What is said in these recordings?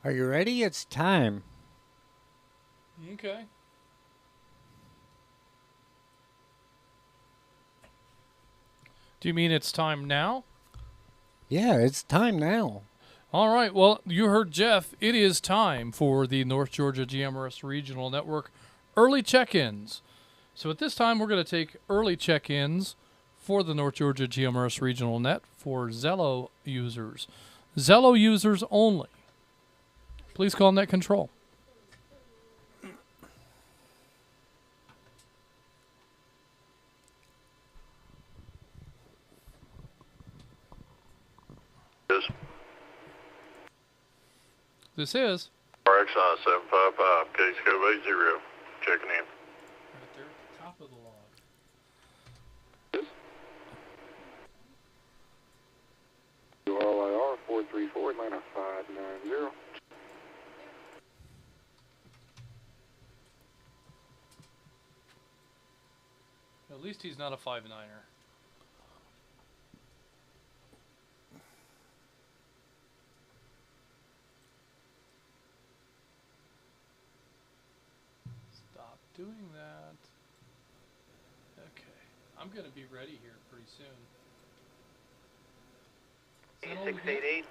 Are you ready? It's time. Okay. Do you mean it's time now? Yeah, it's time now. All right. Well, you heard Jeff. It is time for the North Georgia GMRS Regional Network early check-ins. So at this time, we're going to take early check-ins for the North Georgia GMRS Regional Net for Zello users. Zello users only. Please call Net Control. This is RX 755, case code 80, checking in. right there at the top of the log. RYR 434, Atlanta 590. At least he's not a 5-9er. Stop doing that. Okay. I'm going to be ready here pretty soon. Is that all we get? 688.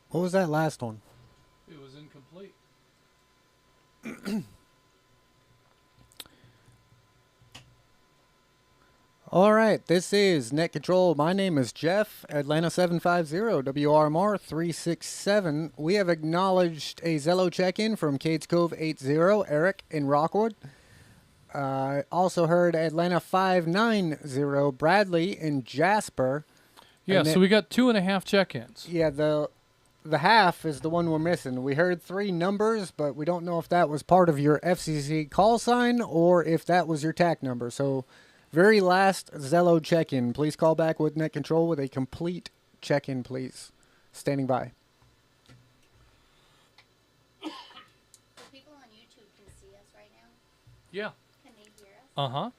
What was that last one? It was incomplete. All right, this is Net Control. My name is Jeff, Atlanta 750, WRMR 367. We have acknowledged a Zello check-in from Cades Cove 80, Eric in Rockwood. Also heard Atlanta 590, Bradley in Jasper. Yeah, so we got 2.5 check-ins. Yeah, the half is the one we're missing. We heard 3 numbers, but we don't know if that was part of your FCC call sign or if that was your TAC number. So, very last Zello check-in. Please call back with Net Control with a complete check-in, please. Standing by. People on YouTube can see us right now. Yeah. Can they hear us? Uh-huh.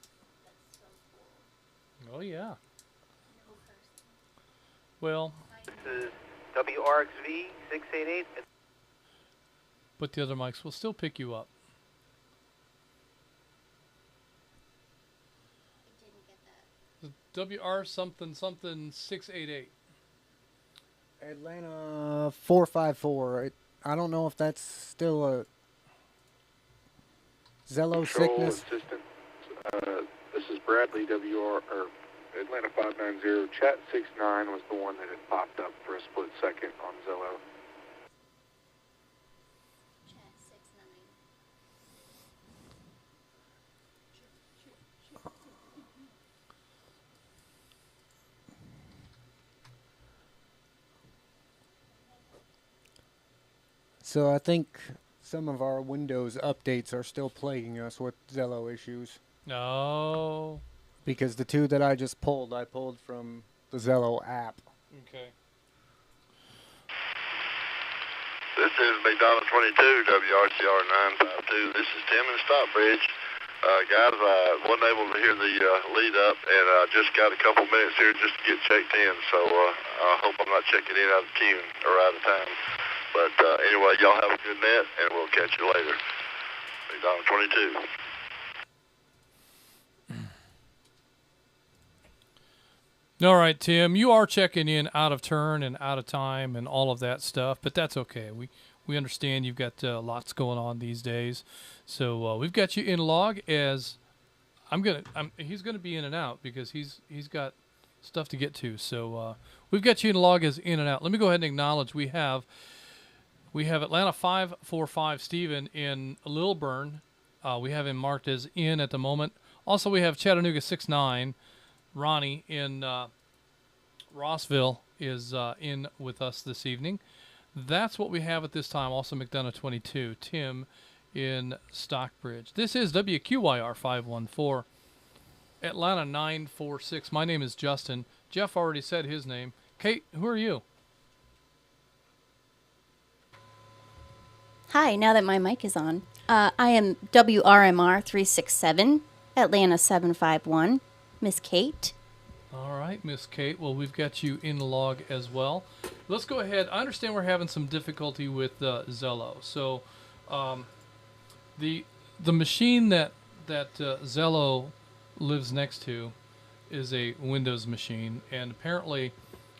That's so cool. Oh, yeah. No cursing. Well, This is WRXV 688. but the other mics will still pick you up. I didn't get that. WR something something 688. Atlanta 454. I don't know if that's still a Zello sickness. Assistant. This is Bradley, Atlanta 590. Chat 69 was the one that had popped up for a split second on Zello. Chat 69. So I think some of our Windows updates are still plaguing us with Zello issues. No. Because the 2 that I just pulled, I pulled from the Zello app. Okay. This is McDonald 22, WRCR 952. This is Tim in Stockbridge. Guys, I wasn't able to hear the lead up, and I just got a couple minutes here just to get checked in, so I hope I'm not checking in out of tune or out of time. But anyway, y'all have a good net, and we'll catch you later. McDonald 22. All right, Tim, you are checking in out of turn and out of time and all of that stuff, but that's okay. We understand you've got lots going on these days. So we've got you in log as he's gonna be in and out because he's got stuff to get to. So we've got you in log as in and out. Let me go ahead and acknowledge we have Atlanta 545 Stephen in Lilburn. We have him marked as in at the moment. Also, we have Chattanooga 69. Ronnie in Rossville is in with us this evening. That's what we have at this time. Also, McDonough 22. Tim in Stockbridge. This is WQYR 514. Atlanta 946. My name is Justin. Jeff already said his name. Kate, who are you? Hi, now that my mic is on. I am WRMR 367, Atlanta 751, Miss Kate. All right, Miss Kate. Well, we've got you in the log as well. Let's go ahead. I understand we're having some difficulty with Zello. So, the machine that Zello lives next to is a Windows machine, and apparently,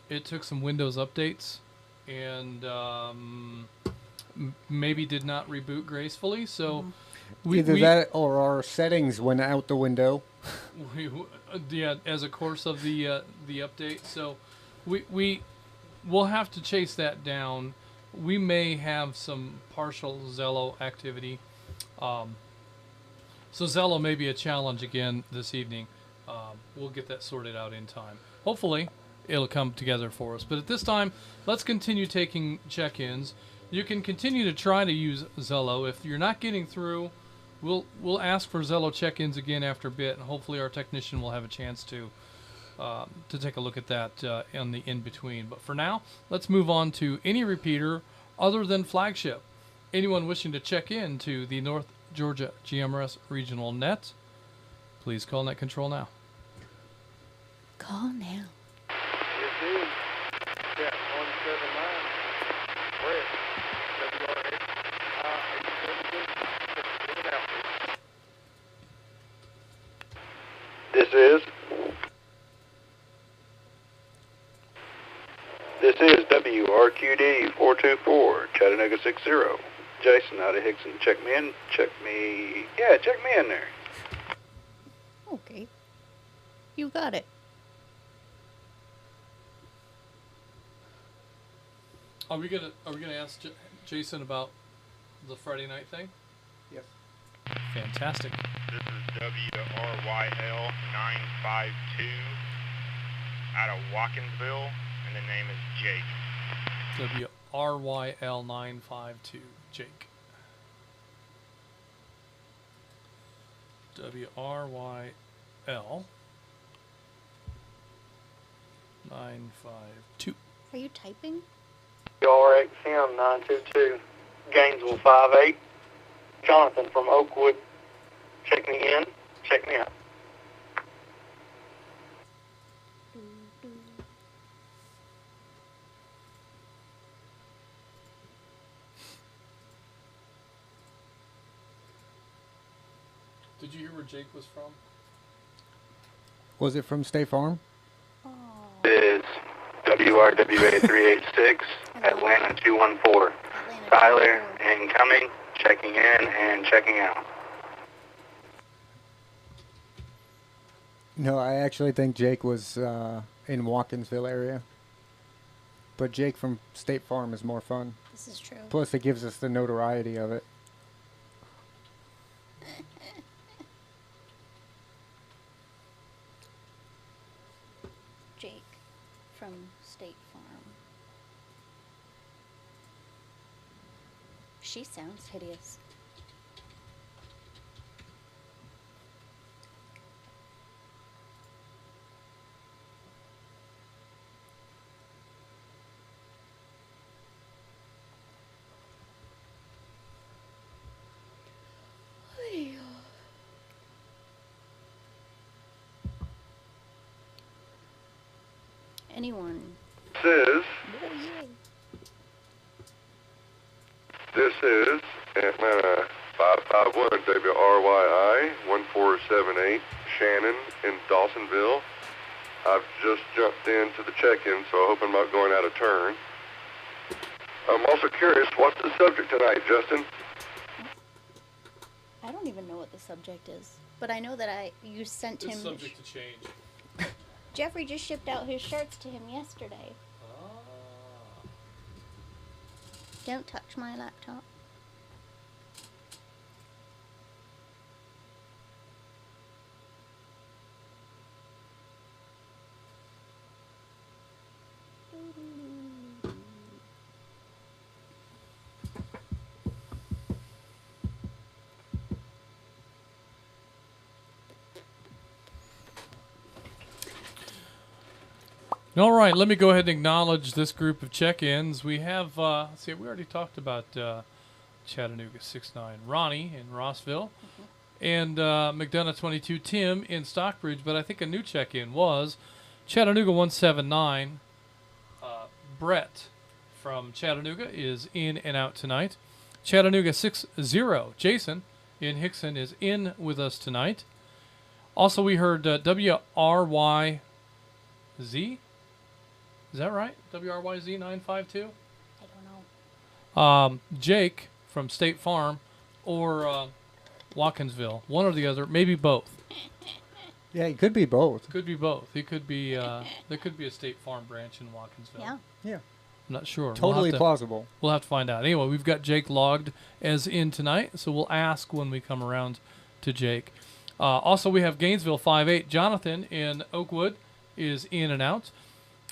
it took some Windows updates, and maybe did not reboot gracefully. So, Either that or our settings went out the window. Yeah, as a course of the update. So we will have to chase that down. We may have some partial Zello activity. So Zello may be a challenge again this evening. We'll get that sorted out in time. Hopefully it'll come together for us. But at this time, let's continue taking check-ins. You can continue to try to use Zello. If you're not getting through, we'll ask for Zello check-ins again after a bit, and hopefully our technician will have a chance to take a look at that in the in-between. But for now, let's move on to any repeater other than flagship. Anyone wishing to check in to the North Georgia GMRS Regional Net, please call Net Control now. Call now. This is Chat 179. Brett, WRS. This is WRQD 424, Chattanooga 60. Jason out of Hickson, check me in. Check me in there. Okay. You got it. Are we gonna ask Jason about the Friday night thing? Yes. Fantastic. This is WRYL 952 out of Watkinsville, and the name is Jake. WRYL 952, Jake. WRYL 952. Are you typing? WRXM 922, Gainesville 58. Jonathan from Oakwood, check me in, check me out. Did you hear where Jake was from? Was it from State Farm? This is WRWA 386, Atlanta 214. Tyler, incoming, checking in and checking out. No, I actually think Jake was in Watkinsville area. But Jake from State Farm is more fun. This is true. Plus, it gives us the notoriety of it. Jake from State Farm. She sounds hideous. Anyone? This is Atlanta 551 WRYI 1478 Shannon in Dawsonville. I've just jumped into the check-in, so I hope I'm not going out of turn. I'm also curious, what's the subject tonight, Justin? I don't even know what the subject is, but I know that you sent It's him. subject to change. Jeffrey just shipped out his shirts to him yesterday. Don't touch my laptop. All right, let me go ahead and acknowledge this group of check-ins. We have, let's see, we already talked about Chattanooga 69, Ronnie in Rossville, and McDonough 22, Tim in Stockbridge, but I think a new check-in was Chattanooga 179. Brett from Chattanooga is in and out tonight. Chattanooga 60. Jason in Hickson is in with us tonight. Also, we heard WRYZ. Is that right? WRYZ 952? I don't know. Jake from State Farm or Watkinsville. One or the other. Maybe both. Yeah, it could be both. Could be both. It could be there could be a State Farm branch in Watkinsville. Yeah. Yeah. I'm not sure. Totally plausible. We'll have to find out. Anyway, we've got Jake logged as in tonight, so we'll ask when we come around to Jake. Also, we have Gainesville 58. Jonathan in Oakwood is in and out.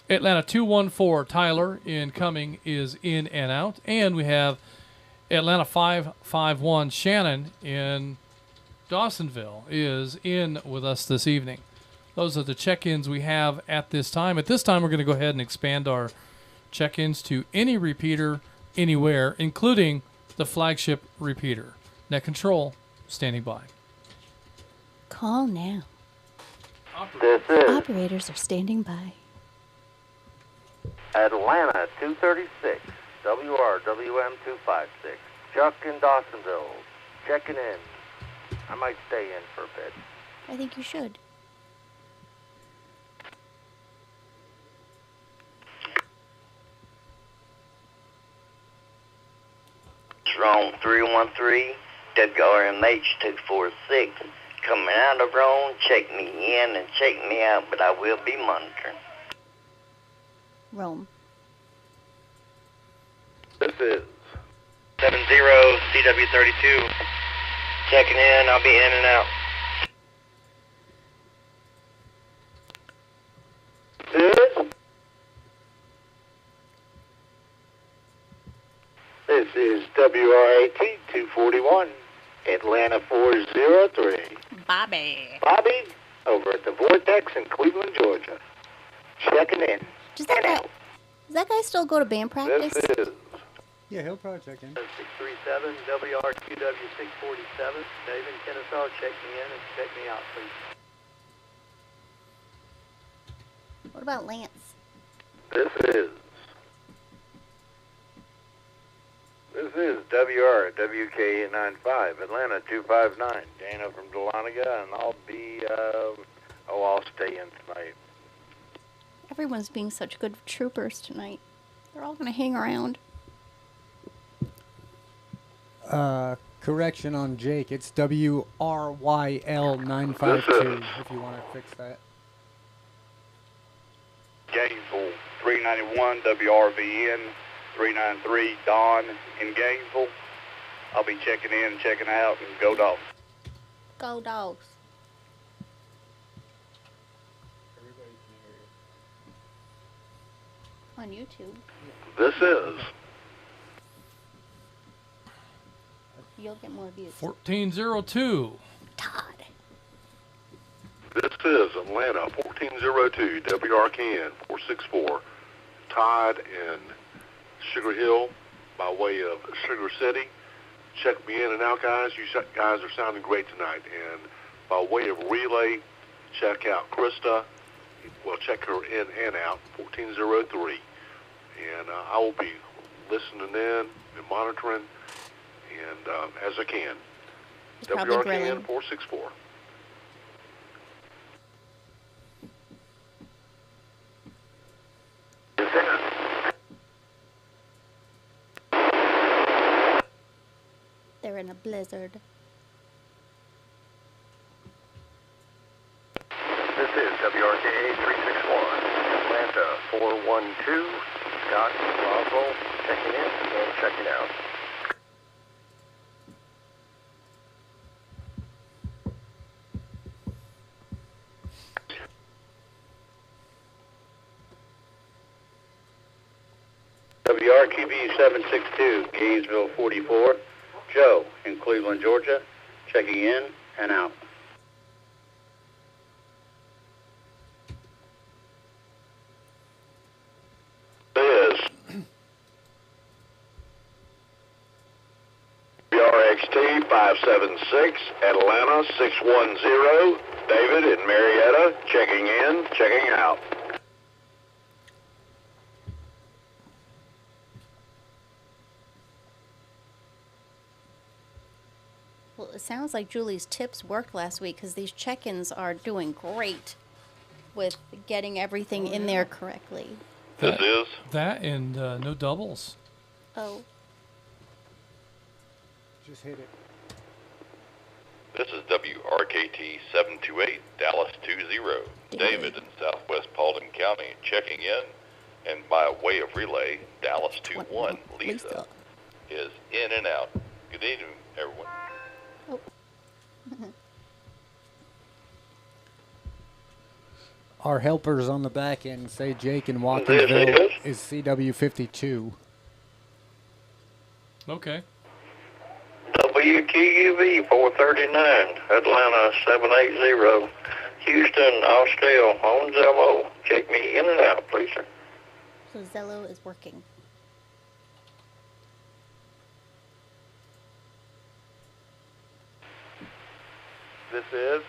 Atlanta 214. Tyler in Cumming is in and out. And we have Atlanta 551. Shannon in Dawsonville is in with us this evening. Those are the check-ins we have at this time. At this time, we're going to go ahead and expand our check-ins to any repeater anywhere, including the flagship repeater. Net Control, standing by. Call now. This is Operators are standing by. Atlanta 236, WRWM 256, Chuck in Dawsonville, checking in. I might stay in for a bit. I think you should. Wrong 313, WRMH 246. Coming out of Rome, check me in and check me out, but I will be monitoring. Rome. This is 70 CW32. Checking in, I'll be in and out. This is WRAT 241, Atlanta 403. Bobby. Bobby, over at the Vortex in Cleveland, Georgia. Checking in. Does that guy still go to band practice? This is Yeah, he'll probably check in. 637, WRQW 647. Dave in Kennesaw, check me in and check me out, please. What about Lance? This is WRWK 95, Atlanta 259. Dana from Dahlonega, and I'll stay in tonight. Everyone's being such good troopers tonight. They're all going to hang around. Correction on Jake. It's WRYL952 if you want to fix that. Gainesville 391, WRVN 393, Dawn in Gainesville. I'll be checking in, checking out, and go dogs. Go dogs. On YouTube. This is You'll get more views. 1402. Todd. This is Atlanta 1402 WRKN 464. Todd in Sugar Hill by way of Sugar City. Check me in and out, guys. You guys are sounding great tonight. And by way of relay, check out Krista. Well, check her in and out, 1403. And I will be listening in and monitoring and as I can. He's probably WRKN grilling. 464. They're in a blizzard. This is WRKA 361, Atlanta 412. Scott Roswell checking in and checking out. WRQB 762, Gainesville 44. Joe in Cleveland, Georgia, checking in and out. This WRXT 576, Atlanta 610. David in Marietta, checking in, checking out. it sounds like Julie's tips worked last week because these check-ins are doing great with getting everything in there correctly. This is? That and no doubles. Oh. Just hit it. This is WRKT 728, Dallas 20. David in southwest Paulding County checking in. And by way of relay, Dallas 21, Lisa, is in and out. Good evening, everyone. Oh. Our helpers on the back end say Jake in Watkinsville is CW52. Okay. WQUV 439, Atlanta 780, Houston, Austell, on Zello. Check me in and out, please, sir. So Zello is working. This is?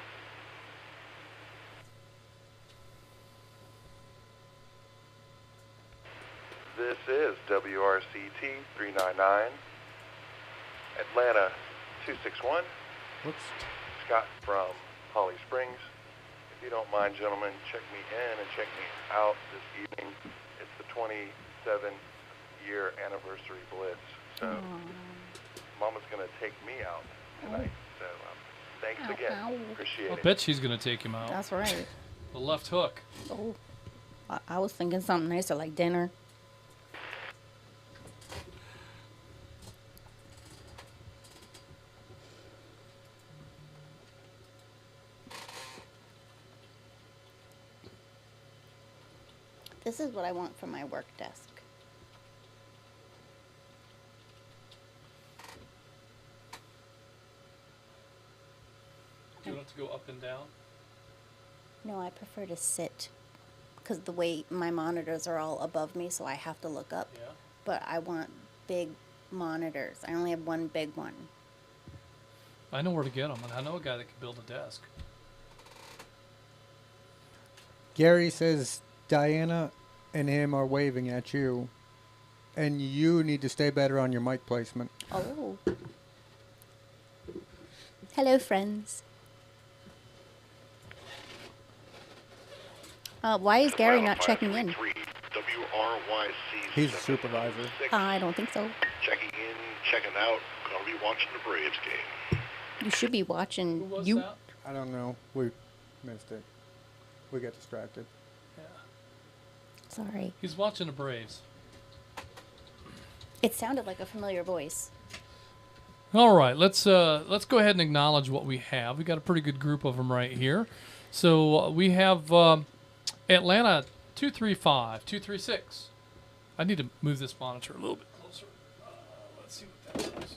This is WRCT 399, Atlanta 261. Whoops. Scott from Holly Springs. If you don't mind, gentlemen, check me in and check me out this evening. It's the 27-year anniversary blitz. So Mama's going to take me out tonight. So thanks again. Appreciate I it. bet she's going to take him out. That's right. The left hook. Oh. I was thinking something nicer like dinner. This is what I want for my work desk. Do you want it to go up and down? No, I prefer to sit because the way my monitors are all above me, so I have to look up. Yeah. But I want big monitors. I only have one big one. I know where to get them, and I know a guy that can build a desk. Gary says Diana and him are waving at you, and you need to stay better on your mic placement. Oh. Hello, friends. Why is Gary not checking in? WRYC He's a supervisor. I don't think so. Checking in, checking out. Gonna be watching the Braves game. You should be watching. Who was You. that? I don't know. We missed it. We got distracted. Yeah. Sorry. He's watching the Braves. It sounded like a familiar voice. All right, let's go ahead and acknowledge what we have. We got a pretty good group of them right here. So we have Atlanta 235, 236. I need to move this monitor a little bit closer. Let's see what that is.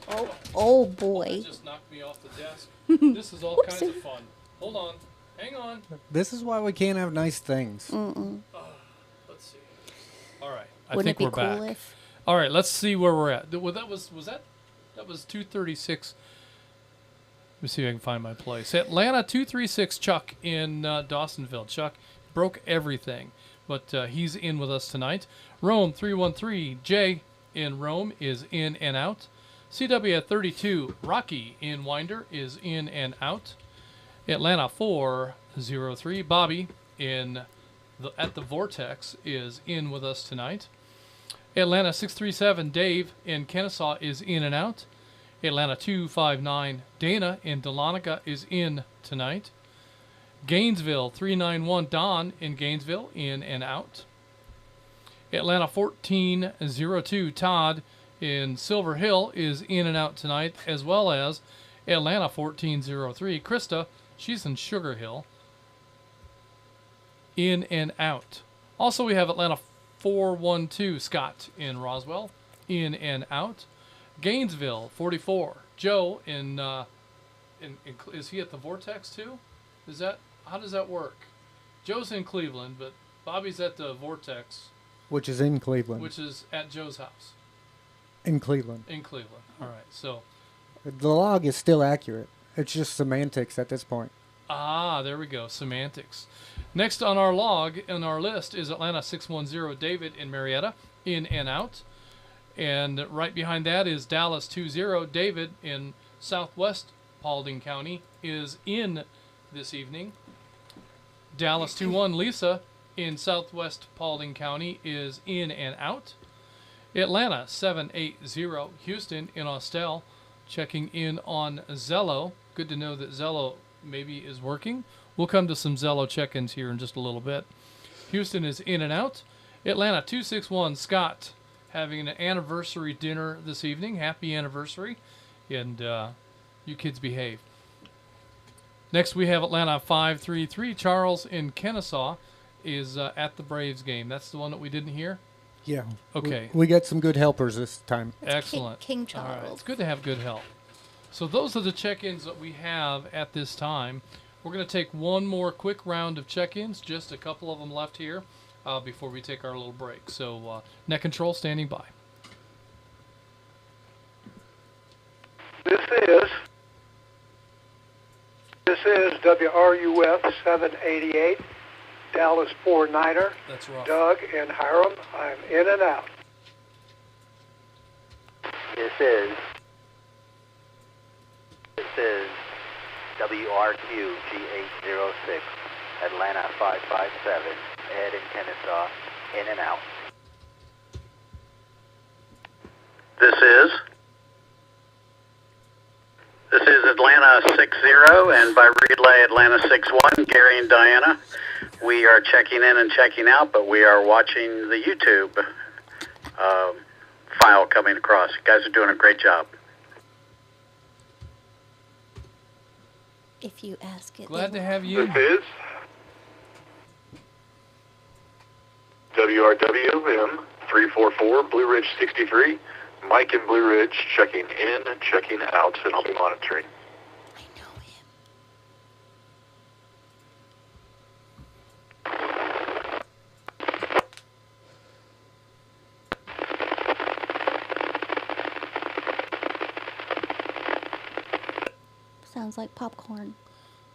Oh boy. That just knocked me off the desk. This is all kinds of fun. Hold on. Hang on. This is why we can't have nice things. Let's see. All right. I Wouldn't think it we're be cool back. if? All right, let's see where we're at. Well, that was 236. Let me see if I can find my place. Atlanta 236 Chuck in Dawsonville. Chuck broke everything, but he's in with us tonight. Rome 313 Jay in Rome is in and out. CW at 32 Rocky in Winder is in and out. Atlanta 403 Bobby at the Vortex is in with us tonight. Atlanta 637 Dave in Kennesaw is in and out. Atlanta 259 Dana in Dahlonega is in tonight. Gainesville 391 Don in Gainesville in and out. Atlanta 1402 Todd in Silver Hill is in and out tonight, as well as Atlanta 1403 Krista, she's in Sugar Hill, in and out. Also, we have Atlanta 412 Scott in Roswell, in and out. Gainesville 44 Joe in is he at the Vortex too? How does that work? Joe's in Cleveland, but Bobby's at the Vortex, Which is in Cleveland. which is at Joe's house in Cleveland. in Cleveland. All right, so The log is still accurate. It's just semantics at this point. there we go, semantics. Next on our log in our list is Atlanta 610 David in Marietta, in and out. And right behind that is Dallas 20 David in southwest Paulding County, is in this evening. Dallas 2-1 Lisa in southwest Paulding County is in and out. Atlanta 780 Houston in Austell, checking in on Zello. Good to know that Zello maybe is working. We'll come to some Zello check-ins here in just a little bit. Houston is in and out. Atlanta 261 Scott having an anniversary dinner this evening. Happy anniversary. And you kids behave. Next we have Atlanta 533 Charles in Kennesaw is at the Braves game. That's the one that we didn't hear? Yeah. Okay. We got some good helpers this time. Excellent. King All right. Charles. It's good to have good help. So those are the check-ins that we have at this time. We're going to take one more quick round of check-ins, just a couple of them left here before we take our little break. So net control standing by. This is WRUF 788, Dallas 49er. That's rough. Doug in Hiram. I'm in and out. This is WRQ G806, Atlanta 557, Ed in Kennesaw, in and out. This is Atlanta 60, and by relay Atlanta 61, Gary and Diana. We are checking in and checking out, but we are watching the YouTube file coming across. You guys are doing a great job. If you ask it. Glad to have you. This is WRWM 344 Blue Ridge 63. Mike in Blue Ridge checking in and checking out, and I'll be monitoring. I know him. Sounds like popcorn.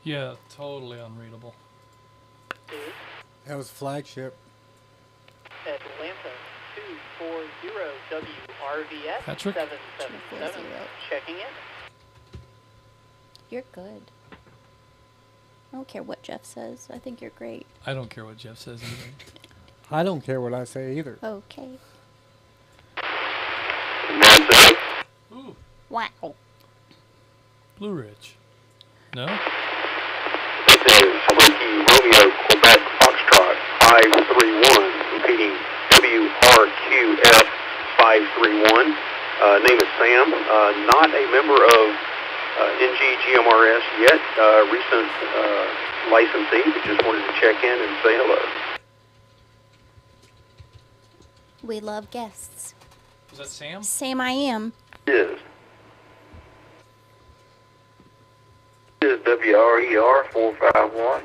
Yeah, totally unreadable. That was flagship. Atlanta 240 WRVS Patrick? 777 checking in. You're good. I don't care what Jeff says. I think you're great. I don't care what Jeff says either. I don't care what I say either. Okay. Ooh, Wow. Blue Ridge. No? This is Whiskey Romeo Quebec Foxtrot 531, repeating WRQF 531. Name is Sam. Not a member of NGGMRS yet. Recent licensee, but just wanted to check in and say hello. We love guests. Was that Sam? Sam, I am. Yes. This is WRER 451.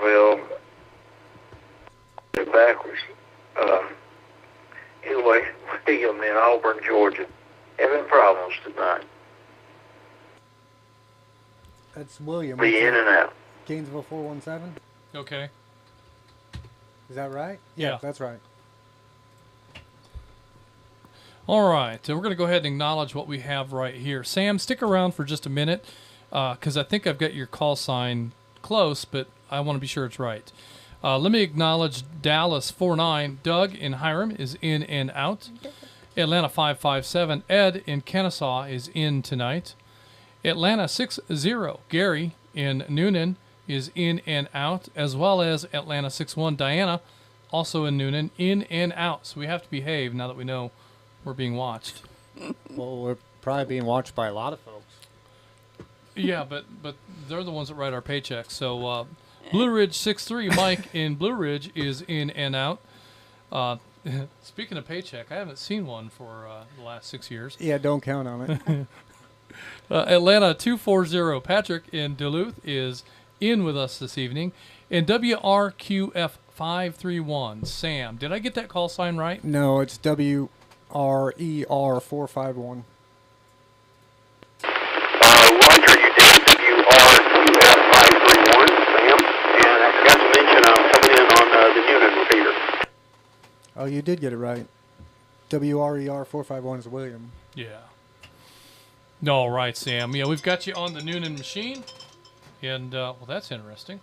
Well, they're backwards. Anyway, William in Auburn, Georgia. Having problems tonight. That's William. Be in and out. Gainesville 417. Okay. Is that right? Yeah. That's right. All right, we're going to go ahead and acknowledge what we have right here. Sam, stick around for just a minute because I think I've got your call sign close, but I want to be sure it's right. Let me acknowledge Dallas 49. Doug in Hiram is in and out. Atlanta 557. Ed in Kennesaw is in tonight. Atlanta 60. Gary in Noonan is in and out, as well as Atlanta 61. Diana, also in Noonan, in and out. So we have to behave now that we know we're being watched. Well, we're probably being watched by a lot of folks. Yeah, but they're the ones that write our paychecks. So Blue Ridge 63, Mike in Blue Ridge is in and out. Speaking of paycheck, I haven't seen one for the last 6 years. Yeah, don't count on it. Atlanta 240, Patrick in Duluth is in with us this evening. And WRQF 531, Sam. Did I get that call sign right? No, it's WRER 451. Roger, you did WRQF 531, Sam. And I forgot to mention I'm coming in on the Noonan repeater. Oh, you did get it right. WRER 451 is William. Yeah. All right, Sam. Yeah, we've got you on the Noonan machine. And, well, that's interesting.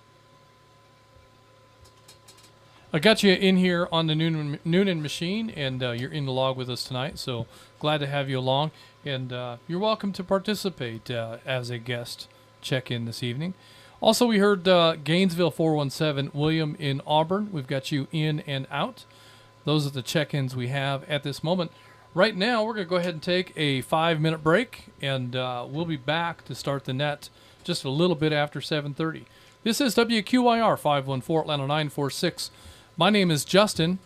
I got you in here on the Noonan machine, and you're in the log with us tonight, so glad to have you along. And you're welcome to participate as a guest check-in this evening. Also, we heard Gainesville 417, William in Auburn. We've got you in and out. Those are the check-ins we have at this moment. Right now, we're going to go ahead and take a 5-minute break, and we'll be back to start the net just a little bit after 7:30. This is WQIR 514 Atlanta 946. My name is Justin.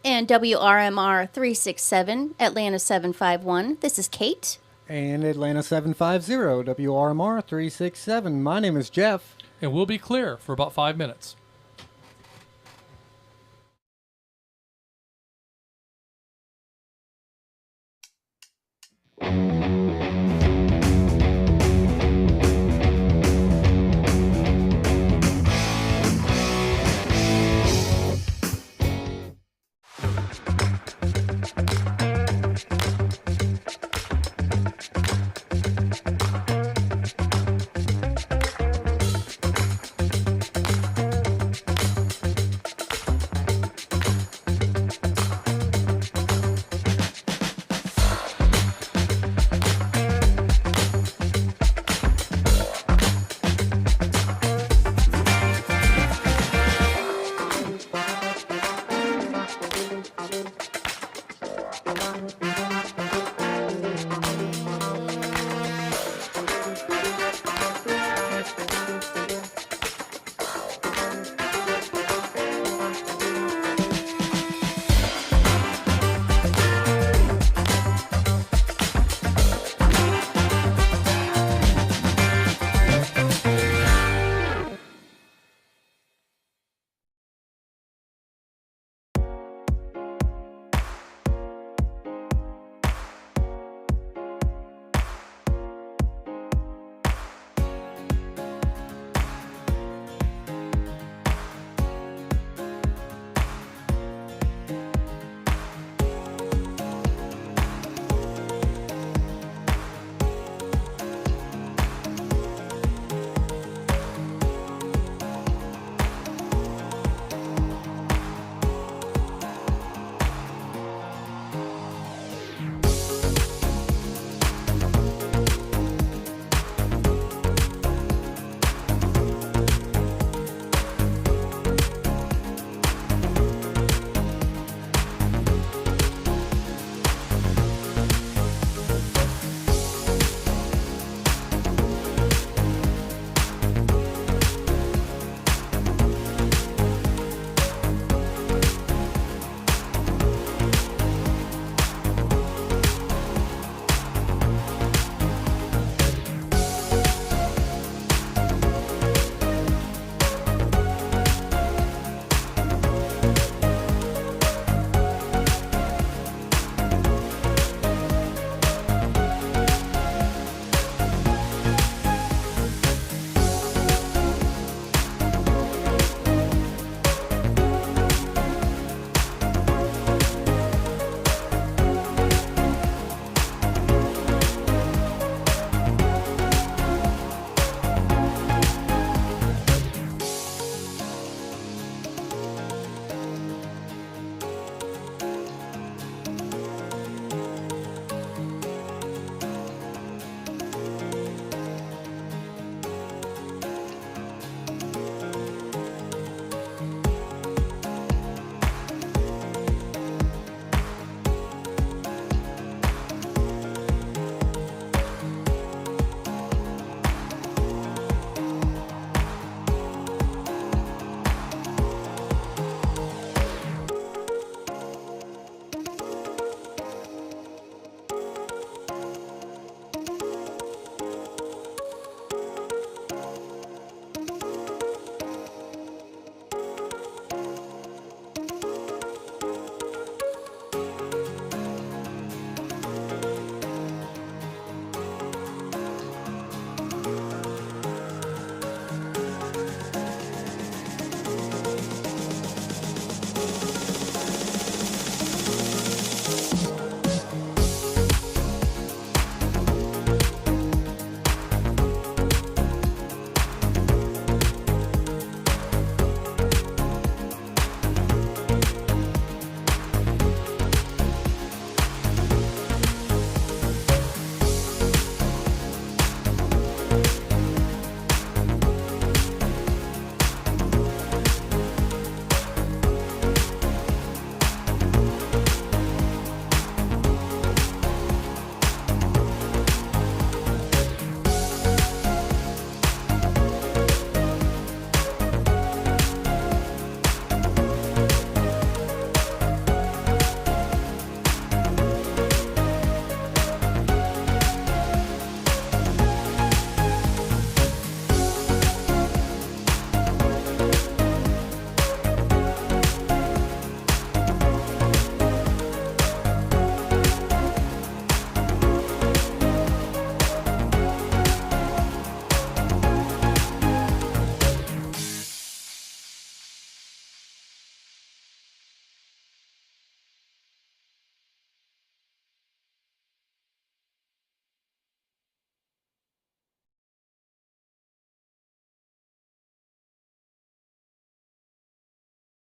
And WRMR 367, Atlanta 751. This is Kate. And Atlanta 750, WRMR 367. My name is Jeff. And we'll be clear for about 5 minutes.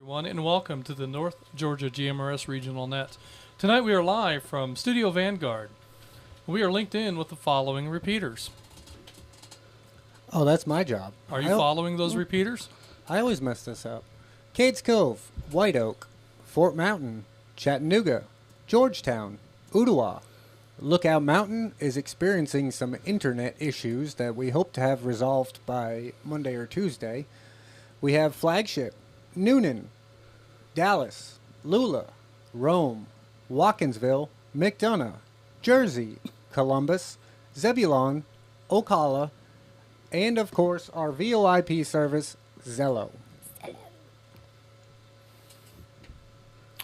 Everyone, and welcome to the North Georgia GMRS Regional Net. Tonight we are live from Studio Vanguard. We are linked in with the following repeaters. Oh, that's my job. Are you following those repeaters? I always mess this up. Cades Cove, White Oak, Fort Mountain, Chattanooga, Georgetown, Ottawa. Lookout Mountain is experiencing some internet issues that we hope to have resolved by Monday or Tuesday. We have Flagship, Noonan, Dallas, Lula, Rome, Watkinsville, McDonough, Jersey, Columbus, Zebulon, Ocala, and of course our VoIP service, Zello.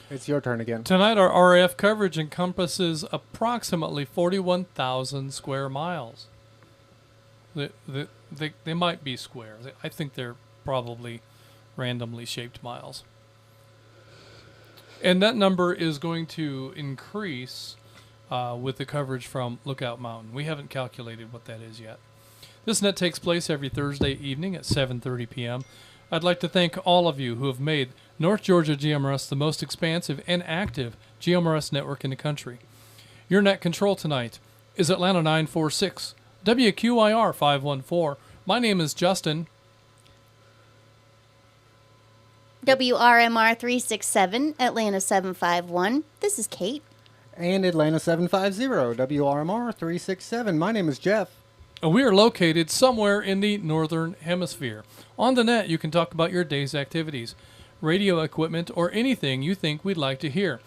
It's your turn again. Tonight our RF coverage encompasses approximately 41,000 square miles. They might be square. I think they're probably randomly shaped miles. And that number is going to increase with the coverage from Lookout Mountain. We haven't calculated what that is yet. This net takes place every Thursday evening at 7:30 p.m. I'd like to thank all of you who have made North Georgia GMRS the most expansive and active GMRS network in the country. Your net control tonight is Atlanta 946, WQIR 514. My name is Justin. WRMR 367, Atlanta 751. This is Kate. And Atlanta 750, WRMR 367. My name is Jeff. We are located somewhere in the Northern Hemisphere. On the net, you can talk about your day's activities, radio equipment, or anything you think we'd like to hear.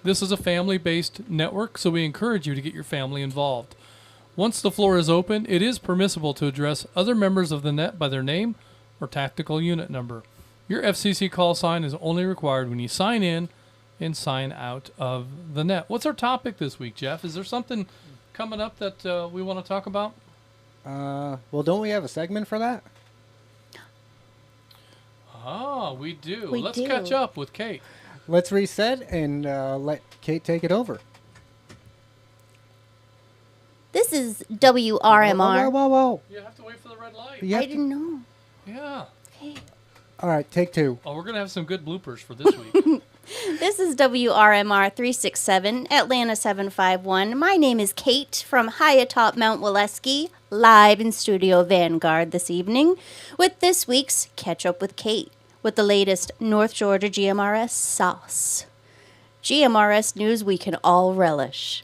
This is a family-based network, so we encourage you to get your family involved. Once the floor is open, it is permissible to address other members of the net by their name or tactical unit number. Your FCC call sign is only required when you sign in and sign out of the net. What's our topic this week, Jeff? Is there something coming up that we want to talk about? Well, don't we have a segment for that? Ah, we do. We Let's do. catch up with Kate. Let's reset and let Kate take it over. This is WRMR. Whoa. You have to wait for the red light. You have I didn't know. Yeah. Okay. All right, take two. Oh, we're going to have some good bloopers for this week. This is WRMR 367, Atlanta 751. My name is Kate from high atop Mount Waleski, live in Studio Vanguard this evening with this week's Catch Up with Kate with the latest North Georgia GMRS sauce. GMRS news we can all relish.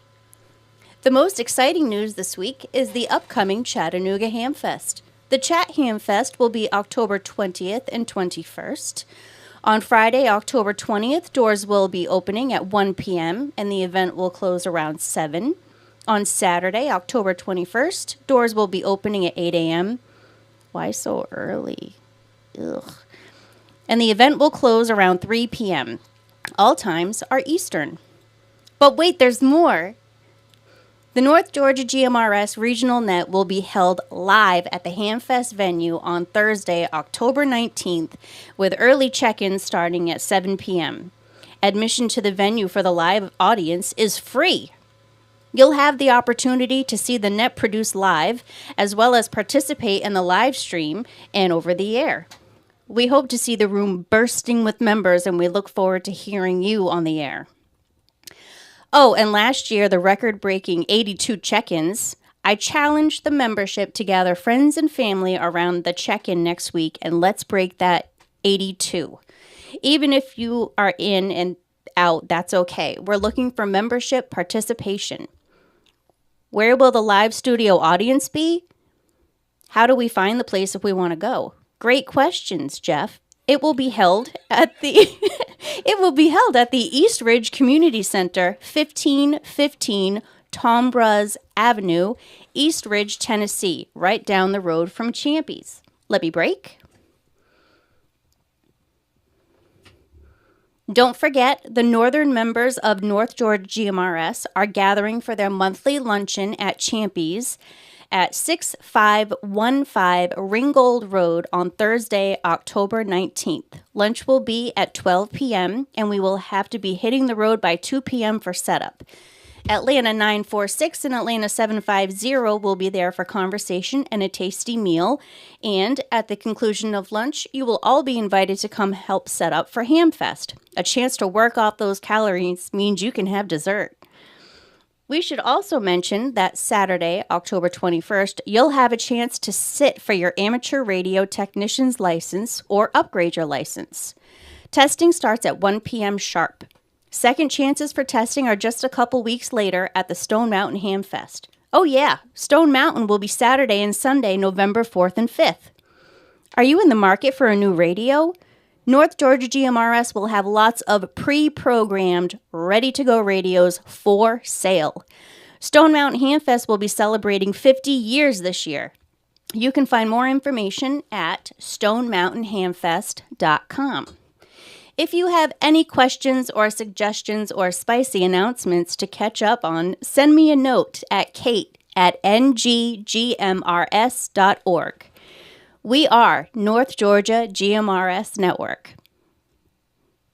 The most exciting news this week is the upcoming Chattanooga Hamfest. The Chat Hamfest will be October 20th and 21st. On Friday, October 20th, doors will be opening at 1 p.m. and the event will close around 7. On Saturday, October 21st, doors will be opening at 8 a.m. Why so early? Ugh. And the event will close around 3 p.m. All times are Eastern. But wait, there's more. The North Georgia GMRS Regional Net will be held live at the Hamfest venue on Thursday, October 19th, with early check-ins starting at 7 p.m. Admission to the venue for the live audience is free. You'll have the opportunity to see the net produced live, as well as participate in the live stream and over the air. We hope to see the room bursting with members, and we look forward to hearing you on the air. Oh, and last year, the record-breaking 82 check-ins, I challenged the membership to gather friends and family around the check-in next week, and let's break that 82. Even if you are in and out, that's okay. We're looking for membership participation. Where will the live studio audience be? How do we find the place if we want to go? Great questions, Jeff. It will be held at the East Ridge Community Center, 1515 Tombras Avenue, East Ridge, Tennessee, right down the road from Champies. Let me break. Don't forget, the northern members of North Georgia GMRS are gathering for their monthly luncheon at Champies at 6515 Ringgold Road on Thursday, October 19th. Lunch will be at 12 p.m., and we will have to be hitting the road by 2 p.m. for setup. Atlanta 946 and Atlanta 750 will be there for conversation and a tasty meal. And at the conclusion of lunch, you will all be invited to come help set up for Hamfest. A chance to work off those calories means you can have dessert. We should also mention that Saturday, October 21st, you'll have a chance to sit for your amateur radio technician's license or upgrade your license. Testing starts at 1 p.m. sharp. Second chances for testing are just a couple weeks later at the Stone Mountain Hamfest. Oh yeah, Stone Mountain will be Saturday and Sunday, November 4th and 5th. Are you in the market for a new radio? North Georgia GMRS will have lots of pre-programmed, ready-to-go radios for sale. Stone Mountain Hamfest will be celebrating 50 years this year. You can find more information at stonemountainhamfest.com. If you have any questions or suggestions or spicy announcements to catch up on, send me a note at kate@NGGMRS.org. We are North Georgia GMRS Network.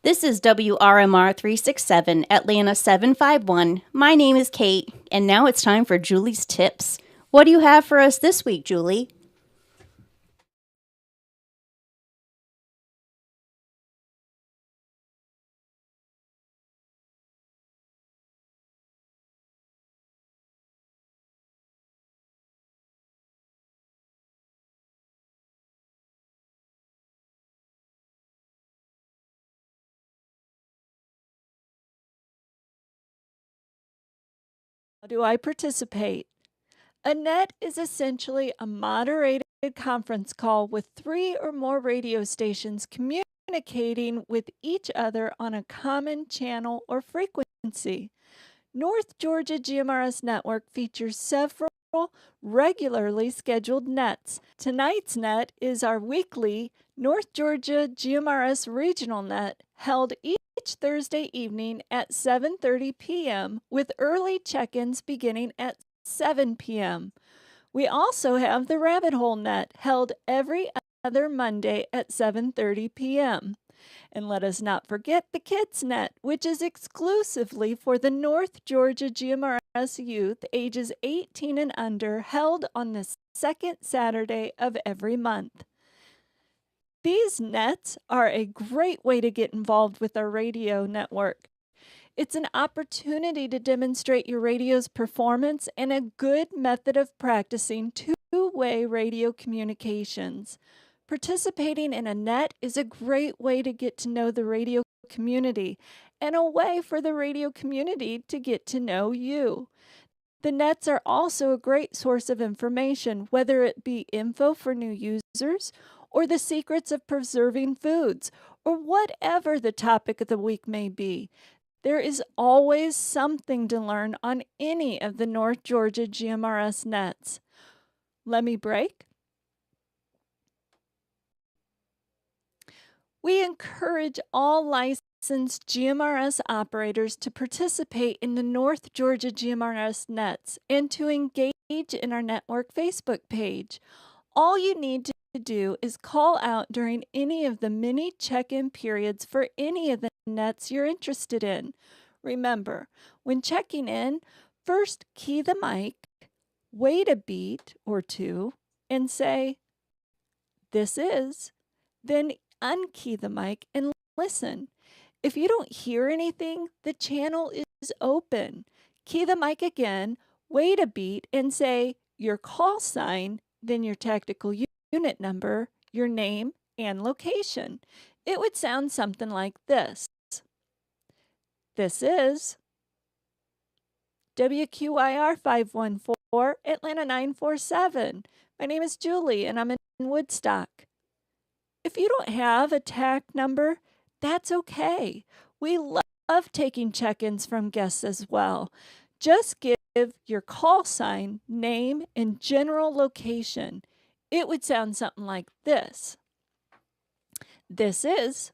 This is WRMR 367, Atlanta 751. My name is Kate, and now it's time for Julie's Tips. What do you have for us this week, Julie? How do I participate? A net is essentially a moderated conference call with 3 or more radio stations communicating with each other on a common channel or frequency. North Georgia GMRS Network features several regularly scheduled nets. Tonight's net is our weekly North Georgia GMRS Regional Net, held each Thursday evening at 7:30 p.m. with early check-ins beginning at 7 p.m. We also have the Rabbit Hole Net, held every other Monday at 7:30 p.m. And let us not forget the Kids Net, which is exclusively for the North Georgia GMRS youth ages 18 and under, held on the second Saturday of every month. These nets are a great way to get involved with our radio network. It's an opportunity to demonstrate your radio's performance and a good method of practicing two-way radio communications. Participating in a net is a great way to get to know the radio community and a way for the radio community to get to know you. The nets are also a great source of information, whether it be info for new users or the secrets of preserving foods, or whatever the topic of the week may be. There is always something to learn on any of the North Georgia GMRS nets. Let me break. We encourage all licensed GMRS operators to participate in the North Georgia GMRS nets and to engage in our network Facebook page. All you need to do is call out during any of the many check-in periods for any of the nets you're interested in. Remember, when checking in, first key the mic, wait a beat or two, and say, "This is," then unkey the mic and listen. If you don't hear anything, the channel is open. Key the mic again, wait a beat, and say your call sign, then your tactical unit number, your name, and location. It would sound something like this. This is WQIR 514, Atlanta 947. My name is Julie, and I'm in Woodstock. If you don't have a TAC number, that's okay. We love taking check-ins from guests as well. Just give your call sign, name, and general location. It would sound something like this. This is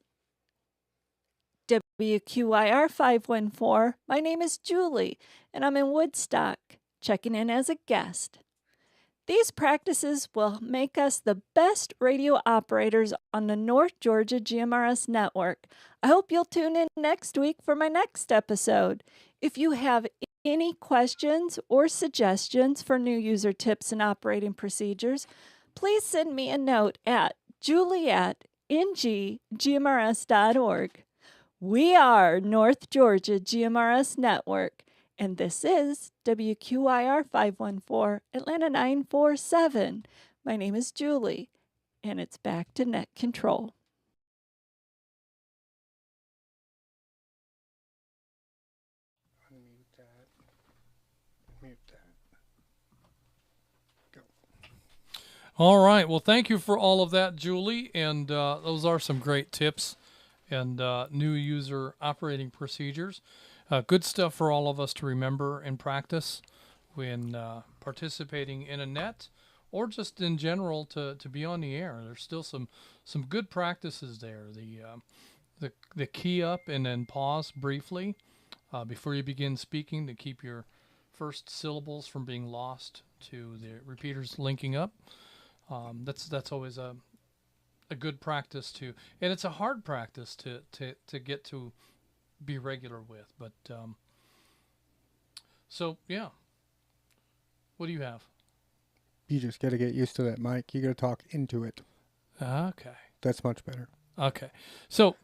WQIR 514. My name is Julie, and I'm in Woodstock, checking in as a guest. These practices will make us the best radio operators on the North Georgia GMRS network. I hope you'll tune in next week for my next episode. If you have any questions or suggestions for new user tips and operating procedures, please send me a note at julie@NGGMRS.org. We are North Georgia GMRS Network, and this is WQIR 514, Atlanta 947. My name is Julie, and it's back to Net Control. Unmute that. Mute that. Go. All right. Well, thank you for all of that, Julie. And those are some great tips and new user operating procedures. Good stuff for all of us to remember and practice when participating in a net or just in general to be on the air. There's still some good practices there. The key up and then pause briefly before you begin speaking to keep your first syllables from being lost to the repeaters linking up. That's always a good practice too, and it's a hard practice to get to be regular with. But so yeah, what do you have? You just got to get used to that mic. You got to talk into it. Okay, that's much better. Okay, so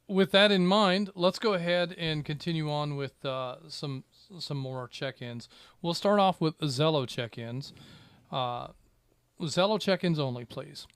with that in mind, let's go ahead and continue on with some more check-ins. We'll start off with Zello check-ins. Zello check-ins only, please.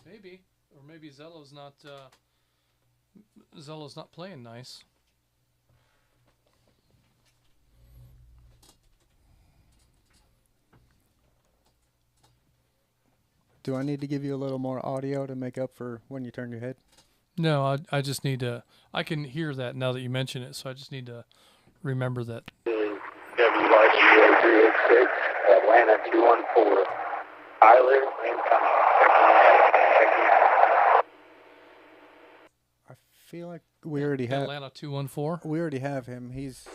Maybe, or maybe Zello's not playing nice. Do I need to give you a little more audio to make up for when you turn your head? No, I just need to. I can hear that now that you mention it, so I just need to remember that. WYC-0386, Atlanta 214, Tyler incoming. I feel like we already have Atlanta 214. We already have him. This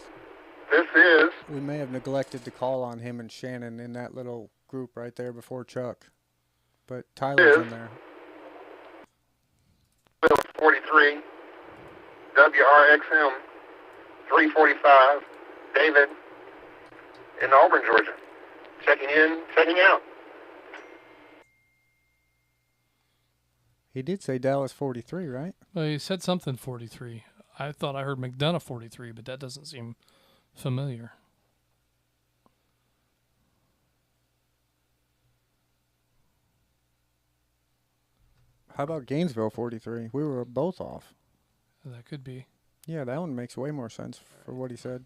is. We may have neglected to call on him and Shannon in that little group right there before Chuck, but Tyler's in there. 43, WRXM 345, David in Auburn, Georgia. Checking in, checking out. He did say Dallas 43, right? Well, he said something 43. I thought I heard McDonough 43, but that doesn't seem familiar. How about Gainesville 43? We were both off. That could be. Yeah, that one makes way more sense for what he said.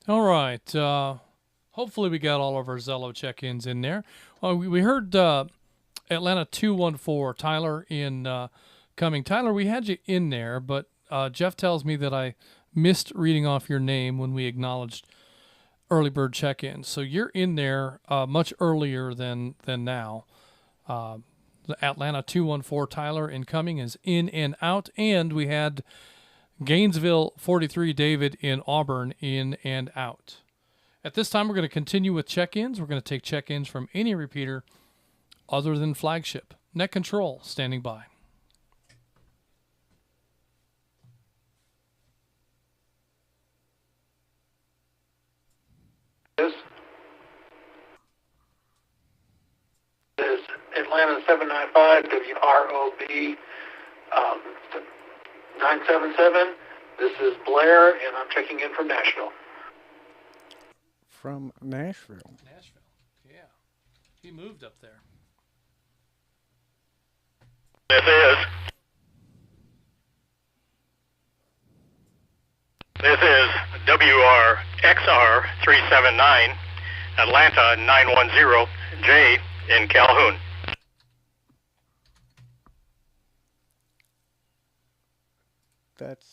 All right. Hopefully we got all of our Zello check-ins in there. We heard Atlanta 214, Tyler in coming. Tyler, we had you in there, but Jeff tells me that I missed reading off your name when we acknowledged early bird check-ins. So you're in there much earlier than now. The Atlanta 214, Tyler incoming is in and out, and we had Gainesville 43, David in Auburn in and out. At this time, we're going to continue with check-ins. We're going to take check-ins from any repeater other than flagship. Net control standing by. This is Atlanta 795 WROB 977. This is Blair, and I'm checking in from Nashville. From Nashville. Nashville, yeah. He moved up there. This is WRXR 379, Atlanta 910, J in Calhoun. That's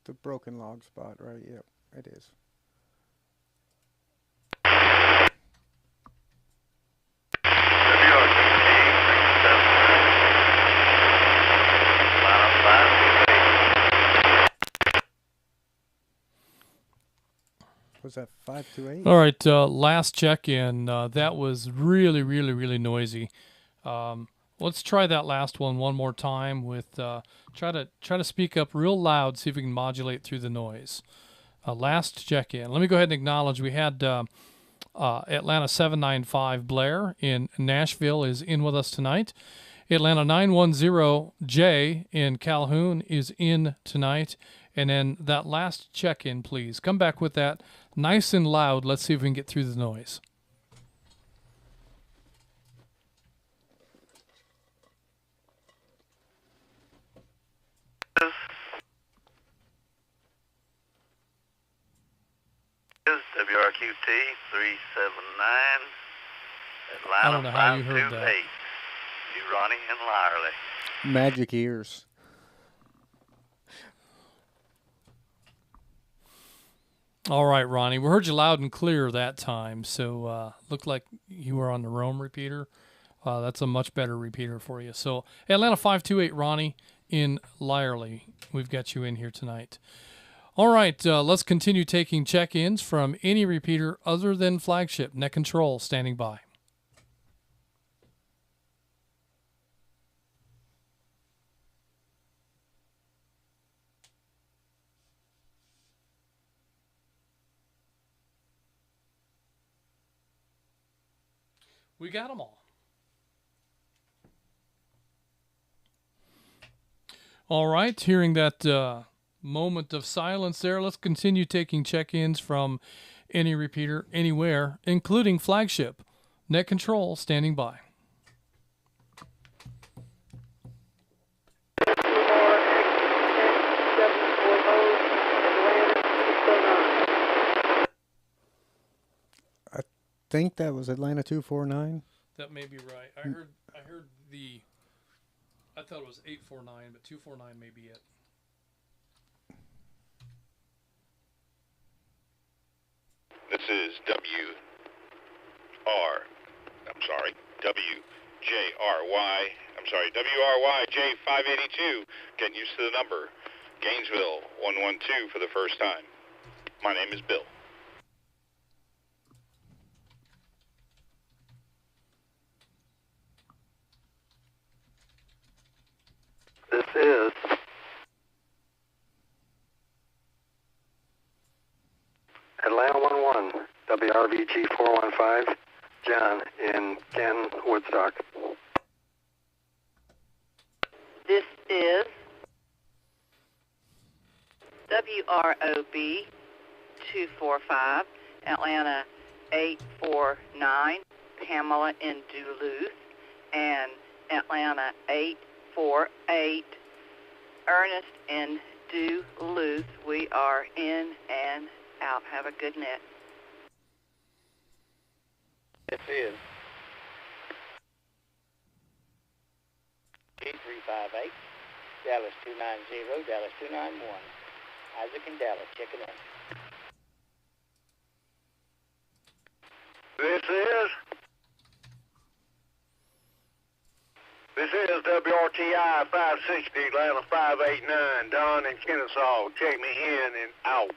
the broken log spot, right? Yep, it is. Was that 528? All right, last check-in. That was really, really, really noisy. Let's try that last one more time. With try to speak up real loud. See if we can modulate through the noise. Last check-in. Let me go ahead and acknowledge we had Atlanta 795 Blair in Nashville is in with us tonight. Atlanta 910J in Calhoun is in tonight. And then that last check-in, please. Come back with that nice and loud. Let's see if we can get through the noise. WRQT 379, Atlanta I don't know how you heard 528. that. You, Ronnie and Lyerly. Magic ears. All right, Ronnie. We heard you loud and clear that time, so looked like you were on the Rome repeater. That's a much better repeater for you. So Atlanta 528, Ronnie in Lyerly. We've got you in here tonight. All right, let's continue taking check-ins from any repeater other than Flagship. Net Control standing by. We got them all. All right, hearing that moment of silence there, let's continue taking check-ins from any repeater anywhere, including Flagship. Net Control standing by. I think that was Atlanta 249. That may be right. I heard I thought it was 849, but 249 may be it. This is WRY J582, getting used to the number. Gainesville 112 for the first time. My name is Bill. This is Atlanta 11, WRVG 415, John in Ken, Woodstock. This is WROB 245, Atlanta 849, Pamela in Duluth, and Atlanta 848, Ernest in Duluth. We are in and out. Have a good net. This is G358, Dallas 290, Dallas 291. Isaac and Dallas, checking in. This is WRTI 560, Atlanta 589, Don in Kennesaw. Check me in and out.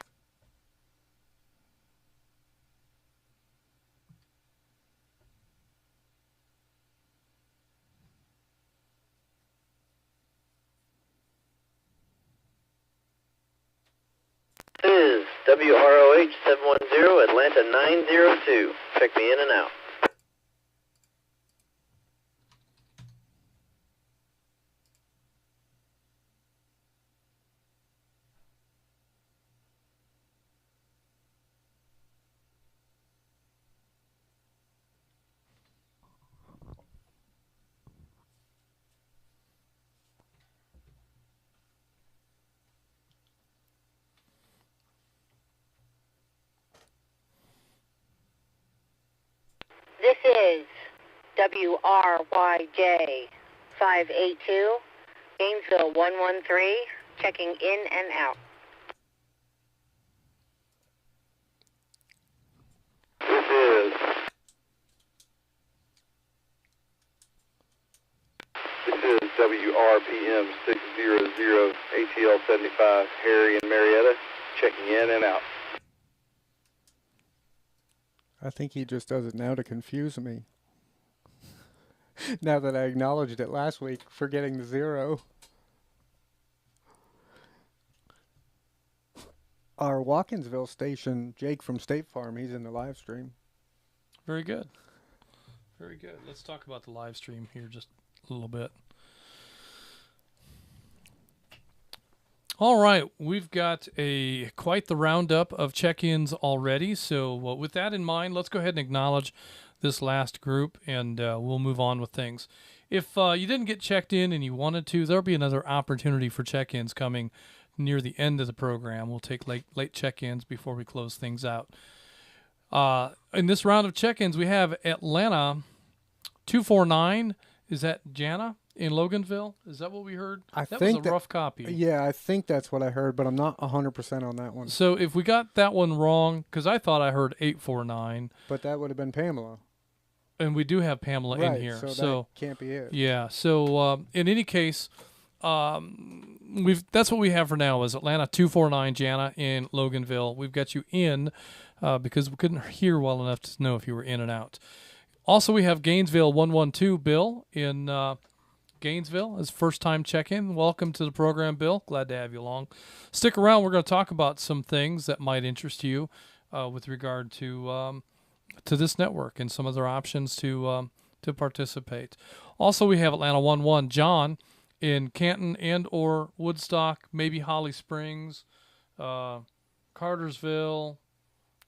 This is WROH 710, Atlanta 902. Check me in and out. This is WRYJ 582, Gainesville 113, Checking in and out. This is WRPM 600 ATL 75 Harry and Marietta checking in and out. I think he just does it now to confuse me. Now that I acknowledged it last week, forgetting the 0. Our Watkinsville station, Jake from State Farm, he's in the live stream. Very good. Very good. Let's talk about the live stream here just a little bit. All right, we've got quite the roundup of check-ins already. So with that in mind, let's go ahead and acknowledge this last group, and we'll move on with things. If you didn't get checked in and you wanted to, there'll be another opportunity for check-ins coming near the end of the program. We'll take late check-ins before we close things out. In this round of check-ins, we have Atlanta 249. Is that Jana in Loganville? Is that what we heard? That was a rough copy. Yeah, I think that's what I heard, but I'm not 100% on that one. So if we got that one wrong, because I thought I heard 849. But that would have been Pamela. And we do have Pamela in here. So that can't be it. Yeah, so in any case, that's what we have for now is Atlanta 249 Jana in Loganville. We've got you in because we couldn't hear well enough to know if you were in and out. Also, we have Gainesville 112 Bill in Gainesville as first-time check-in. Welcome to the program, Bill. Glad to have you along. Stick around. We're going to talk about some things that might interest you with regard to this network and some other options to participate. Also, we have Atlanta 11 John in Canton and or Woodstock, maybe Holly Springs, Cartersville,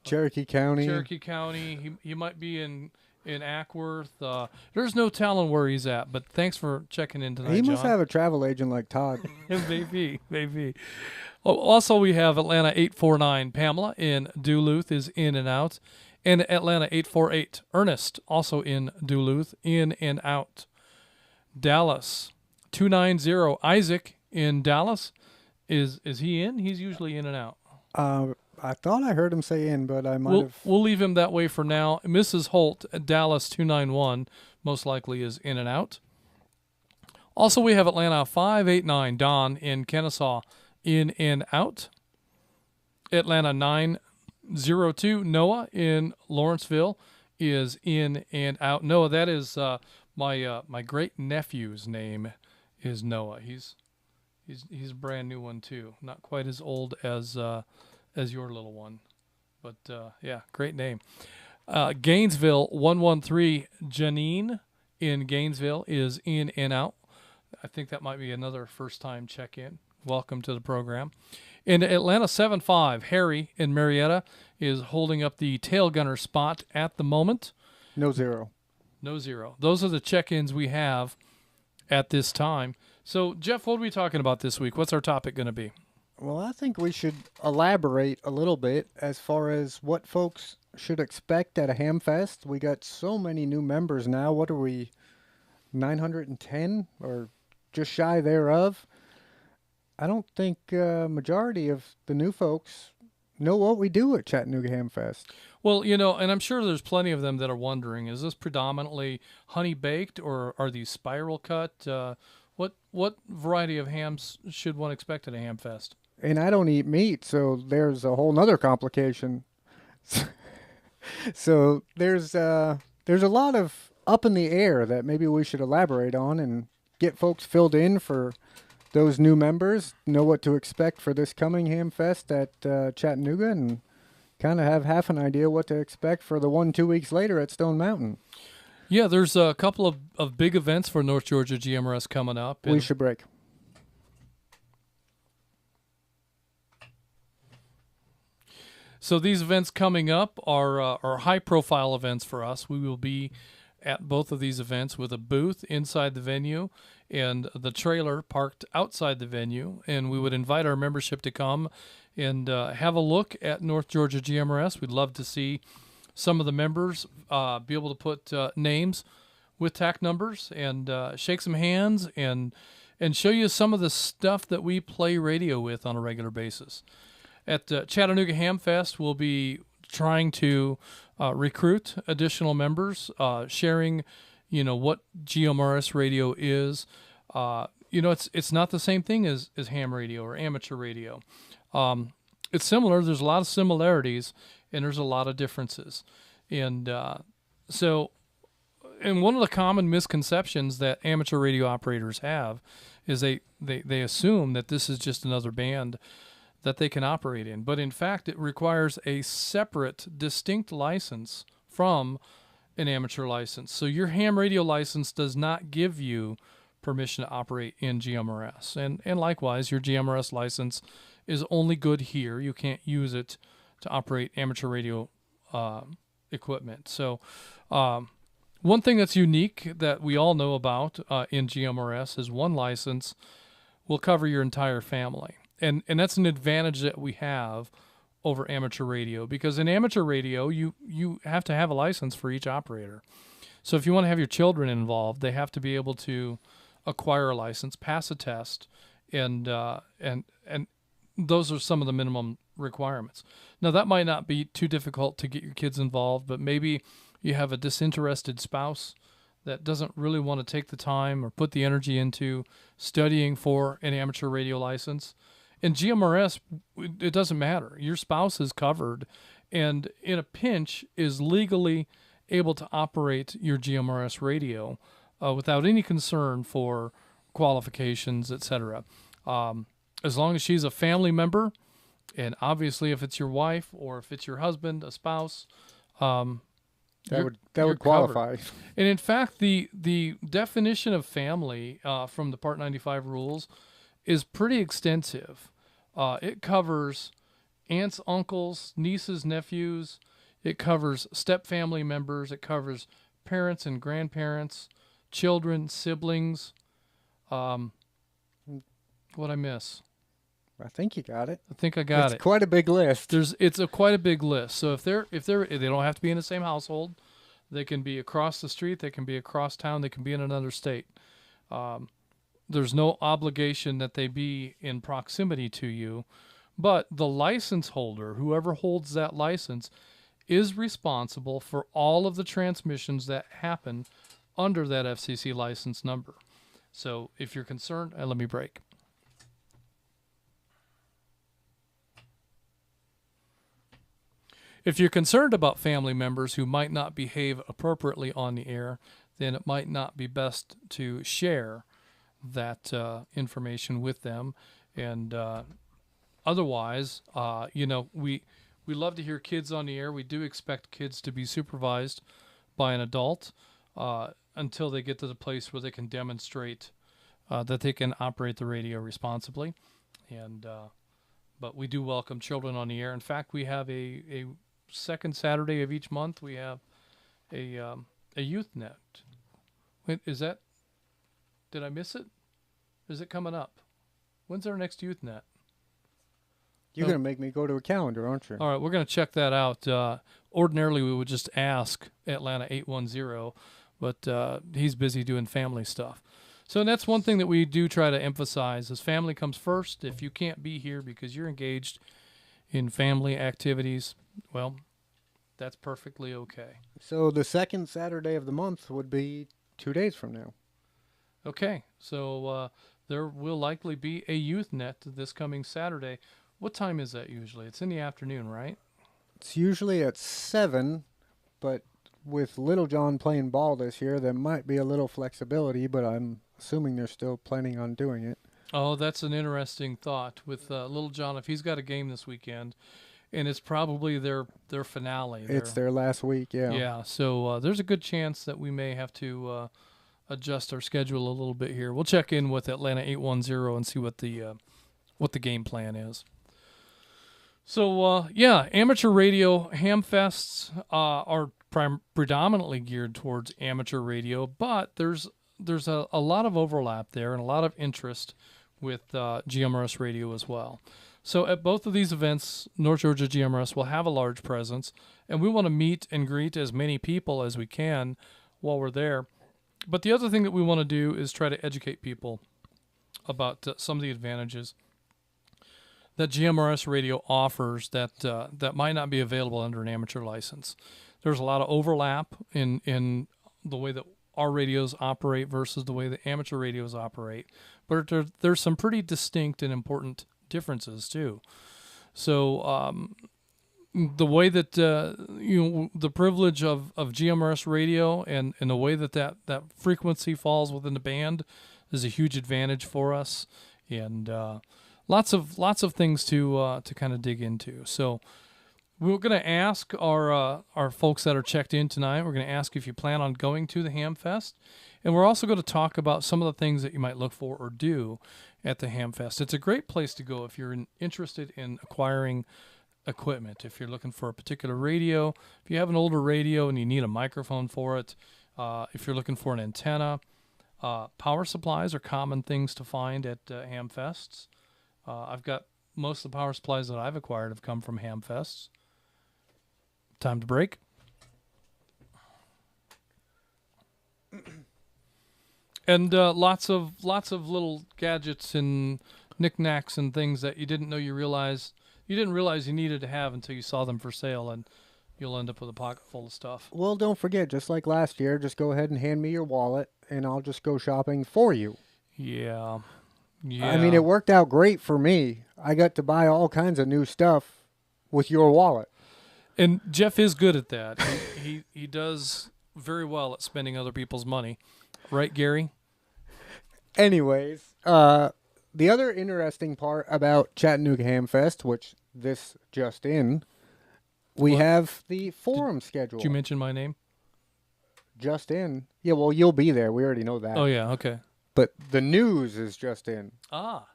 Cherokee County. He might be in Ackworth. There's no telling where he's at, but thanks for checking in tonight, He must John. have a travel agent like Todd. Maybe. Also, we have Atlanta 849 Pamela in Duluth is in and out. And Atlanta 848 Ernest, also in Duluth, in and out. Dallas 290 Isaac in Dallas. Is he in? He's usually in and out. I thought I heard him say in, but I might have. We'll leave him that way for now. Mrs. Holt at Dallas 291 most likely is in and out. Also, we have Atlanta 589 Don in Kennesaw in and out. Atlanta 902 Noah in Lawrenceville is in and out. Noah, that is my great nephew's name is Noah. He's a brand new one too. Not quite as old as your little one, but yeah, great name. Gainesville 113 Janine in Gainesville is in and out. I think that might be another first-time check-in. Welcome to the program. In Atlanta 75 Harry in Marietta is holding up the tail gunner spot at the moment. No 0. Those are the check-ins we have at this time. So, Jeff, what are we talking about this week? What's our topic going to be? Well, I think we should elaborate a little bit as far as what folks should expect at a Hamfest. We got so many new members now. What are we, 910 or just shy thereof? I don't think majority of the new folks know what we do at Chattanooga Hamfest. Well, and I'm sure there's plenty of them that are wondering, is this predominantly honey baked or are these spiral cut? What variety of hams should one expect at a Hamfest? And I don't eat meat, so there's a whole nother complication. So there's a lot of up in the air that maybe we should elaborate on and get folks filled in for those new members, know what to expect for this coming Hamfest at Chattanooga, and kind of have half an idea what to expect for the 1-2 weeks later at Stone Mountain. Yeah, there's a couple of big events for North Georgia GMRS coming up. We should break. So these events coming up are high-profile events for us. We will be at both of these events with a booth inside the venue and the trailer parked outside the venue. And we would invite our membership to come and have a look at North Georgia GMRS. We'd love to see some of the members be able to put names with TAC numbers and shake some hands and and show you some of the stuff that we play radio with on a regular basis. At Chattanooga Hamfest, we'll be trying to recruit additional members, sharing, what GMRS radio is. It's not the same thing as ham radio or amateur radio. It's similar. There's a lot of similarities, and there's a lot of differences. And and one of the common misconceptions that amateur radio operators have is they assume that this is just another band that they can operate in. But in fact, it requires a separate, distinct license from an amateur license. So your ham radio license does not give you permission to operate in GMRS. And likewise, your GMRS license is only good here. You can't use it to operate amateur radio equipment. So one thing that's unique that we all know about in GMRS is one license will cover your entire family. And that's an advantage that we have over amateur radio, because in amateur radio, you have to have a license for each operator. So if you want to have your children involved, they have to be able to acquire a license, pass a test, and those are some of the minimum requirements. Now, that might not be too difficult to get your kids involved, but maybe you have a disinterested spouse that doesn't really want to take the time or put the energy into studying for an amateur radio license. In GMRS, it doesn't matter. Your spouse is covered and in a pinch is legally able to operate your GMRS radio without any concern for qualifications, etc. As long as she's a family member, and obviously if it's your wife or if it's your husband, a spouse, that would qualify. Covered. And in fact, the definition of family from the Part 95 rules is pretty extensive. It covers aunts, uncles, nieces, nephews. It covers step-family members. It covers parents and grandparents, children, siblings. What'd I miss? I think you got it. I think I got it. It's quite a big list. It's quite a big list. So if they don't have to be in the same household, they can be across the street, they can be across town, they can be in another state. There's no obligation that they be in proximity to you, but the license holder, whoever holds that license, is responsible for all of the transmissions that happen under that FCC license number. So if you're concerned, let me break. If you're concerned about family members who might not behave appropriately on the air, then it might not be best to share that information with them. And otherwise, we love to hear kids on the air. We do expect kids to be supervised by an adult until they get to the place where they can demonstrate that they can operate the radio responsibly. And but we do welcome children on the air. In fact, we have a second Saturday of each month, we have a youth net. Wait, did I miss it? Is it coming up? When's our next youth net? You're going to make me go to a calendar, aren't you? All right, we're going to check that out. Ordinarily, we would just ask Atlanta 810, but he's busy doing family stuff. So that's one thing that we do try to emphasize is family comes first. If you can't be here because you're engaged in family activities, well, that's perfectly okay. So the second Saturday of the month would be 2 days from now. Okay, so there will likely be a youth net this coming Saturday. What time is that usually? It's in the afternoon, right? It's usually at 7, but with Little John playing ball this year, there might be a little flexibility, but I'm assuming they're still planning on doing it. Oh, that's an interesting thought with Little John. If he's got a game this weekend, and it's probably their finale. It's their last week, yeah. Yeah, so there's a good chance that we may have to adjust our schedule a little bit here. We'll check in with Atlanta 810 and see what the game plan is. So, amateur radio hamfests are predominantly geared towards amateur radio, but there's a lot of overlap there and a lot of interest with GMRS radio as well. So at both of these events, North Georgia GMRS will have a large presence, and we want to meet and greet as many people as we can while we're there. But the other thing that we want to do is try to educate people about some of the advantages that GMRS radio offers that might not be available under an amateur license. There's a lot of overlap in the way that our radios operate versus the way the amateur radios operate, but there's some pretty distinct and important differences too. So the way that the privilege of GMRS radio and the way that frequency falls within the band is a huge advantage for us, and lots of things to kind of dig into. So we're going to ask our folks that are checked in tonight. We're going to ask if you plan on going to the Hamfest, and we're also going to talk about some of the things that you might look for or do at the Hamfest. It's a great place to go if you're interested in acquiring equipment. If you're looking for a particular radio, if you have an older radio and you need a microphone for it, if you're looking for an antenna, power supplies are common things to find at Hamfests. I've got most of the power supplies that I've acquired have come from Hamfests. Time to break. And lots of little gadgets and knickknacks and things that you didn't realize you needed to have until you saw them for sale, and you'll end up with a pocket full of stuff. Well, don't forget, just like last year, just go ahead and hand me your wallet, and I'll just go shopping for you. Yeah. I mean, it worked out great for me. I got to buy all kinds of new stuff with your wallet. And Jeff is good at that. He does very well at spending other people's money. Right, Gary? Anyways, the other interesting part about Chattanooga Hamfest, which this just in, we have the forum schedule. Did you mention my name? Just in. Yeah, well, you'll be there. We already know that. Oh, yeah, okay. But the news is just in. Ah.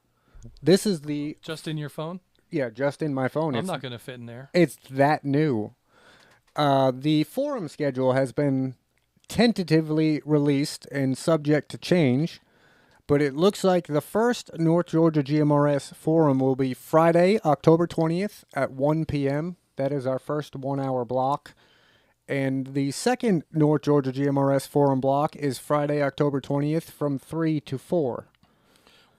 This is the... Just in your phone? Yeah, just in my phone. I'm not going to fit in there. It's that new. The forum schedule has been tentatively released and subject to change, but it looks like the first North Georgia GMRS forum will be Friday, October 20th at 1 p.m. That is our first 1 hour block. And the second North Georgia GMRS forum block is Friday, October 20th from 3 to 4.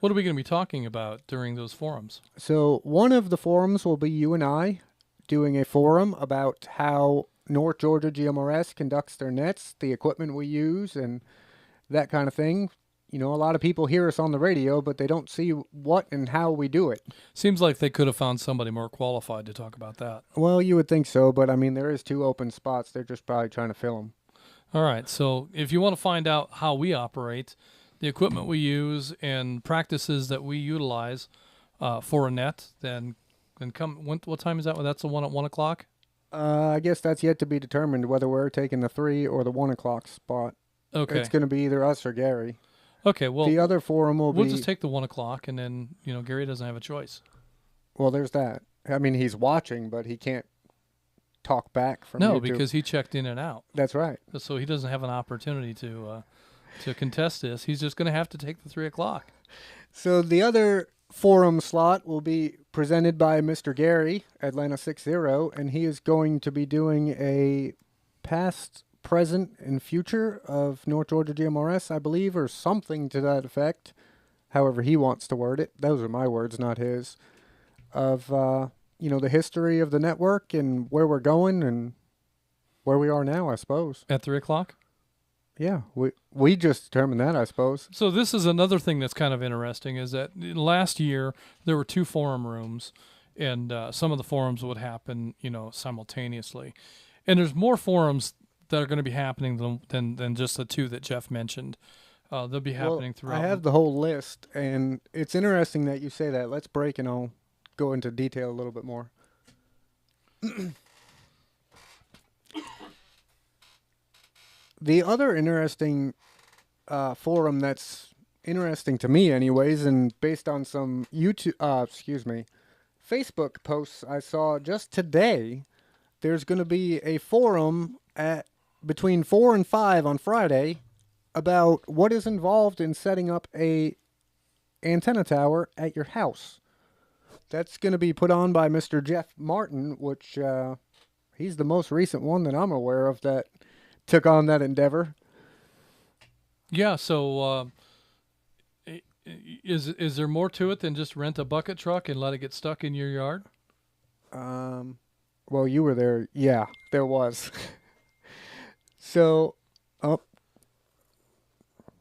What are we going to be talking about during those forums? So one of the forums will be you and I doing a forum about how North Georgia GMRS conducts their nets, the equipment we use, and that kind of thing. You know, a lot of people hear us on the radio, but they don't see what and how we do it. Seems like they could have found somebody more qualified to talk about that. Well, you would think so, but I mean, there is 2 open spots. They're just probably trying to fill them. All right, so if you want to find out how we operate, the equipment we use, and practices that we utilize for a net, then come. What time is that? That's the one at 1 o'clock? I guess that's yet to be determined whether we're taking the 3 or the 1 o'clock spot. Okay. It's going to be either us or Gary. Okay, well, the other forum will we'll just take the 1 o'clock, and then, Gary doesn't have a choice. Well, there's that. I mean, he's watching, but he can't talk back from No, YouTube. because he checked in and out. That's right. So he doesn't have an opportunity to contest this. He's just going to have to take the 3 o'clock. So the other forum slot will be presented by Mr. Gary, Atlanta 60, and he is going to be doing a past, present, and future of North Georgia GMRS, I believe, or something to that effect, however he wants to word it. Those are my words, not his. Of, the history of the network and where we're going and where we are now, I suppose. At 3 o'clock? Yeah, we just determined that, I suppose. So this is another thing that's kind of interesting, is that last year there were 2 forum rooms, and some of the forums would happen, simultaneously. And there's more forums that are going to be happening than just the 2 that Jeff mentioned. They'll be happening throughout. I have the whole list, and it's interesting that you say that. Let's break, and I'll go into detail a little bit more. The other interesting forum that's interesting to me anyways, and based on some Facebook posts I saw just today, there's going to be a forum at between 4 and 5 on Friday about what is involved in setting up a antenna tower at your house. That's going to be put on by Mr. Jeff Martin, which he's the most recent one that I'm aware of that took on that endeavor. Yeah, so Is there more to it than just rent a bucket truck and let it get stuck in your yard? Well, you were there. Yeah, there was. So,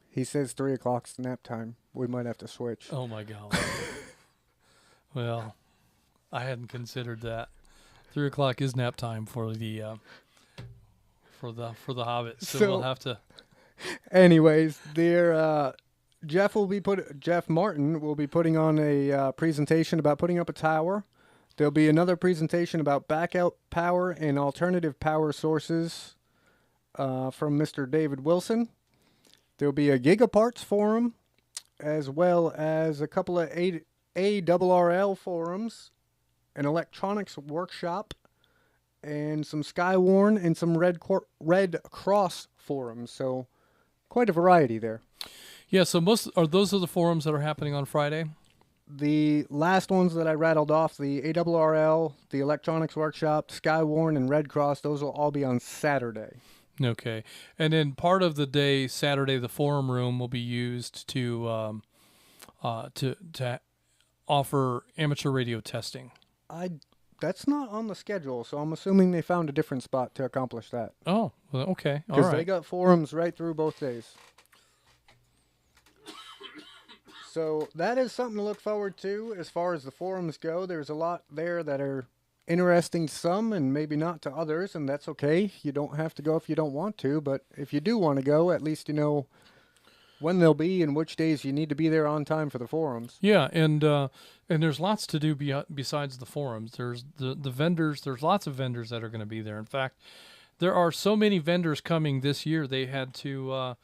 he says 3 o'clock's nap time. We might have to switch. Oh my God. Well, I hadn't considered that. 3 o'clock is nap time for the Hobbit, so we'll have to. Anyways, Jeff Martin will be putting on a presentation about putting up a tower. There'll be another presentation about backup power and alternative power sources from Mr. David Wilson. There'll be a Gigaparts forum, as well as a couple of ARRL forums, an electronics workshop, and some Skywarn and some Red Cross forums. So quite a variety there. Yeah, so those are the forums that are happening on Friday? The last ones that I rattled off, the ARRL, the Electronics Workshop, Skywarn, and Red Cross, those will all be on Saturday. Okay. And then part of the day, Saturday, the forum room will be used to offer amateur radio testing. That's not on the schedule, so I'm assuming they found a different spot to accomplish that. Oh, well, okay. All Because right. they got forums right through both days. So that is something to look forward to as far as the forums go. There's a lot there that are interesting to some and maybe not to others, and that's okay. You don't have to go if you don't want to, but if you do want to go, at least you know when they'll be and which days you need to be there on time for the forums. Yeah, and there's lots to do besides the forums. There's the vendors. There's lots of vendors that are going to be there. In fact, there are so many vendors coming this year, they had to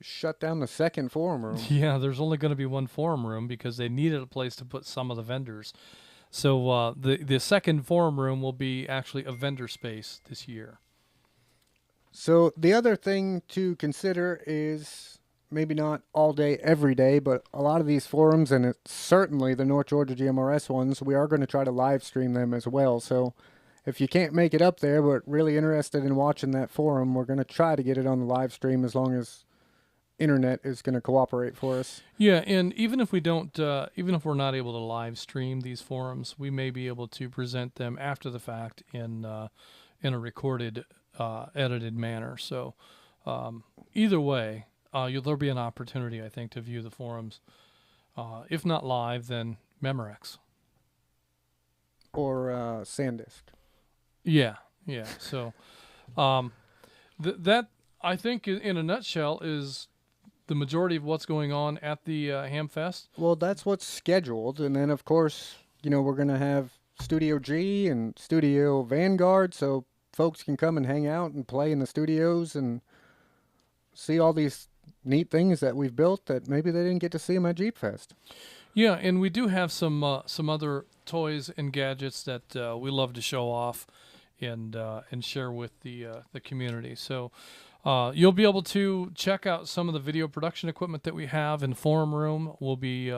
shut down the second forum room. Yeah, there's only going to be one forum room because they needed a place to put some of the vendors. So the second forum room will be actually a vendor space this year. So the other thing to consider is maybe not all day, every day, but a lot of these forums, and it's certainly the North Georgia GMRS ones, we are going to try to live stream them as well. So if you can't make it up there but really interested in watching that forum, we're going to try to get it on the live stream as long as internet is going to cooperate for us. Yeah, and even if we don't, even if we're not able to live stream these forums, we may be able to present them after the fact in a recorded, edited manner. So either way, there'll be an opportunity, I think, to view the forums. If not live, then Memorex or SanDisk. Yeah. So that I think, in a nutshell, is the majority of what's going on at the Hamfest. Well, that's what's scheduled, and then of course, we're going to have Studio G and Studio Vanguard, so folks can come and hang out and play in the studios and see all these neat things that we've built that maybe they didn't get to see them at Jeep Fest. Yeah, and we do have some other toys and gadgets that we love to show off and share with the community. So you'll be able to check out some of the video production equipment that we have in the forum room. We'll be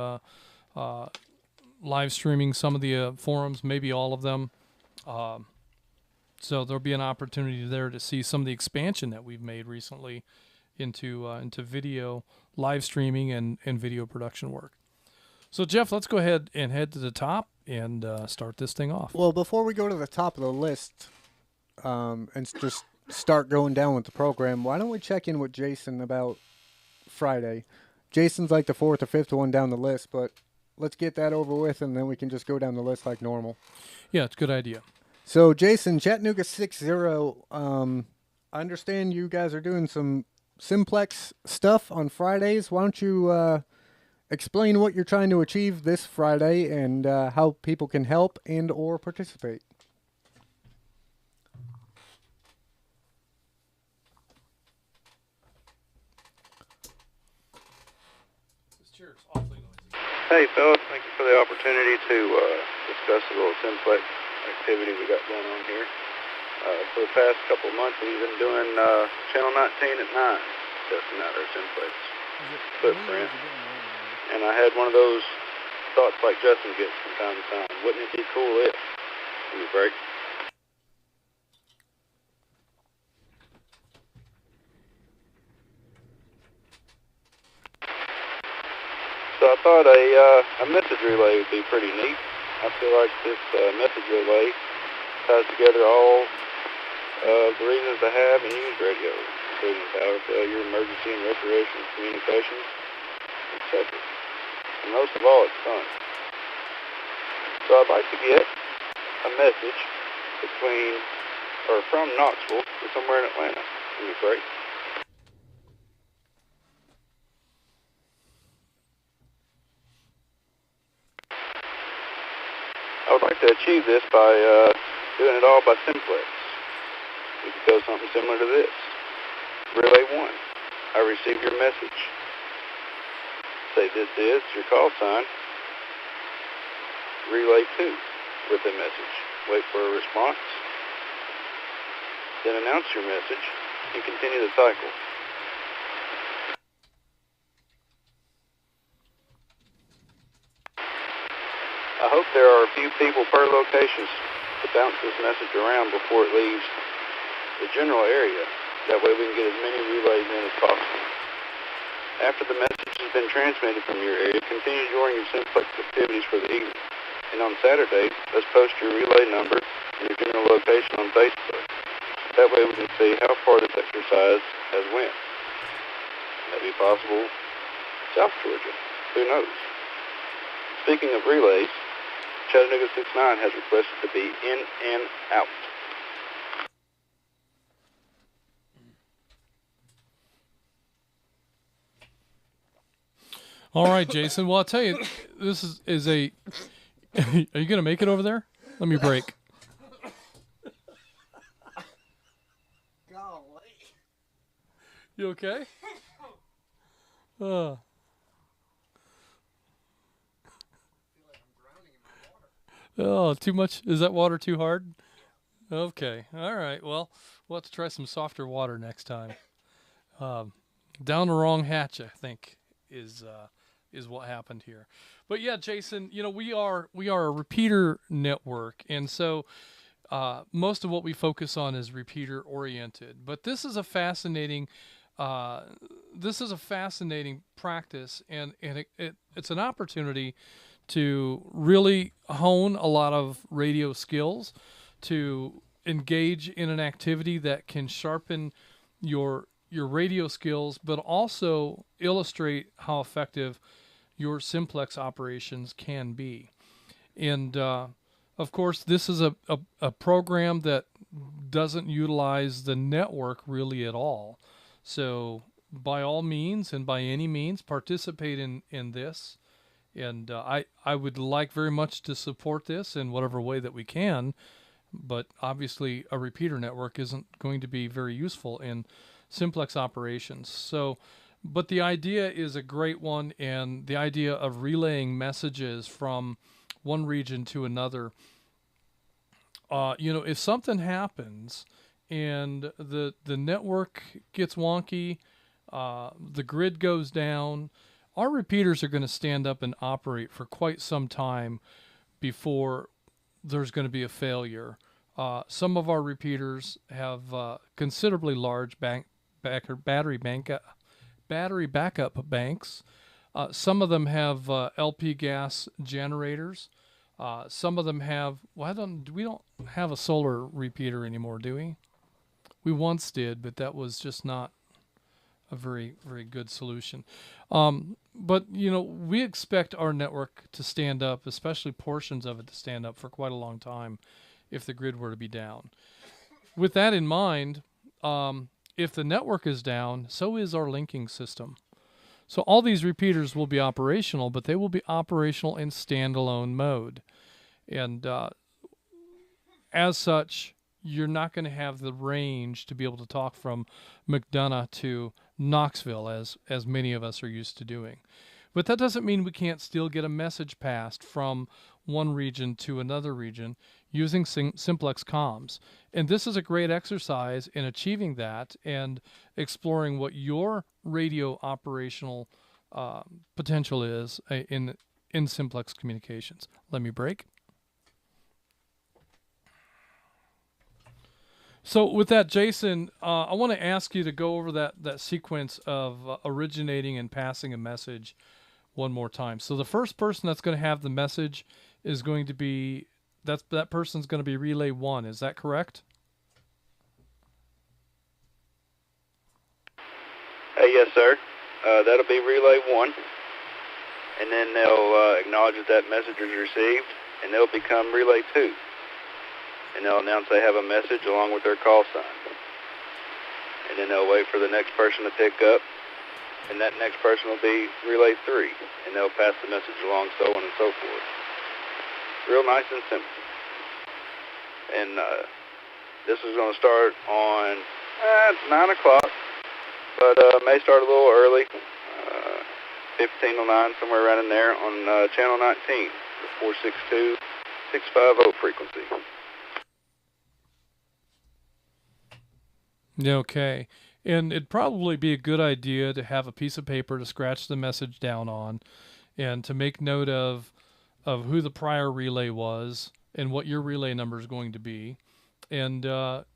live streaming some of the forums, maybe all of them. So there'll be an opportunity there to see some of the expansion that we've made recently into video live streaming and video production work. So Jeff, let's go ahead and head to the top and start this thing off. Well, before we go to the top of the list and just start going down with the program, why don't we check in with Jason about Friday? Jason's like the fourth or fifth one down the list, but let's get that over with, and then we can just go down the list like normal. Yeah, it's a good idea. So, Jason, Chattanooga 6-0, I understand you guys are doing some simplex stuff on Fridays. Why don't you explain what you're trying to achieve this Friday and how people can help and or participate? Hey, fellas, thank you for the opportunity to discuss a little simplex activity we got going on here. For the past couple of months, we've been doing channel 19 at 9, testing out our simplex footprint. And I had one of those thoughts like Justin gets from time to time. Wouldn't it be cool if? Give me a break. thought a message relay would be pretty neat. I feel like this message relay ties together all the reasons to have and use radio, including power failure, emergency and restoration communications, etc. And most of all, it's fun. So I'd like to get a message from Knoxville to somewhere in Atlanta. Would be great. I would like to achieve this by doing it all by simplex. We could go something similar to this. Relay 1. I received your message. Say this is your call sign. Relay 2 with a message. Wait for a response. Then announce your message and continue the cycle. I hope there are a few people per location to bounce this message around before it leaves the general area. That way we can get as many relays in as possible. After the message has been transmitted from your area, continue during your simplex activities for the evening. And on Saturday, let's post your relay number and your general location on Facebook. That way we can see how far this exercise has went. Maybe possible South Georgia. Who knows? Speaking of relays, Chattanooga 69 has requested to be in and out. All right, Jason. Well, I'll tell you, this is a... Are you going to make it over there? Let me break. You okay? Oh, too much? Is that water too hard? Okay. All right. Well, we'll have to try some softer water next time. Down the wrong hatch, I think, is what happened here. But yeah, Jason, you know, we are a repeater network, and so most of what we focus on is repeater oriented. But this is a fascinating practice, and it's an opportunity to really hone a lot of radio skills, to engage in an activity that can sharpen your radio skills, but also illustrate how effective your simplex operations can be. And of course, this is a program that doesn't utilize the network really at all. So by all means and by any means, participate in this. And I would like very much to support this in whatever way that we can, but obviously a repeater network isn't going to be very useful in simplex operations. So, but the idea is a great one, and the idea of relaying messages from one region to another. You know, if something happens and the network gets wonky, the grid goes down, our repeaters are going to stand up and operate for quite some time before there's going to be a failure. Some of our repeaters have considerably large battery backup banks. Some of them have LP gas generators. Some of them have, we don't have a solar repeater anymore, do we? We once did, but that was just not a very, very good solution. But, you know, we expect our network to stand up, especially portions of it to stand up for quite a long time if the grid were to be down. With that in mind, if the network is down, so is our linking system. So all these repeaters will be operational, but they will be operational in standalone mode. And as such, you're not going to have the range to be able to talk from McDonough to Knoxville as many of us are used to doing. But that doesn't mean we can't still get a message passed from one region to another region using simplex comms. And this is a great exercise in achieving that and exploring what your radio operational potential is in simplex communications. Let me break. So with that, Jason, I want to ask you to go over that sequence of originating and passing a message one more time. So the first person that's going to have the message is going to be, that person's going to be relay 1. Is that correct? Yes, sir. That'll be relay 1. And then they'll acknowledge that message is received, and they'll become relay 2. And they'll announce they have a message along with their call sign. And then they'll wait for the next person to pick up, and that next person will be relay 3, and they'll pass the message along, so on and so forth. Real nice and simple. And this is going to start on 9 o'clock, but may start a little early, 15 to 9, somewhere around in there on channel 19, the 462-650 frequency. Okay. And it'd probably be a good idea to have a piece of paper to scratch the message down on, and to make note of who the prior relay was and what your relay number is going to be, and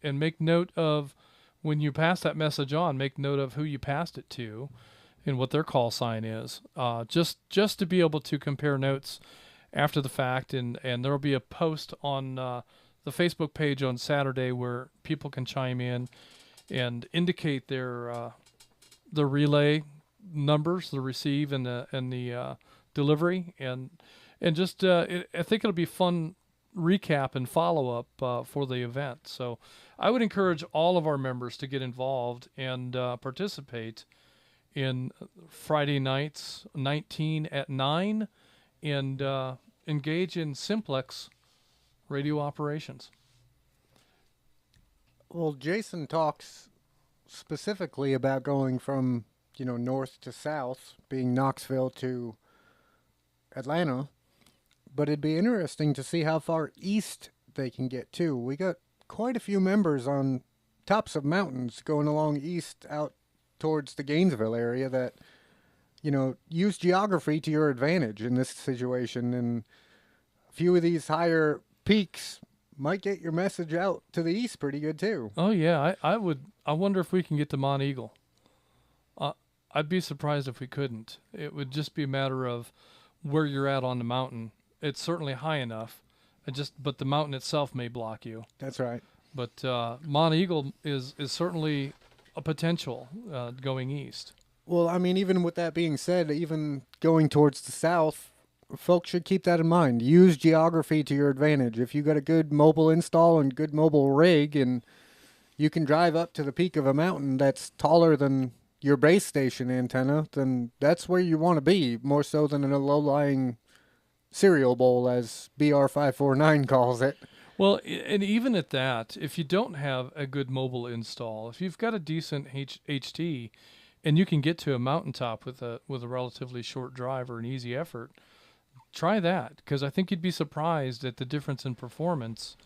make note of, when you pass that message on, make note of who you passed it to and what their call sign is, just to be able to compare notes after the fact. And there will be a post on the Facebook page on Saturday where people can chime in and indicate their relay numbers, the receive and the delivery, and just I think it'll be fun recap and follow up for the event. So I would encourage all of our members to get involved and participate in Friday nights 19 at 9, and engage in simplex radio operations. Well, Jason talks specifically about going from, north to south, being Knoxville to Atlanta, but it'd be interesting to see how far east they can get too. We got quite a few members on tops of mountains going along east out towards the Gainesville area that, use geography to your advantage in this situation, and a few of these higher peaks might get your message out to the east pretty good too. Oh yeah, I wonder if we can get to Mont Eagle. I'd be surprised if we couldn't. It would just be a matter of where you're at on the mountain. It's certainly high enough, but the mountain itself may block you. That's right. But Mont Eagle is certainly a potential going east. Well, I mean, even with that being said, even going towards the south, folks should keep that in mind. Use geography to your advantage. If you got a good mobile install and good mobile rig, and you can drive up to the peak of a mountain that's taller than your base station antenna, then that's where you want to be, more so than in a low-lying cereal bowl, as BR549 calls it. Well, and even at that, if you don't have a good mobile install, if you've got a decent HT and you can get to a mountaintop with a relatively short drive or an easy effort, try that, because I think you'd be surprised at the difference in performance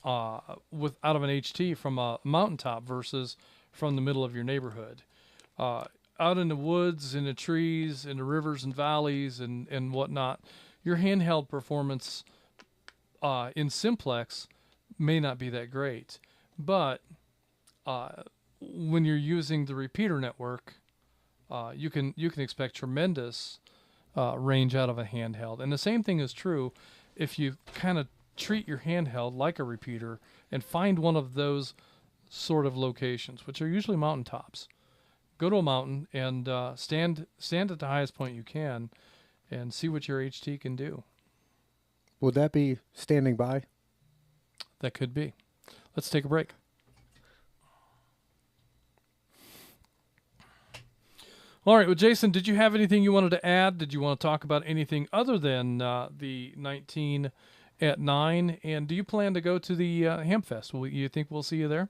out of an HT from a mountaintop versus from the middle of your neighborhood. Out in the woods, in the trees, in the rivers and valleys and whatnot, your handheld performance in simplex may not be that great, but when you're using the repeater network, you can expect tremendous range out of a handheld. And the same thing is true if you kind of treat your handheld like a repeater and find one of those sort of locations, which are usually mountaintops. Go to a mountain and stand at the highest point you can and see what your HT can do. Would that be standing by? That could be. Let's take a break. All right. Well, Jason, did you have anything you wanted to add? Did you want to talk about anything other than the 19 at 9? And do you plan to go to the Hamfest? You think we'll see you there?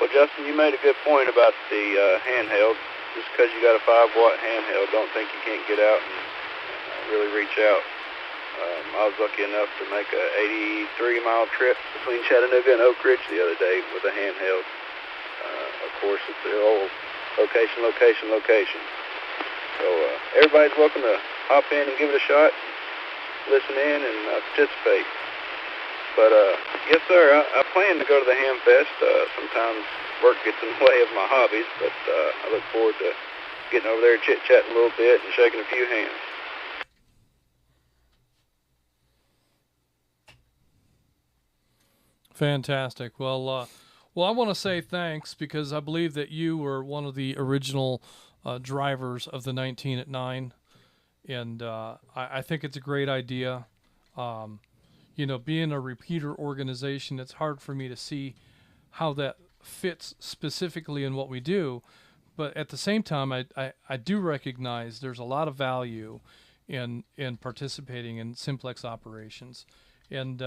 Well, Justin, you made a good point about the handheld. Just because you got a 5-watt handheld, don't think you can't get out and really reach out. I was lucky enough to make a 83-mile trip between Chattanooga and Oak Ridge the other day with a handheld. Of course, it's the old location. So everybody's welcome to hop in and give it a shot, listen in, and participate. But, yes, sir, I plan to go to the Hamfest. Sometimes work gets in the way of my hobbies, but I look forward to getting over there, chit-chatting a little bit, and shaking a few hands. Fantastic. Well, I want to say thanks because I believe that you were one of the original drivers of the 19 at 9, and I think it's a great idea. Being a repeater organization, it's hard for me to see how that fits specifically in what we do, but at the same time, I do recognize there's a lot of value in participating in simplex operations, and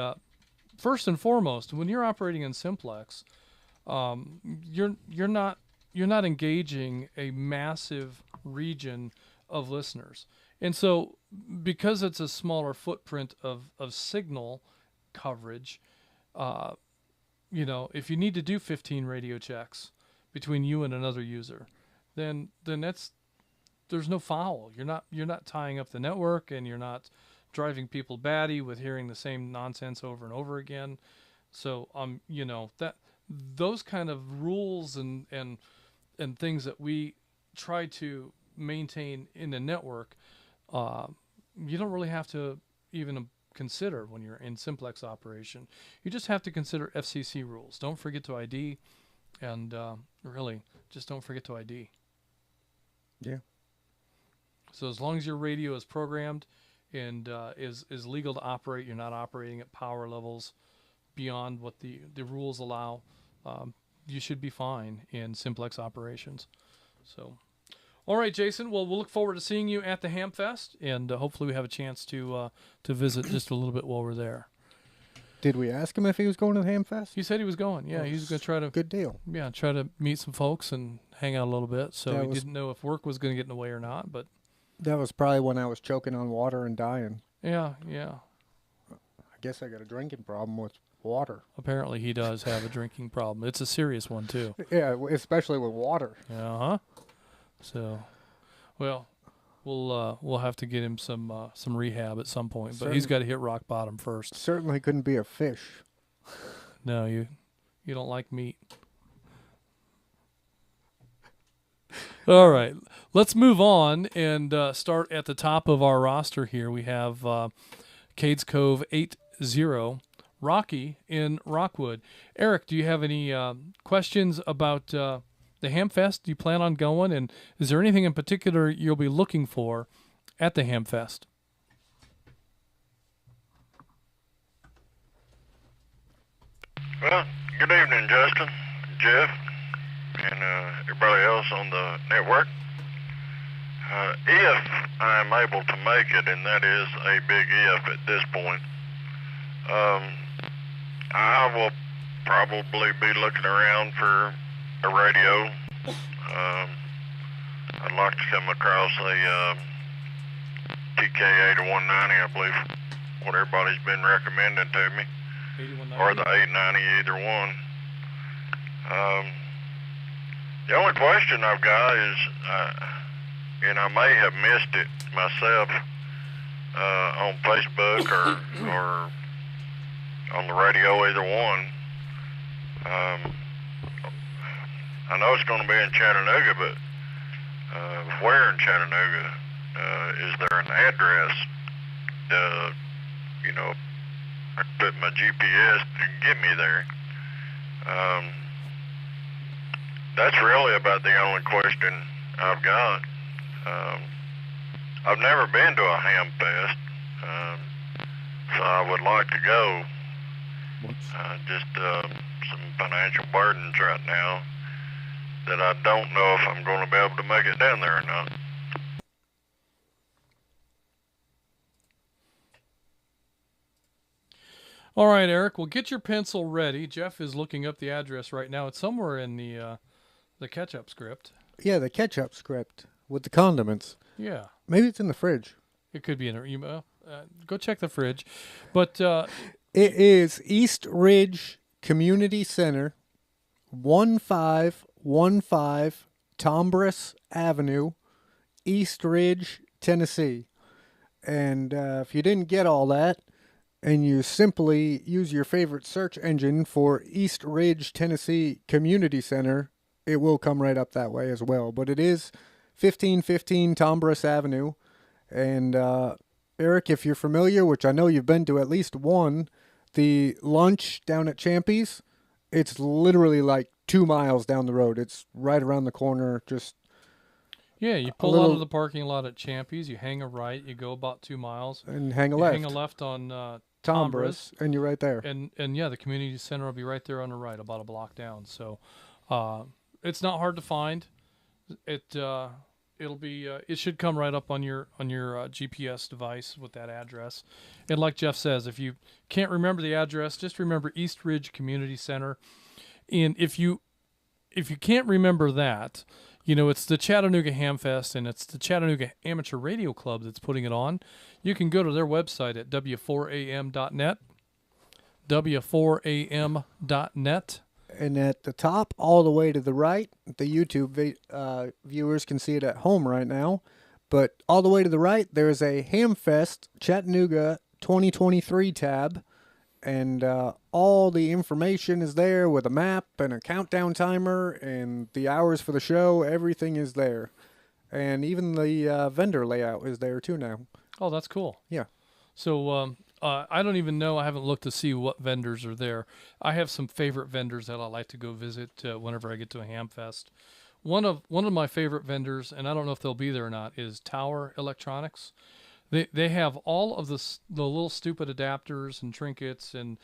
first and foremost, when you're operating in simplex, you're not engaging a massive region of listeners, and so because it's a smaller footprint of signal coverage, if you need to do 15 radio checks between you and another user, then there's no foul. You're not tying up the network, and you're not driving people batty with hearing the same nonsense over and over again. So that those kind of rules and things that we try to maintain in the network, you don't really have to even consider when you're in simplex operation. You just have to consider FCC rules. Don't forget to ID, and really just don't forget to ID. Yeah. So as long as your radio is programmed and is legal to operate, you're not operating at power levels beyond what the rules allow, you should be fine in simplex operations. So, all right, Jason. Well, we'll look forward to seeing you at the Hamfest, and hopefully we have a chance to visit just a little bit while we're there. Did we ask him if he was going to the Hamfest? He said he was going. Yeah, he was going to try to. Good deal. Yeah, try to meet some folks and hang out a little bit. So he didn't know if work was going to get in the way or not, but. That was probably when I was choking on water and dying. Yeah. I guess I got a drinking problem with water. Apparently he does have a drinking problem. It's a serious one, too. Yeah, especially with water. Uh-huh. So, well, we'll have to get him some rehab at some point, but he's got to hit rock bottom first. Certainly couldn't be a fish. No, you don't like meat. All right, let's move on and start at the top of our roster here. We have Cades Cove 80, Rocky in Rockwood. Eric, do you have any questions about the Hamfest? Do you plan on going? And is there anything in particular you'll be looking for at the Hamfest? Well, good evening, Justin, Jeff, and everybody else on the network. If I'm able to make it, and that is a big if at this point, I will probably be looking around for a radio. I'd like to come across a TK 8190, I believe, what everybody's been recommending to me, or the 890, either one. The only question I've got is, and I may have missed it myself on Facebook or on the radio, either one. I know it's going to be in Chattanooga, but where in Chattanooga? Is there an address? I put my GPS to get me there. That's really about the only question I've got. I've never been to a Hamfest, so I would like to go. Just some financial burdens right now that I don't know if I'm going to be able to make it down there or not. All right, Eric. Well, get your pencil ready. Jeff is looking up the address right now. It's somewhere in the catch-up script. Yeah, the catch-up script with the condiments. Yeah. Maybe it's in the fridge. It could be in a go check the fridge. But it is East Ridge Community Center, 1515 Tombras Avenue, East Ridge, Tennessee. And if you didn't get all that, and you simply use your favorite search engine for East Ridge, Tennessee Community Center, it will come right up that way as well. But it is 1515 Tombras Avenue. And Eric, if you're familiar, which I know you've been to at least one, the lunch down at Champy's, it's literally like 2 miles down the road. It's right around the corner. Just yeah, you pull out of the parking lot at Champy's, you hang a right, you go about 2 miles, and hang a you left. Hang a left on Tombras, and you're right there. And yeah, the community center will be right there on the right, about a block down. So it's not hard to find. It'll be it should come right up on your GPS device with that address. And like Jeff says, if you can't remember the address, just remember East Ridge Community Center. And if you can't remember that, you know, it's the Chattanooga Hamfest, and it's the Chattanooga Amateur Radio Club that's putting it on. You can go to their website at w4am.net, w4am.net. And at the top, all the way to the right, the YouTube viewers can see it at home right now, but all the way to the right, there's a Hamfest Chattanooga 2023 tab, and all the information is there with a map and a countdown timer and the hours for the show. Everything is there. And even the vendor layout is there too now. Oh, that's cool. Yeah. So I don't even know. I haven't looked to see what vendors are there. I have some favorite vendors that I like to go visit whenever I get to a Hamfest. One of my favorite vendors, and I don't know if they'll be there or not, is Tower Electronics. They have all of the little stupid adapters and trinkets, and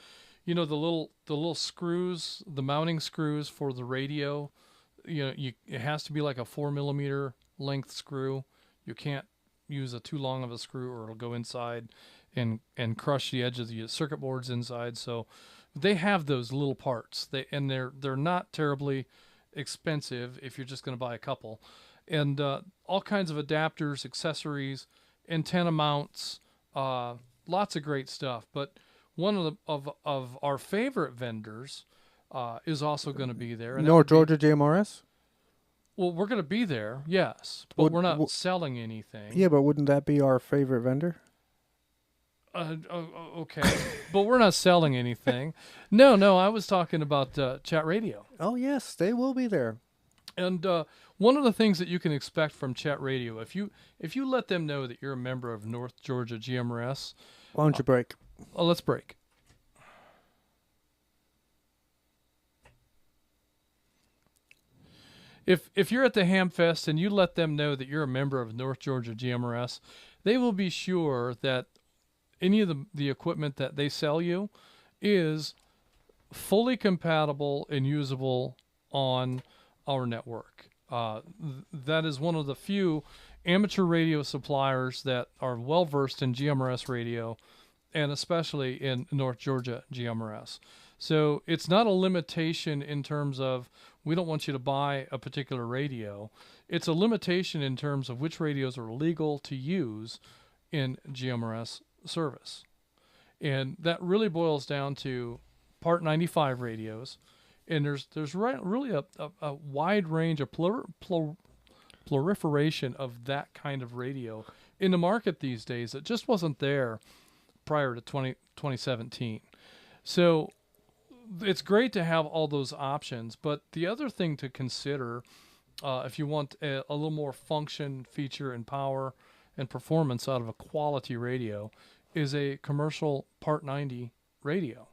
you know the little screws, the mounting screws for the radio. You know, it has to be like a 4mm length screw. You can't use a too long of a screw, or it'll go inside and crush the edge of the circuit boards inside. So they have those little parts. They're not terribly expensive if you're just going to buy a couple, and all kinds of adapters, accessories, antenna mounts, lots of great stuff. But one of our favorite vendors is also going to be there. And North Georgia GMRS? Well, we're going to be there, yes, but we're not selling anything. Yeah, but wouldn't that be our favorite vendor? Okay, but we're not selling anything. No, I was talking about Chat Radio. Oh, yes, they will be there. And one of the things that you can expect from Chat Radio, if you let them know that you're a member of North Georgia GMRS. Why don't you break? Let's break. If you're at the Hamfest and you let them know that you're a member of North Georgia GMRS, they will be sure that any of the equipment that they sell you is fully compatible and usable on our network. That is one of the few amateur radio suppliers that are well versed in GMRS radio, and especially in North Georgia GMRS. So it's not a limitation in terms of we don't want you to buy a particular radio. It's a limitation in terms of which radios are legal to use in GMRS service. And that really boils down to Part 95 radios. And there's really a wide range of proliferation of that kind of radio in the market these days. It just wasn't there prior to 2017. So it's great to have all those options, but the other thing to consider, if you want a little more function, feature, and power and performance out of a quality radio, is a commercial Part 90 radio.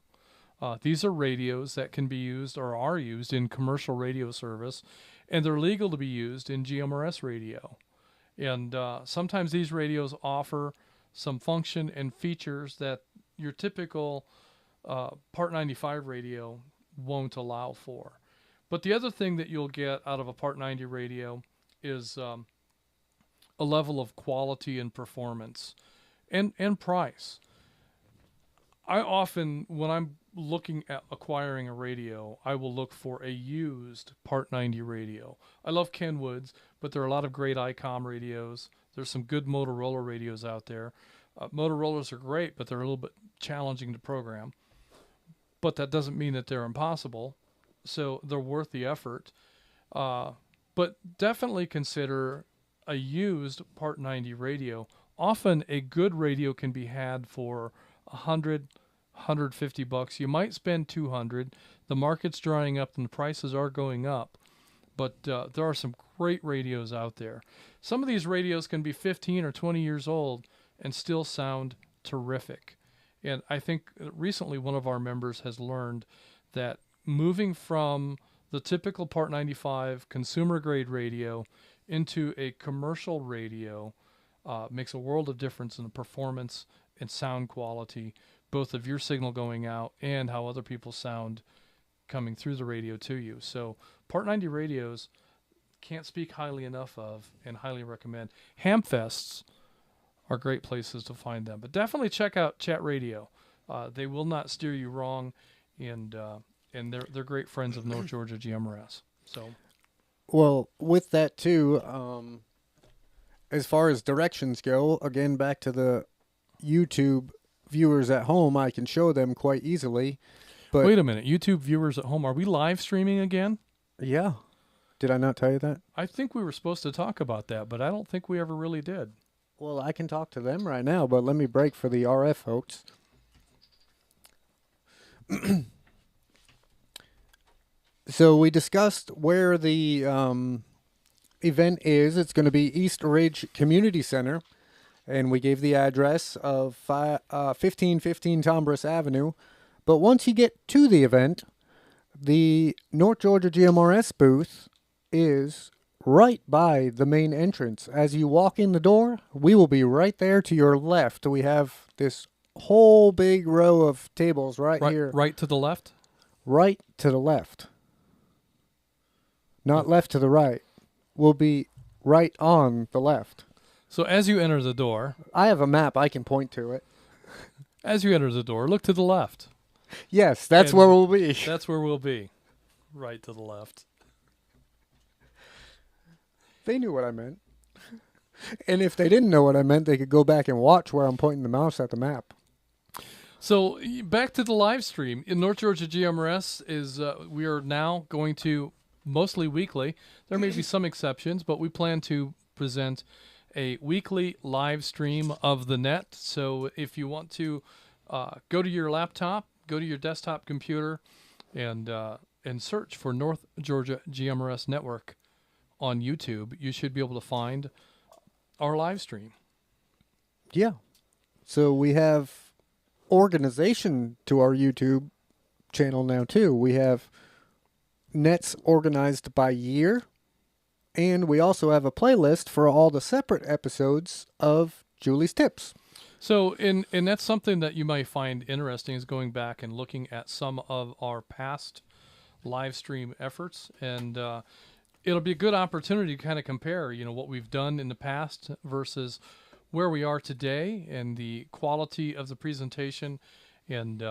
These are radios that can be used or are used in commercial radio service, and they're legal to be used in GMRS radio. And sometimes these radios offer some function and features that your typical Part 95 radio won't allow for. But the other thing that you'll get out of a Part 90 radio is a level of quality and performance and price. I often, when I'm looking at acquiring a radio, I will look for a used Part 90 radio. I love Kenwoods, but there are a lot of great ICOM radios. There's some good Motorola radios out there. Motorola's are great, but they're a little bit challenging to program. But that doesn't mean that they're impossible. So they're worth the effort. But definitely consider a used Part 90 radio. Often a good radio can be had for $100, $150. You might spend $200. The market's drying up and the prices are going up. But there are some great radios out there. Some of these radios can be 15 or 20 years old and still sound terrific. And I think recently one of our members has learned that moving from the typical Part 95 consumer grade radio into a commercial radio makes a world of difference in the performance and sound quality, both of your signal going out and how other people sound coming through the radio to you. So Part 90 radios, can't speak highly enough of and highly recommend. Hamfests are great places to find them. But definitely check out Chat Radio. They will not steer you wrong, and they're great friends of North Georgia GMRS. So, well, with that too, as far as directions go, again back to the YouTube viewers at home, I can show them quite easily. But wait a minute, YouTube viewers at home, are we live streaming again? Yeah. Did I not tell you that? I think we were supposed to talk about that, but I don't think we ever really did. Well, I can talk to them right now, but let me break for the RF folks. So we discussed where the event is. It's going to be East Ridge Community Center, and we gave the address of 1515 Tombras Avenue. But once you get to the event, the North Georgia GMRS booth is right by the main entrance. As you walk in the door, we will be right there to your left. We have this whole big row of tables right here. Right to the left? Right to the left. Not left to the right. We'll be right on the left. So as you enter the door... I have a map. I can point to it. As you enter the door, look to the left. Yes, that's where we'll be. That's where we'll be. Right to the left. They knew what I meant. And if they didn't know what I meant, they could go back and watch where I'm pointing the mouse at the map. So back to the live stream. In North Georgia GMRS is we are now going to, mostly weekly, there may be some exceptions, but we plan to present a weekly live stream of the net. So if you want to go to your laptop, go to your desktop computer, and search for North Georgia GMRS Network on YouTube, you should be able to find our live stream. Yeah. So we have organization to our YouTube channel now too. We have nets organized by year, and we also have a playlist for all the separate episodes of Julie's Tips. So, and that's something that you might find interesting, is going back and looking at some of our past live stream efforts, and it'll be a good opportunity to kind of compare, what we've done in the past versus where we are today, and the quality of the presentation, and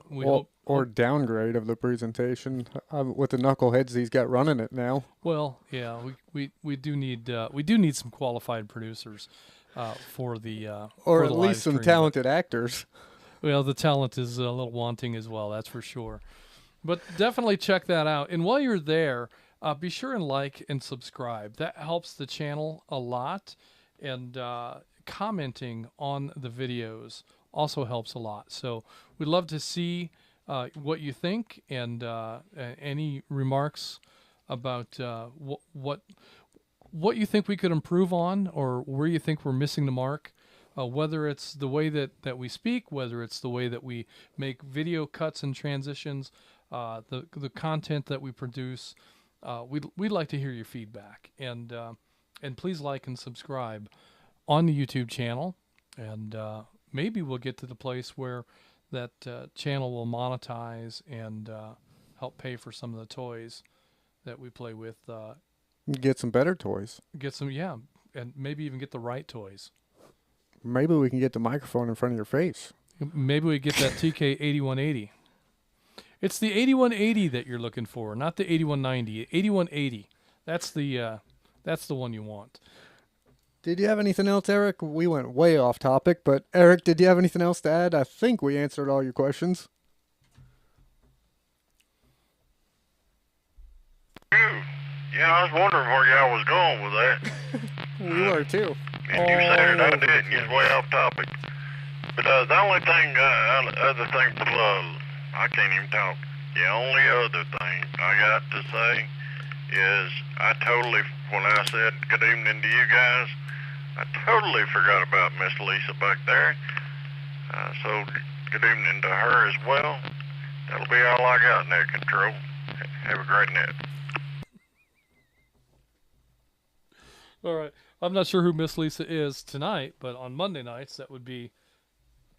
we hope... Or downgrade of the presentation with the knuckleheads he's got running it now. Well, yeah, we do need some qualified producers for the or at least some talented actors. Well, the talent is a little wanting as well, that's for sure. But definitely check that out. And while you're there, be sure and like and subscribe. That helps the channel a lot. And commenting on the videos also helps a lot. So we'd love to see what you think, and any remarks about what you think we could improve on, or where you think we're missing the mark, whether it's the way that we speak, whether it's the way that we make video cuts and transitions, the content that we produce. We'd like to hear your feedback, and please like and subscribe on the YouTube channel, and maybe we'll get to the place where that channel will monetize and help pay for some of the toys that we play with. Get some better toys. Get some, yeah, and maybe even get the right toys. Maybe we can get the microphone in front of your face. Maybe we get that TK 8180. It's the 8180 that you're looking for, not the 8190. 8180. That's the one you want. Did you have anything else, Eric? We went way off topic, but Eric, did you have anything else to add? I think we answered all your questions. Yeah, I was wondering where y'all was going with that. We were too. And you said it, I didn't. You was way off topic. But the only thing, other thing, I can't even talk. The only other thing I got to say is when I said good evening to you guys, I totally forgot about Miss Lisa back there. So good evening to her as well. That'll be all I got, Net Control. Have a great net. All right. I'm not sure who Miss Lisa is tonight, but on Monday nights, that would be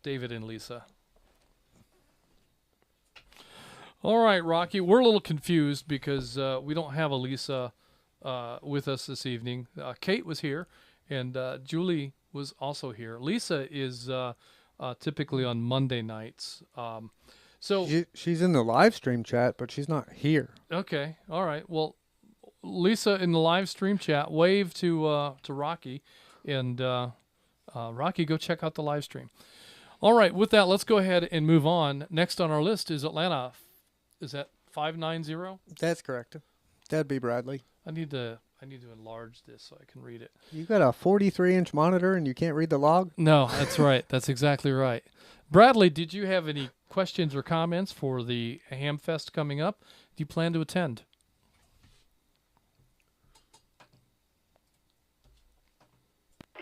David and Lisa. All right, Rocky. We're a little confused because we don't have a Lisa with us this evening. Kate was here, and Julie was also here. Lisa is typically on Monday nights. So she's in the live stream chat, but she's not here. Okay. All right. Well, Lisa in the live stream chat, wave to Rocky, and Rocky, go check out the live stream. All right. With that, let's go ahead and move on. Next on our list is Atlanta. Is that 590? That's correct. That'd be Bradley. I need to enlarge this so I can read it. You got a 43-inch monitor and you can't read the log? No, that's right. That's exactly right. Bradley, did you have any questions or comments for the Hamfest coming up? Do you plan to attend?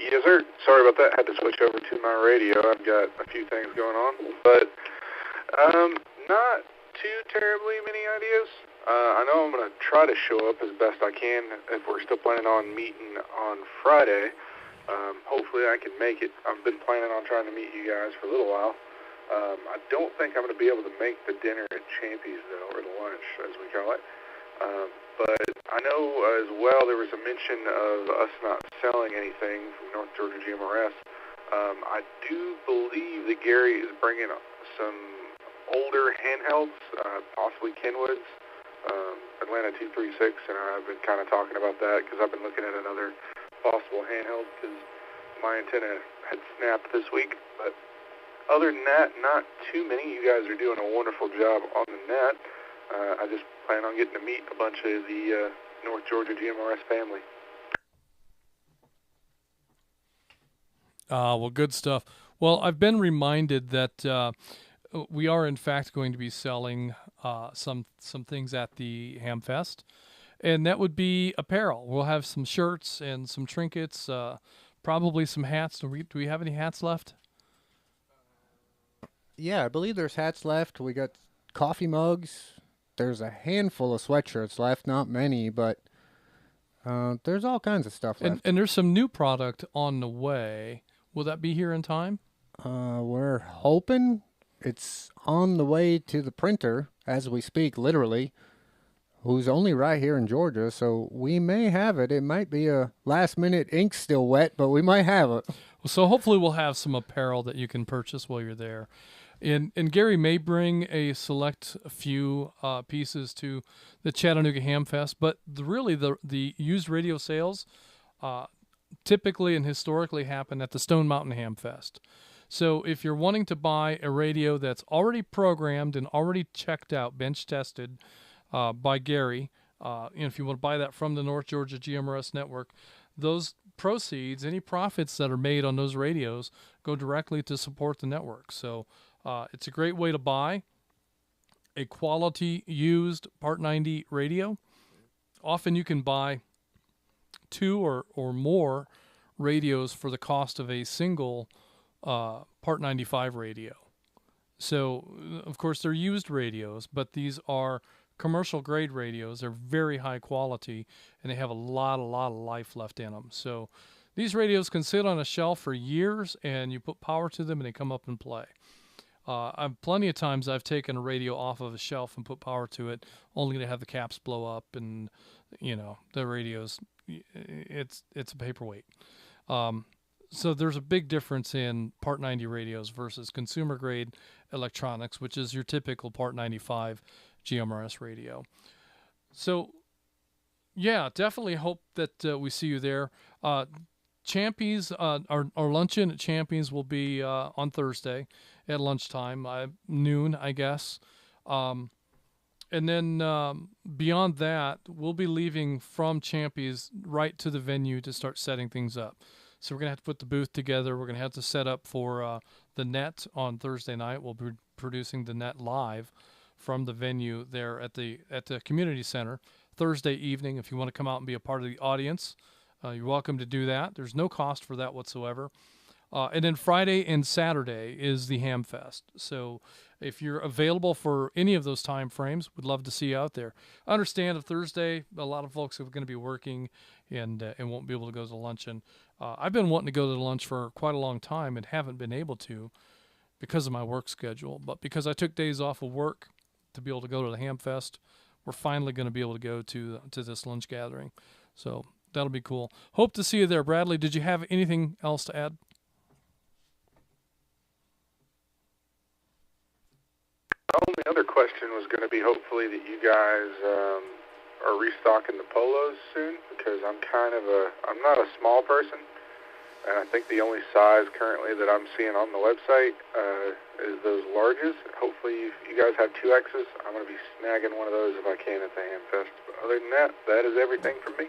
Yes, sir. Sorry about that. Had to switch over to my radio. I've got a few things going on, but not too terribly many ideas. I know I'm going to try to show up as best I can if we're still planning on meeting on Friday. Hopefully I can make it. I've been planning on trying to meet you guys for a little while. I don't think I'm going to be able to make the dinner at Champy's, though, or the lunch, as we call it. But I know as well there was a mention of us not selling anything from North Georgia GMRS. I do believe that Gary is bringing some older handhelds, possibly Kenwoods, Atlanta 236, and I've been kind of talking about that because I've been looking at another possible handheld because my antenna had snapped this week. But other than that, not too many. You guys are doing a wonderful job on the net. I just plan on getting to meet a bunch of the North Georgia GMRS family. Well, good stuff. Well, I've been reminded that we are, in fact, going to be selling some things at the Hamfest, and that would be apparel. We'll have some shirts and some trinkets, probably some hats. Do we have any hats left? Yeah, I believe there's hats left. We got coffee mugs. There's a handful of sweatshirts left, not many, but there's all kinds of stuff left. And there's some new product on the way. Will that be here in time? We're hoping it's on the way to the printer as we speak, literally, who's only right here in Georgia, so we may have it. It might be a last-minute ink still wet, but we might have it. So hopefully we'll have some apparel that you can purchase while you're there. And Gary may bring a select few pieces to the Chattanooga Hamfest, but the used radio sales typically and historically happen at the Stone Mountain Hamfest. So if you're wanting to buy a radio that's already programmed and already checked out, bench tested by Gary, if you want to buy that from the North Georgia GMRS Network, those proceeds, any profits that are made on those radios, go directly to support the network. So it's a great way to buy a quality used Part 90 radio. Often you can buy 2 or more radios for the cost of a single Part 95 radio. So, of course, they're used radios, but these are commercial grade radios. They're very high quality, and they have a lot of life left in them. So these radios can sit on a shelf for years, and you put power to them, and they come up and play. Plenty of times I've taken a radio off of a shelf and put power to it, only to have the caps blow up, and the radios, it's a paperweight. So there's a big difference in Part 90 radios versus consumer grade electronics, which is your typical Part 95 GMRS radio. So yeah, definitely hope that we see you there. Champy's, our luncheon at Champy's will be on Thursday at lunchtime, noon, I guess. And then beyond that, we'll be leaving from Champy's right to the venue to start setting things up. So we're going to have to put the booth together. We're going to have to set up for the net on Thursday night. We'll be producing the net live from the venue there at the community center Thursday evening. If you want to come out and be a part of the audience, you're welcome to do that. There's no cost for that whatsoever. And then Friday and Saturday is the Hamfest. So if you're available for any of those time frames, we'd love to see you out there. I understand if Thursday, a lot of folks are going to be working and won't be able to go to the luncheon. I've been wanting to go to the lunch for quite a long time and haven't been able to because of my work schedule. But because I took days off of work to be able to go to the Hamfest, we're finally going to be able to go to this lunch gathering. So that'll be cool. Hope to see you there. Bradley, did you have anything else to add? The other question was going to be hopefully that you guys are restocking the polos soon, because I'm not a small person, and I think the only size currently that I'm seeing on the website is those larges. Hopefully you guys have 2Xs. I'm going to be snagging one of those if I can at the Hamfest. But other than that, that is everything from me.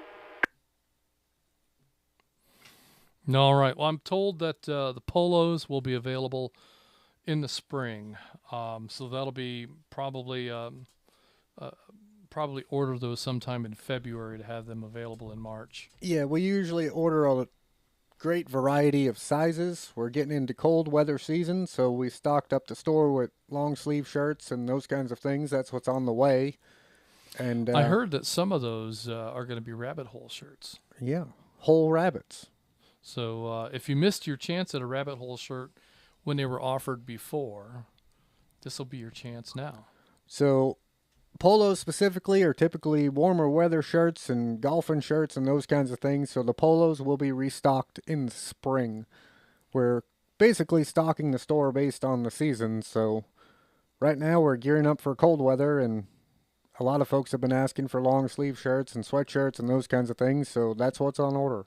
All right. Well, I'm told that the polos will be available in the spring, so that'll be probably order those sometime in February to have them available in March. Yeah, we usually order a great variety of sizes. We're getting into cold weather season, so we stocked up the store with long sleeve shirts and those kinds of things. That's what's on the way. And I heard that some of those are going to be rabbit hole shirts. Yeah, whole rabbits. So if you missed your chance at a rabbit hole shirt when they were offered before, this will be your chance now. So polos specifically are typically warmer weather shirts and golfing shirts and those kinds of things. So the polos will be restocked in the spring. We're basically stocking the store based on the season. So right now we're gearing up for cold weather, and a lot of folks have been asking for long sleeve shirts and sweatshirts and those kinds of things. So that's what's on order.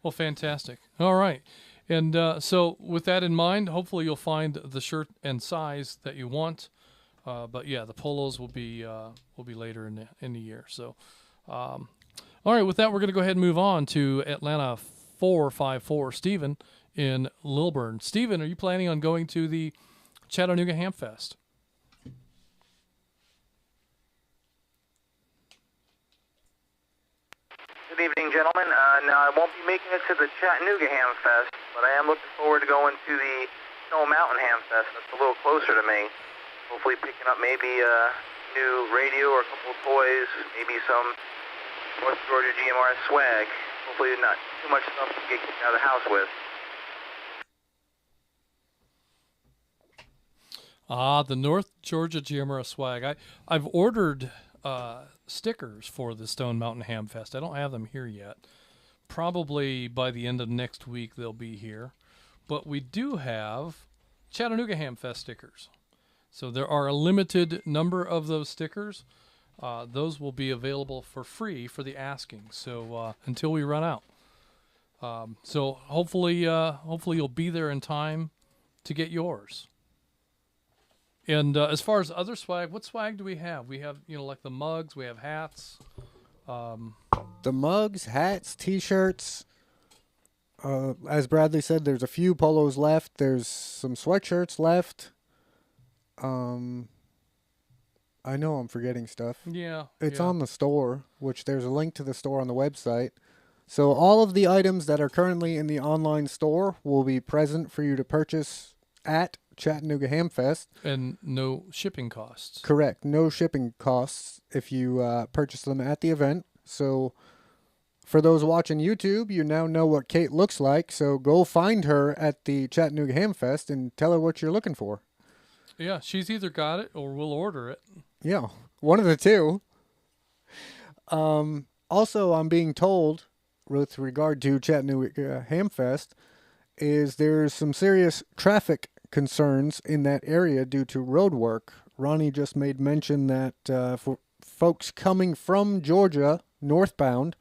Well, fantastic. All right. And so with that in mind, hopefully you'll find the shirt and size that you want. But yeah, the polos will be later in the year. So, all right, with that, we're going to go ahead and move on to Atlanta 454, Stephen in Lilburn. Stephen, are you planning on going to the Chattanooga Hamfest? Good evening, gentlemen. No, I won't be making it to the Chattanooga Hamfest, but I am looking forward to going to the Stone Mountain Hamfest. That's a little closer to me. Hopefully picking up maybe a new radio or a couple of toys, maybe some North Georgia GMRS swag. Hopefully not too much stuff to get kicked out of the house with. The North Georgia GMRS swag. I've ordered stickers for the Stone Mountain Hamfest. I don't have them here yet. Probably by the end of next week they'll be here. But we do have Chattanooga Hamfest stickers. So there are a limited number of those stickers. Those will be available for free for the asking. So until we run out. So hopefully you'll be there in time to get yours. And as far as other swag, what swag do we have? We have, like the mugs. We have hats. The mugs, hats, T-shirts. As Bradley said, there's a few polos left. There's some sweatshirts left. I know I'm forgetting stuff. Yeah. It's on the store, which there's a link to the store on the website. So all of the items that are currently in the online store will be present for you to purchase at Chattanooga Hamfest. And no shipping costs. Correct. No shipping costs if you purchase them at the event. So for those watching YouTube, you now know what Kate looks like. So go find her at the Chattanooga Hamfest and tell her what you're looking for. Yeah, she's either got it or we'll order it. Yeah, one of the two. Also, I'm being told, with regard to Chattanooga Hamfest, is there's some serious traffic concerns in that area due to road work. Ronnie just made mention that for folks coming from Georgia northbound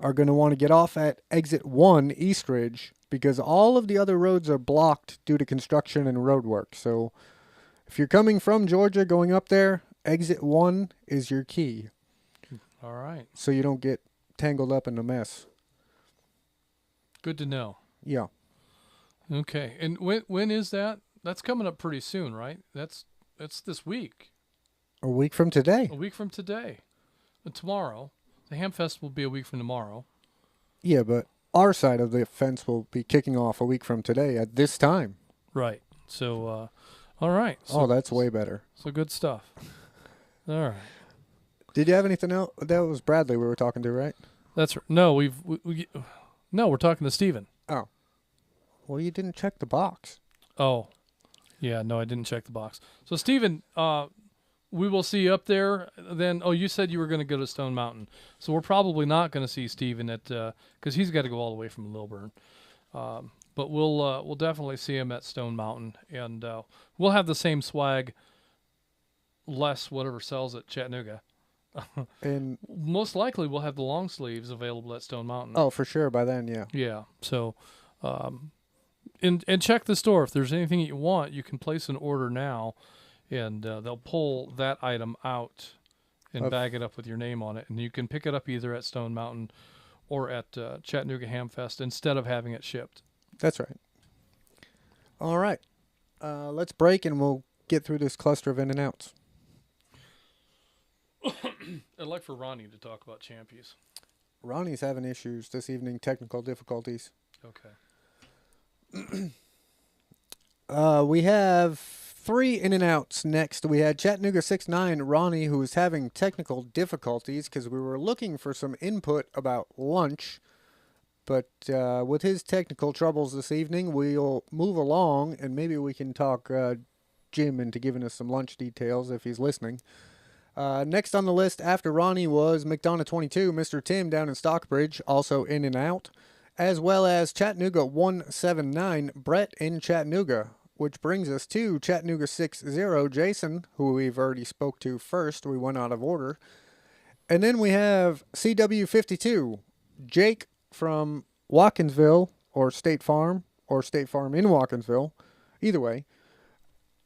are going to want to get off at exit 1 Eastridge because all of the other roads are blocked due to construction and road work. So if you're coming from Georgia going up there, exit 1 is your key. All right. So you don't get tangled up in a mess. Good to know. Yeah. Okay. And when is that? That's coming up pretty soon, right? That's this week. A week from today. A week from today. Tomorrow. The Hamfest will be a week from tomorrow. Yeah, but our side of the fence will be kicking off a week from today at this time. Right. So, all right. So, oh, that's way better. So good stuff. All right. Did you have anything else? That was Bradley we were talking to, right? That's no. No, we're talking to Steven. Oh. Well, you didn't check the box. Oh. Yeah, no, I didn't check the box. So, Steven, we will see you up there then. Oh, you said you were going to go to Stone Mountain. So we're probably not going to see Steven at because he's got to go all the way from Lilburn. But we'll definitely see him at Stone Mountain, and we'll have the same swag, less whatever sells at Chattanooga. And most likely we'll have the long sleeves available at Stone Mountain. Oh, for sure by then, yeah. Yeah. So, and check the store. If there's anything you want, you can place an order now, and they'll pull that item out and bag it up with your name on it, and you can pick it up either at Stone Mountain or at Chattanooga Hamfest instead of having it shipped. That's right. All right. Let's break, and we'll get through this cluster of in and outs. I'd like for Ronnie to talk about Champions. Ronnie's having issues this evening, technical difficulties. Okay. We have 3 in and outs next. We had Chattanooga 6'9", Ronnie, who was having technical difficulties because we were looking for some input about lunch. But with his technical troubles this evening, we'll move along, and maybe we can talk Jim into giving us some lunch details if he's listening. Next on the list after Ronnie was McDonough 22, Mr. Tim down in Stockbridge, also in and out, as well as Chattanooga 179, Brett in Chattanooga, which brings us to Chattanooga 60, Jason, who we've already spoke to first. We went out of order. And then we have CW 52, Jake from Watkinsville, or State Farm in Watkinsville. Either way.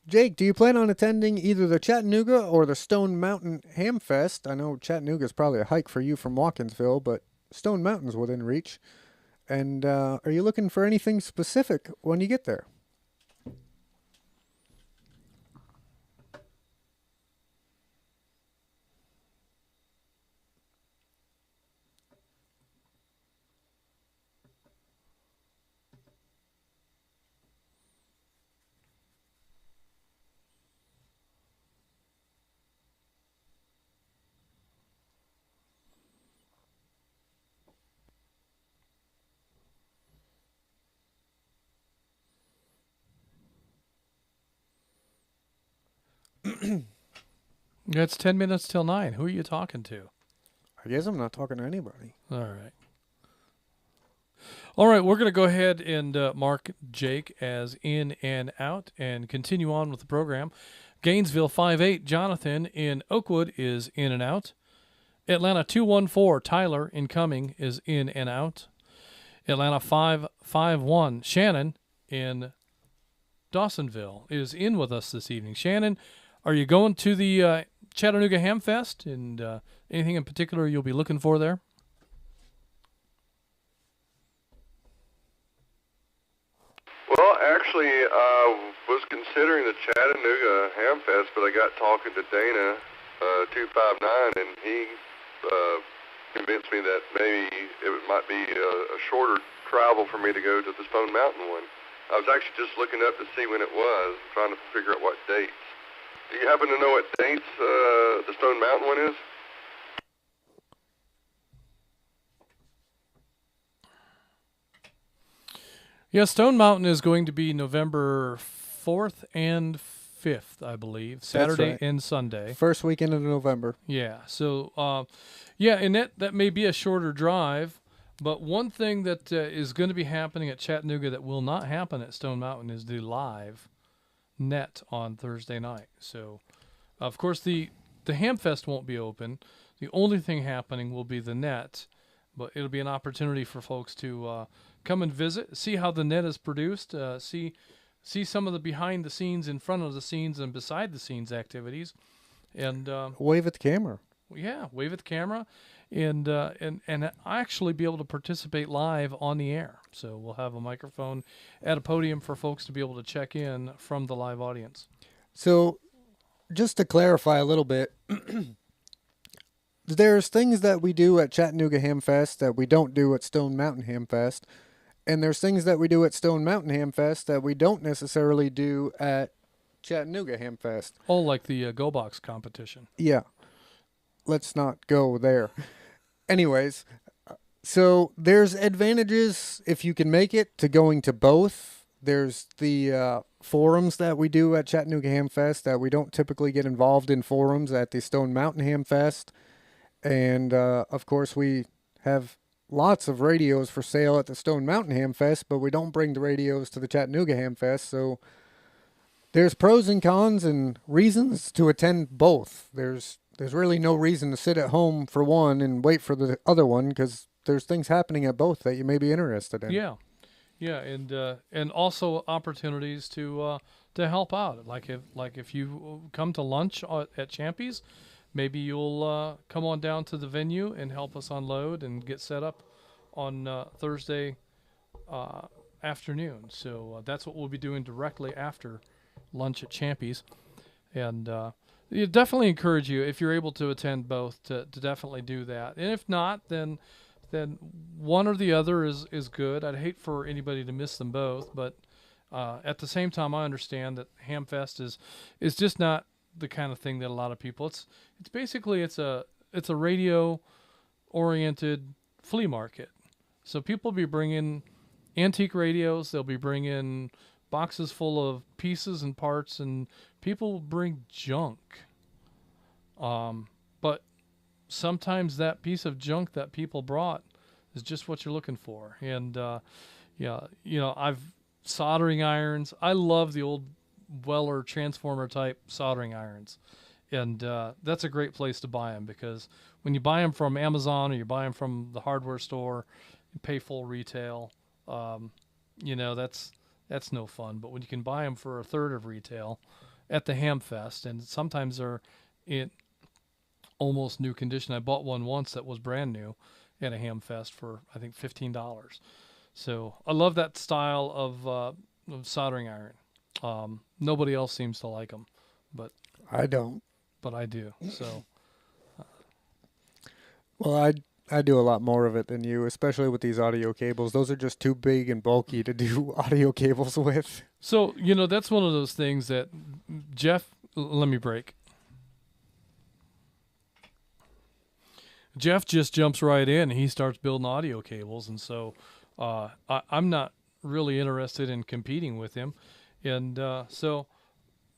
Jake, do you plan on attending either the Chattanooga or the Stone Mountain Hamfest? I know Chattanooga is probably a hike for you from Watkinsville, but Stone Mountain's within reach. And are you looking for anything specific when you get there? It's 10 minutes till 9. Who are you talking to? I guess I'm not talking to anybody. All right. All right, we're going to go ahead and mark Jake as in and out and continue on with the program. Gainesville 58, Jonathan in Oakwood is in and out. Atlanta 214, Tyler incoming is in and out. Atlanta 551, Shannon in Dawsonville is in with us this evening. Shannon, are you going to the Chattanooga Hamfest, and anything in particular you'll be looking for there? Well, actually, I was considering the Chattanooga Hamfest, but I got talking to Dana 259, and he convinced me that maybe it might be a shorter travel for me to go to the Stone Mountain one. I was actually just looking up to see when it was, trying to figure out what dates. Do you happen to know what dates the Stone Mountain one is? Yeah, Stone Mountain is going to be November 4th and 5th, I believe. Saturday right. and Sunday. First weekend of November. Yeah, so, yeah, and that may be a shorter drive, but one thing that is going to be happening at Chattanooga that will not happen at Stone Mountain is the live net on Thursday night. So, of course, the Hamfest won't be open. The only thing happening will be the net, but it'll be an opportunity for folks to come and visit, see how the net is produced, see some of the behind the scenes, in front of the scenes, and beside the scenes activities, and wave at the camera. Yeah, wave at the camera, and actually be able to participate live on the air. So we'll have a microphone at a podium for folks to be able to check in from the live audience. So just to clarify a little bit, there's things that we do at Chattanooga Hamfest that we don't do at Stone Mountain Hamfest, and there's things that we do at Stone Mountain Hamfest that we don't necessarily do at Chattanooga Hamfest. Oh, like the Go Box competition. Yeah. Let's not go there. Anyways, so there's advantages, if you can make it, to going to both. There's the forums that we do at Chattanooga Hamfest that we don't typically get involved in forums at the Stone Mountain Hamfest. And, of course, we have lots of radios for sale at the Stone Mountain Hamfest, but we don't bring the radios to the Chattanooga Hamfest. So there's pros and cons and reasons to attend both. There's really no reason to sit at home for one and wait for the other one, because there's things happening at both that you may be interested in. Yeah, and also opportunities to help out. Like if you come to lunch at Champy's, maybe you'll come on down to the venue and help us unload and get set up on Thursday afternoon. So that's what we'll be doing directly after lunch at Champy's. And you definitely encourage you, if you're able to attend both, to definitely do that. And if not, then one or the other is good. I'd hate for anybody to miss them both, but at the same time, I understand that Hamfest is just not the kind of thing that a lot of people. It's basically it's a radio oriented flea market. So people will be bringing antique radios. They'll be bringing boxes full of pieces and parts, and people will bring junk. But sometimes that piece of junk that people brought is just what you're looking for. And I've soldering irons. I love the old Weller transformer type soldering irons, and that's a great place to buy them, because when you buy them from Amazon or you buy them from the hardware store, you pay full retail. That's no fun. But when you can buy them for a third of retail at the Hamfest, and sometimes they're in almost new condition. I bought one once that was brand new at a Hamfest for, I think, $15. So I love that style of soldering iron. Nobody else seems to like them, but I don't. But I do. So, well, I do a lot more of it than you, especially with these audio cables. Those are just too big and bulky to do audio cables with. So that's one of those things that Jeff. Let me break. Jeff just jumps right in. He starts building audio cables, and so I'm not really interested in competing with him. And so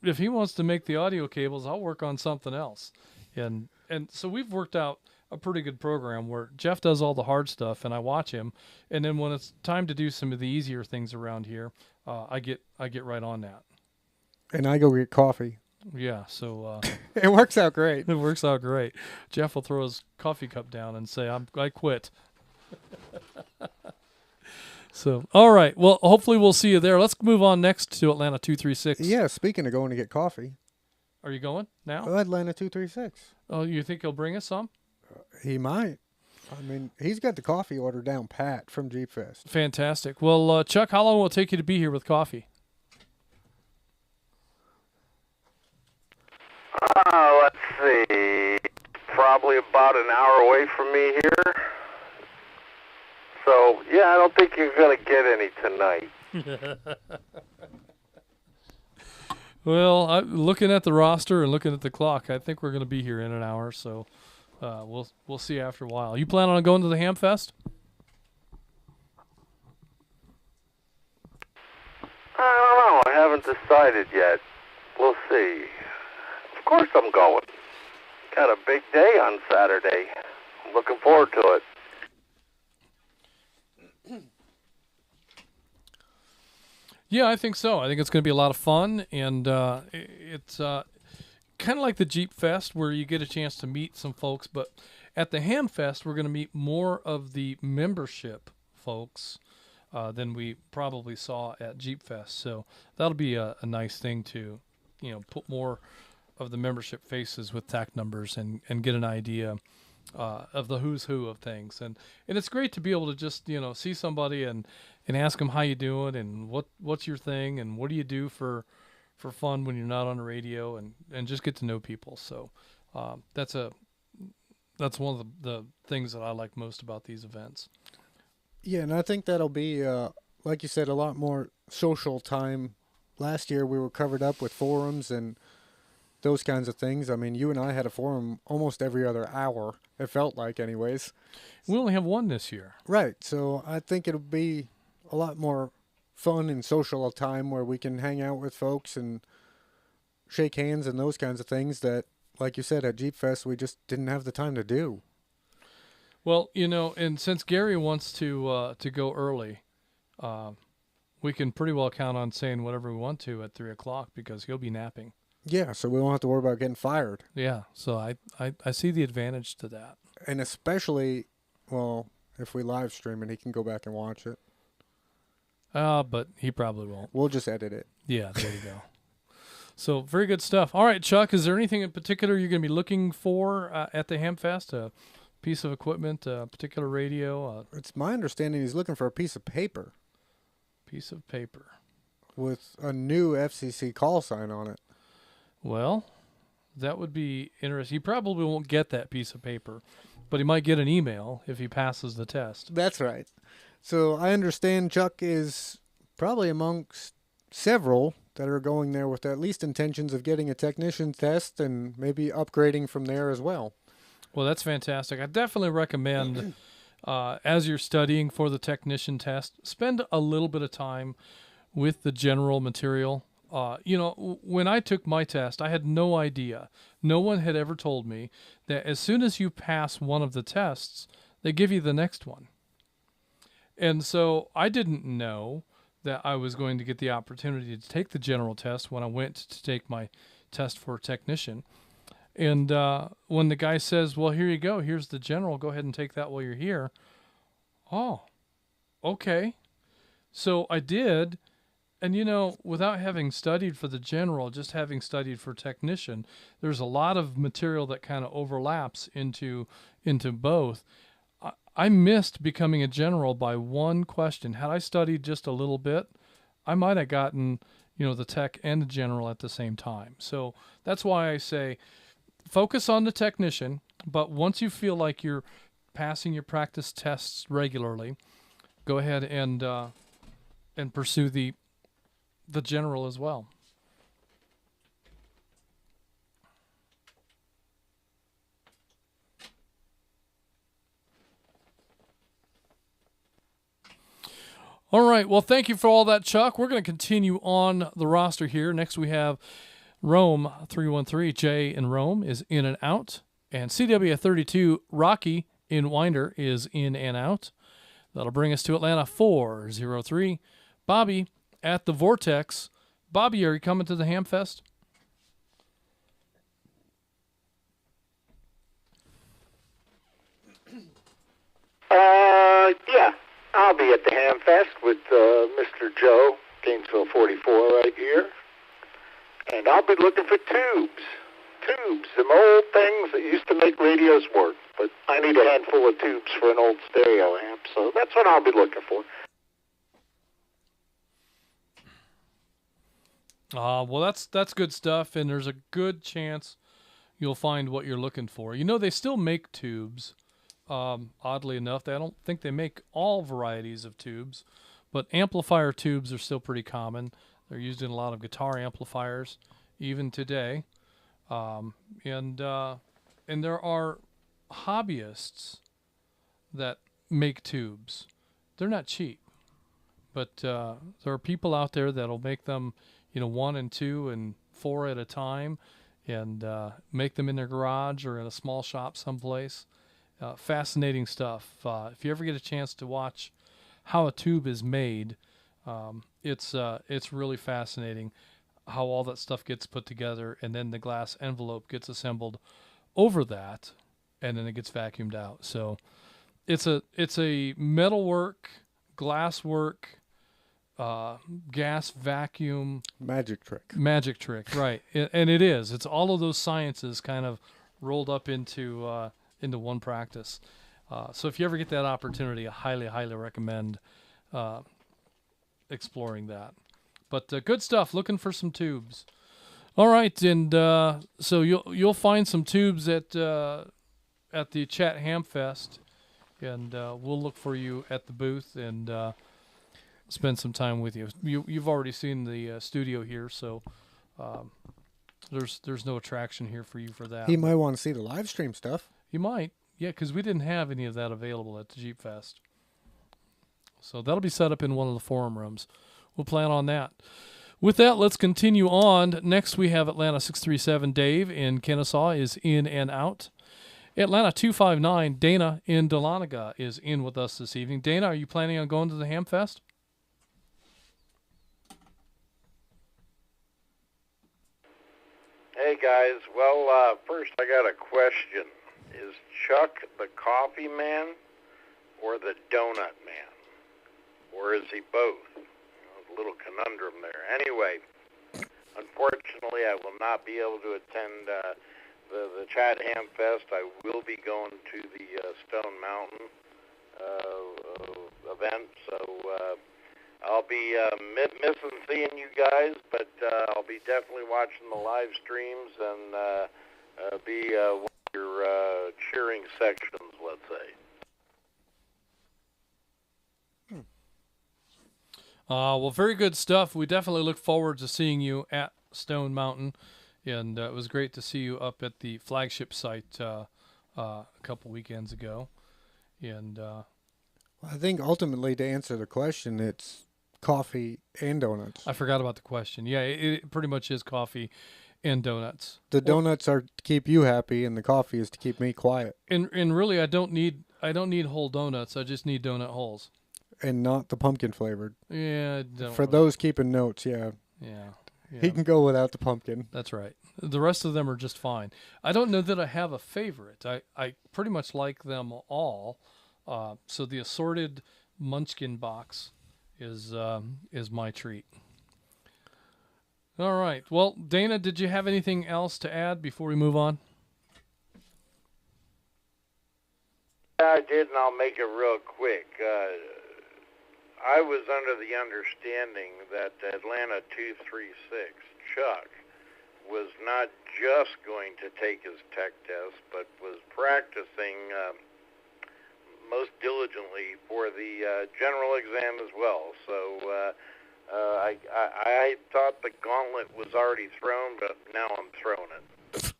if he wants to make the audio cables, I'll work on something else. And so we've worked out a pretty good program where Jeff does all the hard stuff and I watch him. And then when it's time to do some of the easier things around here, I get right on that. And I go get coffee. Yeah, so it works out great. It works out great. Jeff will throw his coffee cup down and say, I quit. So, all right. Well, hopefully we'll see you there. Let's move on next to Atlanta 236. Yeah, speaking of going to get coffee. Are you going now? Atlanta 236. Oh, you think he'll bring us some? He might. I mean, he's got the coffee order down pat from Jeep Fest. Fantastic. Well, Chuck, how long will it take you to be here with coffee? Let's see. Probably about an hour away from me here. So, yeah, I don't think you're going to get any tonight. Well, looking at the roster and looking at the clock, I think we're going to be here in an hour. So we'll see after a while. You plan on going to the Hamfest? I don't know. I haven't decided yet. We'll see. Of course I'm going. Got a big day on Saturday. I'm looking forward to it. Yeah, I think so. I think it's going to be a lot of fun, and it's kind of like the Jeep Fest where you get a chance to meet some folks, but at the Hamfest, we're going to meet more of the membership folks than we probably saw at Jeep Fest. So that'll be a nice thing to, put more of the membership faces with TAC numbers and get an idea of the who's who of things, and it's great to be able to just see somebody and ask them how you doing and what's your thing and what do you do for fun when you're not on the radio, and just get to know people. So that's one of the things that I like most about these events. Yeah, and I think that'll be, like you said, a lot more social time. Last year we were covered up with forums and those kinds of things. I mean, you and I had a forum almost every other hour, it felt like anyways. We only have one this year. Right, so I think it'll be a lot more fun and social a time where we can hang out with folks and shake hands and those kinds of things that, like you said, at Jeep Fest we just didn't have the time to do. Well, and since Gary wants to go early, we can pretty well count on saying whatever we want to at 3 o'clock because he'll be napping. Yeah, so we won't have to worry about getting fired. Yeah, so I see the advantage to that. And especially, well, if we live stream it, he can go back and watch it. But he probably won't. We'll just edit it. Yeah, there you go. So, very good stuff. All right, Chuck, is there anything in particular you're going to be looking for at the Hamfest? A piece of equipment, a particular radio? It's my understanding he's looking for a piece of paper. Piece of paper. With a new FCC call sign on it. Well, that would be interesting. He probably won't get that piece of paper, but he might get an email if he passes the test. That's right. So I understand Chuck is probably amongst several that are going there with at least intentions of getting a technician test and maybe upgrading from there as well. Well, that's fantastic. I definitely recommend, as you're studying for the technician test, spend a little bit of time with the general material. When I took my test, I had no idea. No one had ever told me that as soon as you pass one of the tests, they give you the next one. And so I didn't know that I was going to get the opportunity to take the general test when I went to take my test for technician. And when the guy says, well, here you go, here's the general, go ahead and take that while you're here. Oh, okay. So I did. And, without having studied for the general, just having studied for technician, there's a lot of material that kind of overlaps into both. I missed becoming a general by one question. Had I studied just a little bit, I might have gotten, the tech and the general at the same time. So that's why I say focus on the technician, but once you feel like you're passing your practice tests regularly, go ahead and pursue the general as well. All right. Well, thank you for all that, Chuck. We're going to continue on the roster here. Next, we have Rome 313. Jay in Rome is in and out. And CW 32, Rocky in Winder is in and out. That'll bring us to Atlanta 403. Bobby at the Vortex. Bobby, are you coming to the Hamfest? Yeah. I'll be at the Hamfest with Mr. Joe, Gainesville 44 right here. And I'll be looking for tubes. Tubes, them old things that used to make radios work. But I need a handful of tubes for an old stereo amp, so that's what I'll be looking for. Well, that's good stuff, and there's a good chance you'll find what you're looking for. They still make tubes. Oddly enough, I don't think they make all varieties of tubes, but amplifier tubes are still pretty common. They're used in a lot of guitar amplifiers, even today. And there are hobbyists that make tubes. They're not cheap, but there are people out there that'll make them, 1 and 2 and 4 at a time, and make them in their garage or in a small shop someplace. Fascinating stuff. If you ever get a chance to watch how a tube is made, it's really fascinating how all that stuff gets put together, and then the glass envelope gets assembled over that, and then it gets vacuumed out. So it's a metalwork, glasswork, gas vacuum magic trick. Magic trick, right? And it is. It's all of those sciences kind of rolled up into into one practice. So if you ever get that opportunity, I highly, highly recommend exploring that. But good stuff. Looking for some tubes. All right, and so you'll find some tubes at the Chat Hamfest, and we'll look for you at the booth and spend some time with you. You've already seen the studio here, so there's no attraction here for you for that. He might want to see the live stream stuff. You might, yeah, because we didn't have any of that available at the Jeep Fest. So that'll be set up in one of the forum rooms. We'll plan on that. With that, let's continue on. Next, we have Atlanta 637 Dave in Kennesaw is in and out. Atlanta 259 Dana in Dahlonega is in with us this evening. Dana, are you planning on going to the Hamfest? Hey guys, well, first I got a question. Is Chuck the coffee man or the donut man? Or is he both? A little conundrum there. Anyway, unfortunately I will not be able to attend the Chat Hamfest. I will be going to the Stone Mountain event, so I'll be missing seeing you guys, but I'll be definitely watching the live streams and be one of your cheering sections, let's say. Well, very good stuff. We definitely look forward to seeing you at Stone Mountain, and it was great to see you up at the flagship site a couple weekends ago. And I think ultimately, to answer the question, it's coffee and donuts. I forgot about the question. Yeah, it pretty much is coffee and donuts. The donuts are to keep you happy, and the coffee is to keep me quiet. And really, I don't need whole donuts. I just need donut holes. And not the pumpkin flavored. Yeah. For those keeping notes, yeah. Yeah. He can go without the pumpkin. That's right. The rest of them are just fine. I don't know that I have a favorite. I pretty much like them all. So the assorted Munchkin box is my treat. All right. Well, Dana, did you have anything else to add before we move on? I did, and I'll make it real quick. I was under the understanding that Atlanta 236, Chuck, was not just going to take his tech test, but was practicing most diligently for the general exam as well. So I thought the gauntlet was already thrown, but now I'm throwing it.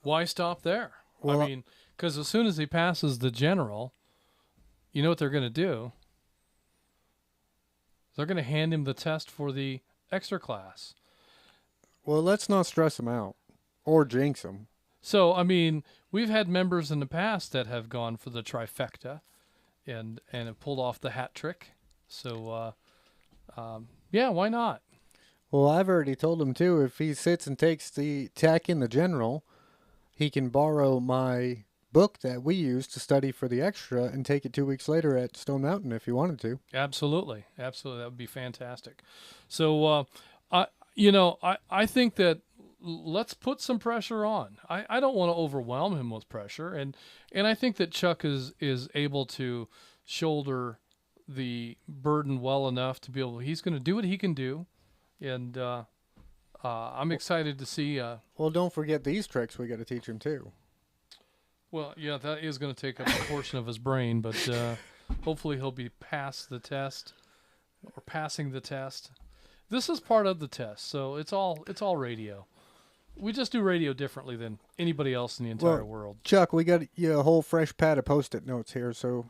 Why stop there? Well, I mean, because as soon as he passes the general, you know what they're going to do? They're going to hand him the test for the extra class. Well, let's not stress him out or jinx him. So, I mean, we've had members in the past that have gone for the trifecta and have pulled off the hat trick. So, yeah, why not? Well, I've already told him, too, if he sits and takes the tech in the general, he can borrow my book that we use to study for the extra and take it 2 weeks later at Stone Mountain if he wanted to. Absolutely. Absolutely. That would be fantastic. So, I think that let's put some pressure on. I don't want to overwhelm him with pressure. And I think that Chuck is able to shoulder the burden well enough to be able, he's going to do what he can do. And I'm excited to see. Well, don't forget these tricks we got to teach him too. Well, yeah, that is going to take up a portion of his brain, but hopefully he'll be passing the test. This is part of the test, so it's all radio. We just do radio differently than anybody else in the entire world. Chuck, we got you a whole fresh pad of Post-it notes here, so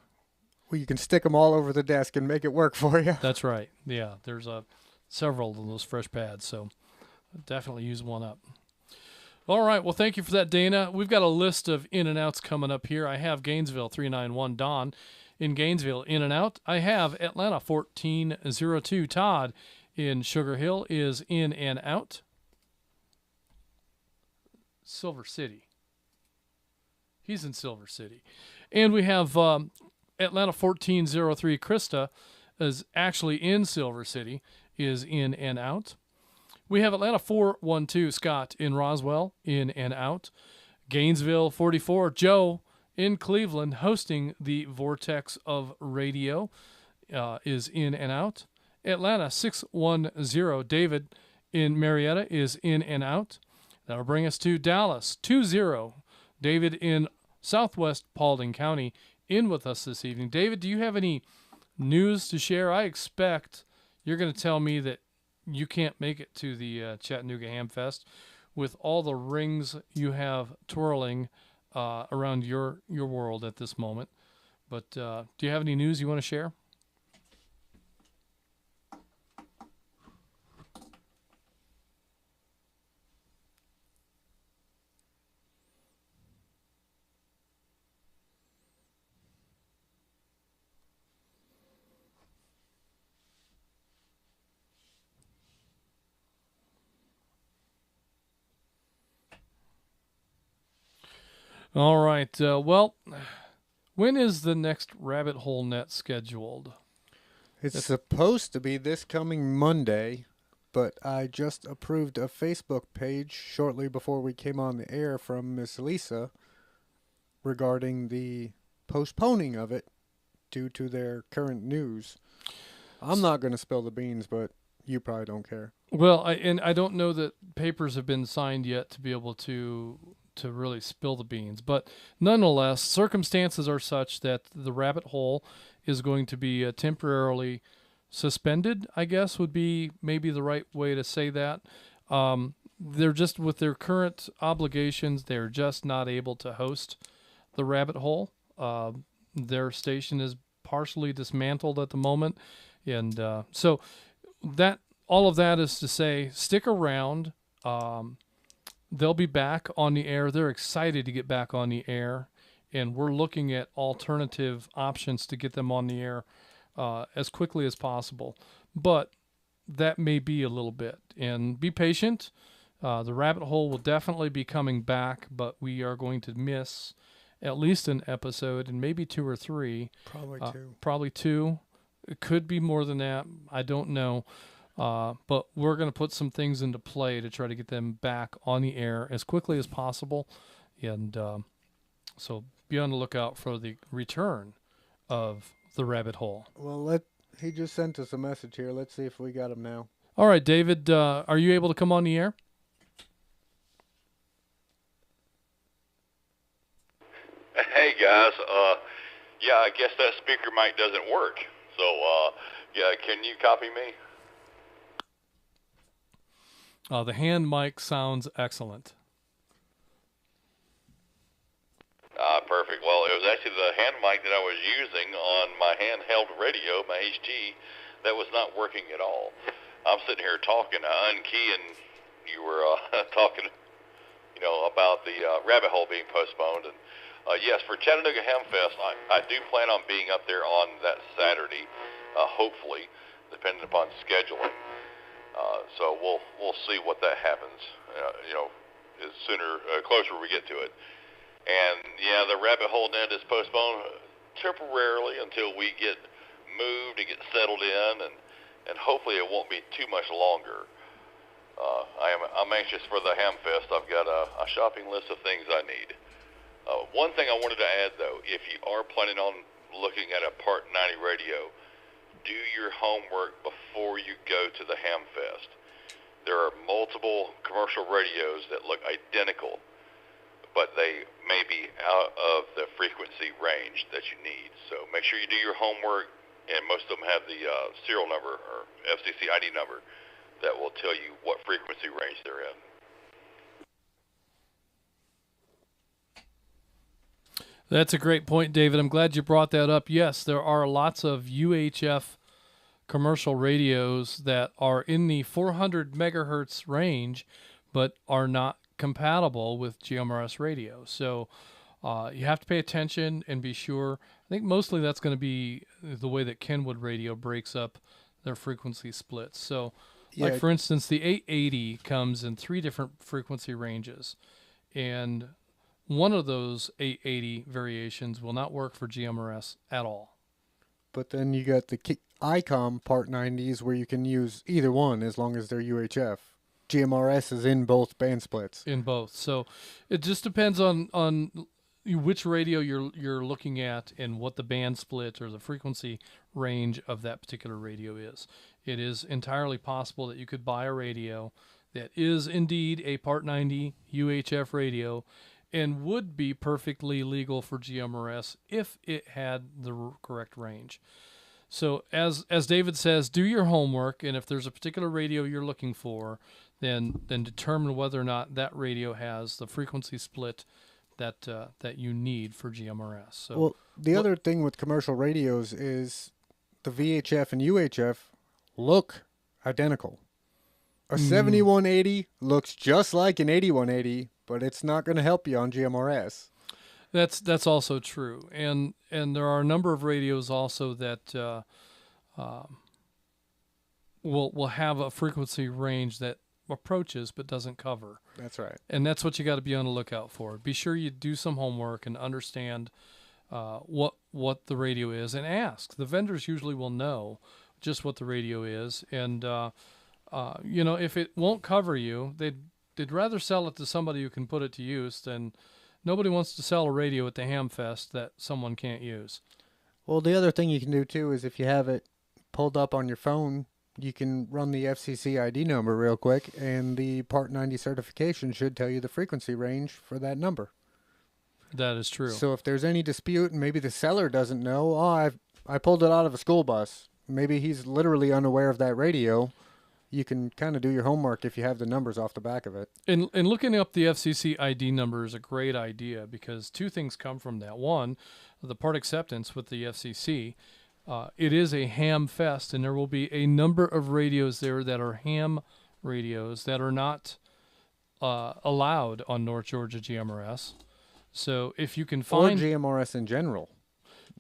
you can stick them all over the desk and make it work for you. That's right. Yeah, there's several of those fresh pads, so definitely use one up. All right, well, thank you for that, Dana. We've got a list of in and outs coming up here. I have Gainesville 391 Don in Gainesville in and out. I have Atlanta 1402 Todd in Sugar Hill is in and out. Silver City. He's in Silver City. And we have Atlanta 1403 Krista is actually in Silver City, is in and out. We have Atlanta 412, Scott in Roswell, in and out. Gainesville 44, Joe in Cleveland, hosting the Vortex of Radio, is in and out. Atlanta 610, David in Marietta is in and out. That'll bring us to Dallas 20, David in Southwest Paulding County, in with us this evening. David, do you have any news to share? I expect you're going to tell me that you can't make it to the Chattanooga Hamfest with all the rings you have twirling around your world at this moment. But do you have any news you want to share? All right. Well, when is the next Rabbit Hole Net scheduled? It's supposed to be this coming Monday, but I just approved a Facebook page shortly before we came on the air from Miss Lisa regarding the postponing of it due to their current news. I'm not going to spill the beans, but you probably don't care. Well, I don't know that papers have been signed yet to be able to really spill the beans. But nonetheless, circumstances are such that the Rabbit Hole is going to be temporarily suspended, I guess would be maybe the right way to say that. They're just, with their current obligations, they're just not able to host the Rabbit Hole. Their station is partially dismantled at the moment. And so that all of that is to say, stick around. They'll be back on the air. They're excited to get back on the air, and we're looking at alternative options to get them on the air as quickly as possible. But that may be a little bit. And be patient. The Rabbit Hole will definitely be coming back, but we are going to miss at least an episode, and maybe 2 or 3. Probably 2. Probably 2. It could be more than that. I don't know. But we're going to put some things into play to try to get them back on the air as quickly as possible. And so be on the lookout for the return of the Rabbit Hole. Well, he just sent us a message here. Let's see if we got him now. All right, David, are you able to come on the air? Hey, guys. Yeah, I guess that speaker mic doesn't work. So, yeah, can you copy me? The hand mic sounds excellent. Perfect. Well, it was actually the hand mic that I was using on my handheld radio, my HT, that was not working at all. I'm sitting here talking, unkey, and you were talking, about the Rabbit Hole being postponed. And yes, for Chattanooga Hamfest, I do plan on being up there on that Saturday, hopefully, depending upon scheduling. So we'll see what that happens, as closer we get to it. And yeah, the Rabbit Hole Net is postponed temporarily until we get moved and get settled in, and hopefully it won't be too much longer. I'm anxious for the Hamfest. I've got a shopping list of things I need. One thing I wanted to add, though, if you are planning on looking at a Part 90 radio, do your homework before you go to the Hamfest. There are multiple commercial radios that look identical, but they may be out of the frequency range that you need. So make sure you do your homework, and most of them have the serial number or FCC ID number that will tell you what frequency range they're in. That's a great point, David. I'm glad you brought that up. Yes, there are lots of UHF commercial radios that are in the 400 megahertz range, but are not compatible with GMRS radio. So you have to pay attention and be sure. I think mostly that's going to be the way that Kenwood Radio breaks up their frequency splits. So, like for instance, the 880 comes in 3 different frequency ranges, and one of those 880 variations will not work for GMRS at all. But then you got the ICOM Part 90s where you can use either one as long as they're UHF. GMRS is in both band splits. In both. So it just depends on which radio you're looking at and what the band split or the frequency range of that particular radio is. It is entirely possible that you could buy a radio that is indeed a Part 90 UHF radio and would be perfectly legal for GMRS if it had the correct range. So as David says, do your homework, and if there's a particular radio you're looking for, then determine whether or not that radio has the frequency split that you need for GMRS. So, well, the other thing with commercial radios is the VHF and UHF look identical. A 7180 looks just like an 8180, but it's not going to help you on GMRS. That's also true, and there are a number of radios also that will have a frequency range that approaches but doesn't cover. That's right, and that's what you got to be on the lookout for. Be sure you do some homework and understand what the radio is, and ask. The vendors usually will know just what the radio is, and if it won't cover you, they'd rather sell it to somebody who can put it to use than. Nobody wants to sell a radio at the Hamfest that someone can't use. Well, the other thing you can do, too, is if you have it pulled up on your phone, you can run the FCC ID number real quick, and the Part 90 certification should tell you the frequency range for that number. That is true. So if there's any dispute, and maybe the seller doesn't know, I pulled it out of a school bus. Maybe he's literally unaware of that radio. You can kind of do your homework if you have the numbers off the back of it. And looking up the FCC ID number is a great idea because two things come from that. One, the part acceptance with the FCC. It is a ham fest, and there will be a number of radios there that are ham radios that are not allowed on North Georgia GMRS. So if you can find... Or GMRS in general.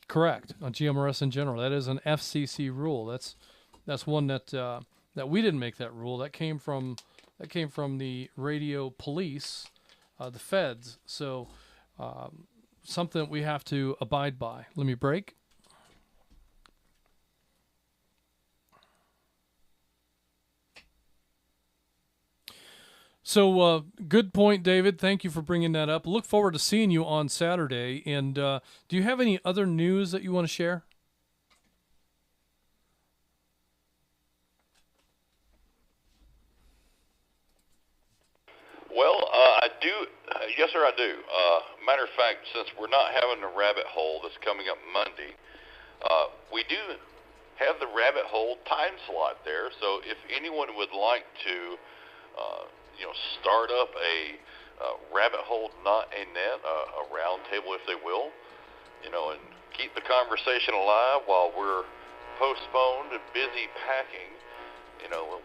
Correct, on GMRS in general. That is an FCC rule. That's one that we didn't make that rule. That came from the radio police, the feds. So something that we have to abide by. Let me break. So good point, David. Thank you for bringing that up. Look forward to seeing you on Saturday. And do you have any other news that you want to share? Well, I do. Yes, sir, I do. Matter of fact, since we're not having the rabbit hole that's coming up Monday, we do have the rabbit hole time slot there. So if anyone would like to, start up a rabbit hole, not a net, a round table, if they will, and keep the conversation alive while we're postponed and busy packing,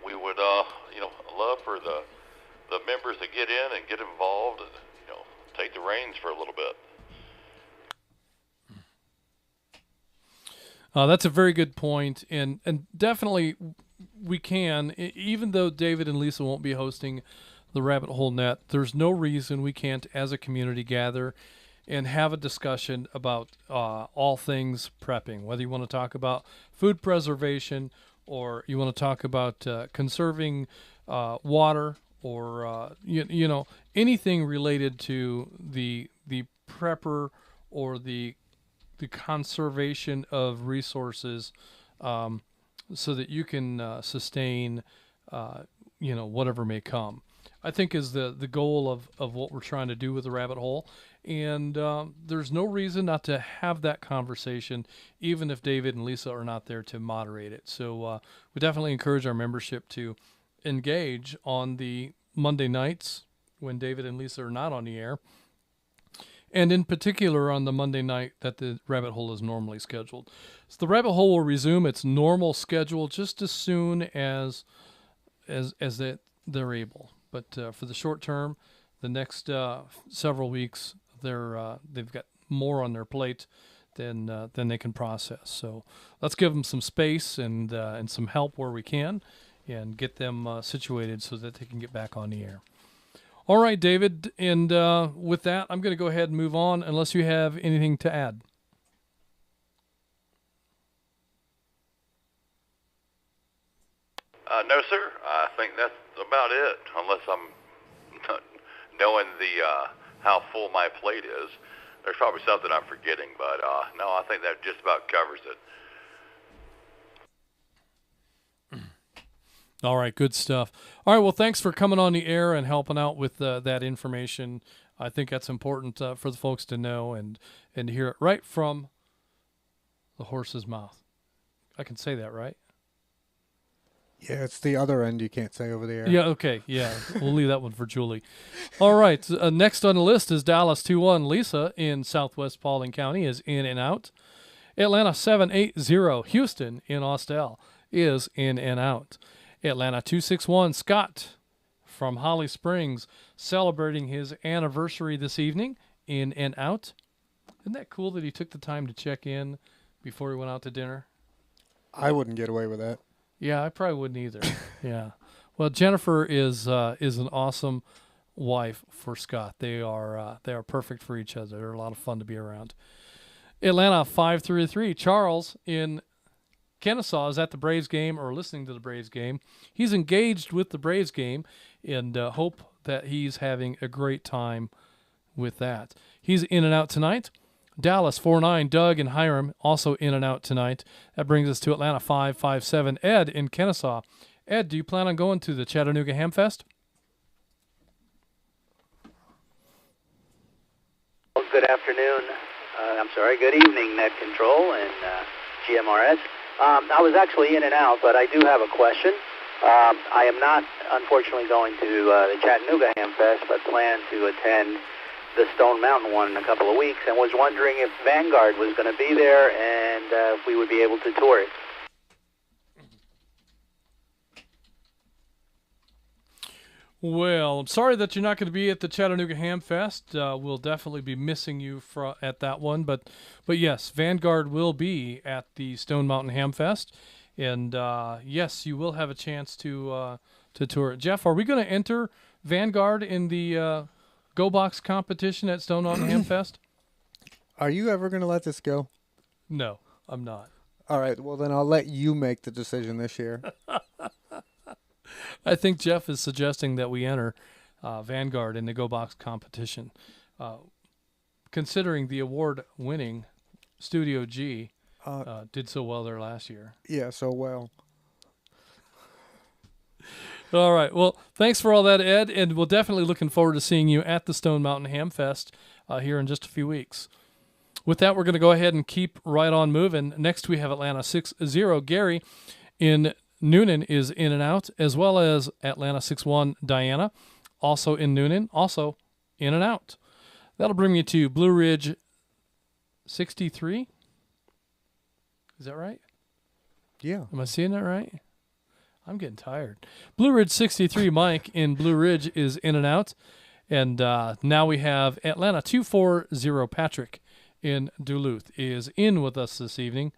we would, love for the members to get in and get involved and, take the reins for a little bit. That's a very good point, and definitely we can, even though David and Lisa won't be hosting the Rabbit Hole Net, there's no reason we can't, as a community, gather and have a discussion about all things prepping, whether you want to talk about food preservation or you want to talk about conserving water, or anything related to the prepper or the conservation of resources, so that you can sustain whatever may come, I think is the goal of what we're trying to do with the rabbit hole. And there's no reason not to have that conversation, even if David and Lisa are not there to moderate it. So we definitely encourage our membership to engage on the Monday nights when David and Lisa are not on the air, and in particular on the Monday night that the rabbit hole is normally scheduled. So the rabbit hole will resume its normal schedule just as soon as they're able. But for the short term, the next several weeks, they've got more on their plate than they can process. So let's give them some space and some help where we can, and get them situated so that they can get back on the air. All right, David, and with that, I'm going to go ahead and move on unless you have anything to add. No, sir. I think that's about it, unless I'm knowing how full my plate is. There's probably something I'm forgetting, but no, I think that just about covers it. All right, good stuff. All right, well, thanks for coming on the air and helping out with that information. I think that's important for the folks to know and to hear it right from the horse's mouth. I can say that, right? Yeah, it's the other end you can't say over the air. Yeah, okay, yeah. We'll leave that one for Julie. All right, next on the list is Dallas 2-1. Lisa in Southwest Paulding County is in and out. Atlanta 780. Houston in Austell is in and out. Atlanta 261. Scott from Holly Springs celebrating his anniversary this evening, in and out. Isn't that cool that he took the time to check in before he went out to dinner? I wouldn't get away with that. Yeah, I probably wouldn't either. Yeah. Well, Jennifer is an awesome wife for Scott. They are perfect for each other. They're a lot of fun to be around. Atlanta 533. Charles in Kennesaw is at the Braves game or listening to the Braves game. He's engaged with the Braves game and hope that he's having a great time with that. He's in and out tonight. Dallas 4-9. Doug and Hiram also in and out tonight. That brings us to Atlanta 557. Ed in Kennesaw. Ed, do you plan on going to the Chattanooga Hamfest? Well, good afternoon. Good evening, Net Control and GMRS. I was actually in and out, but I do have a question. I am not, unfortunately, going to the Chattanooga Hamfest, but plan to attend the Stone Mountain one in a couple of weeks, and was wondering if Vanguard was going to be there and if we would be able to tour it. Well, I'm sorry that you're not going to be at the Chattanooga Hamfest. We'll definitely be missing you at that one, but yes, Vanguard will be at the Stone Mountain Hamfest, and yes, you will have a chance to tour it. Jeff, are we going to enter Vanguard in the Go Box competition at Stone Mountain Hamfest? Are you ever going to let this go? No, I'm not. All right, well then I'll let you make the decision this year. I think Jeff is suggesting that we enter Vanguard in the Go Box competition. Considering the award-winning Studio G did so well there last year. Yeah, so well. All right. Well, thanks for all that, Ed, and we're definitely looking forward to seeing you at the Stone Mountain Hamfest here in just a few weeks. With that, we're going to go ahead and keep right on moving. Next, we have Atlanta 6-0. Gary in Noonan is in and out, as well as Atlanta 6-1. Diana, also in Noonan, also in and out. That'll bring me to Blue Ridge 63. Is that right? Yeah. Am I seeing that right? I'm getting tired. Blue Ridge 63, Mike in Blue Ridge is in and out. And now we have Atlanta 240, Patrick in Duluth is in with us this evening.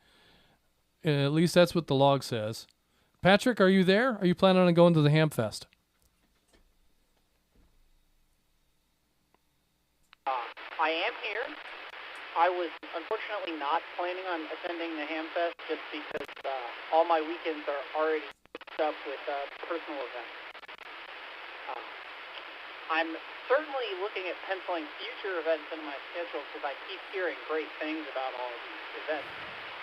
At least that's what the log says. Patrick, are you there? Are you planning on going to the Hamfest? I am here. I was unfortunately not planning on attending the Hamfest just because all my weekends are already booked up with personal events. I'm certainly looking at penciling future events in my schedule because I keep hearing great things about all of these events.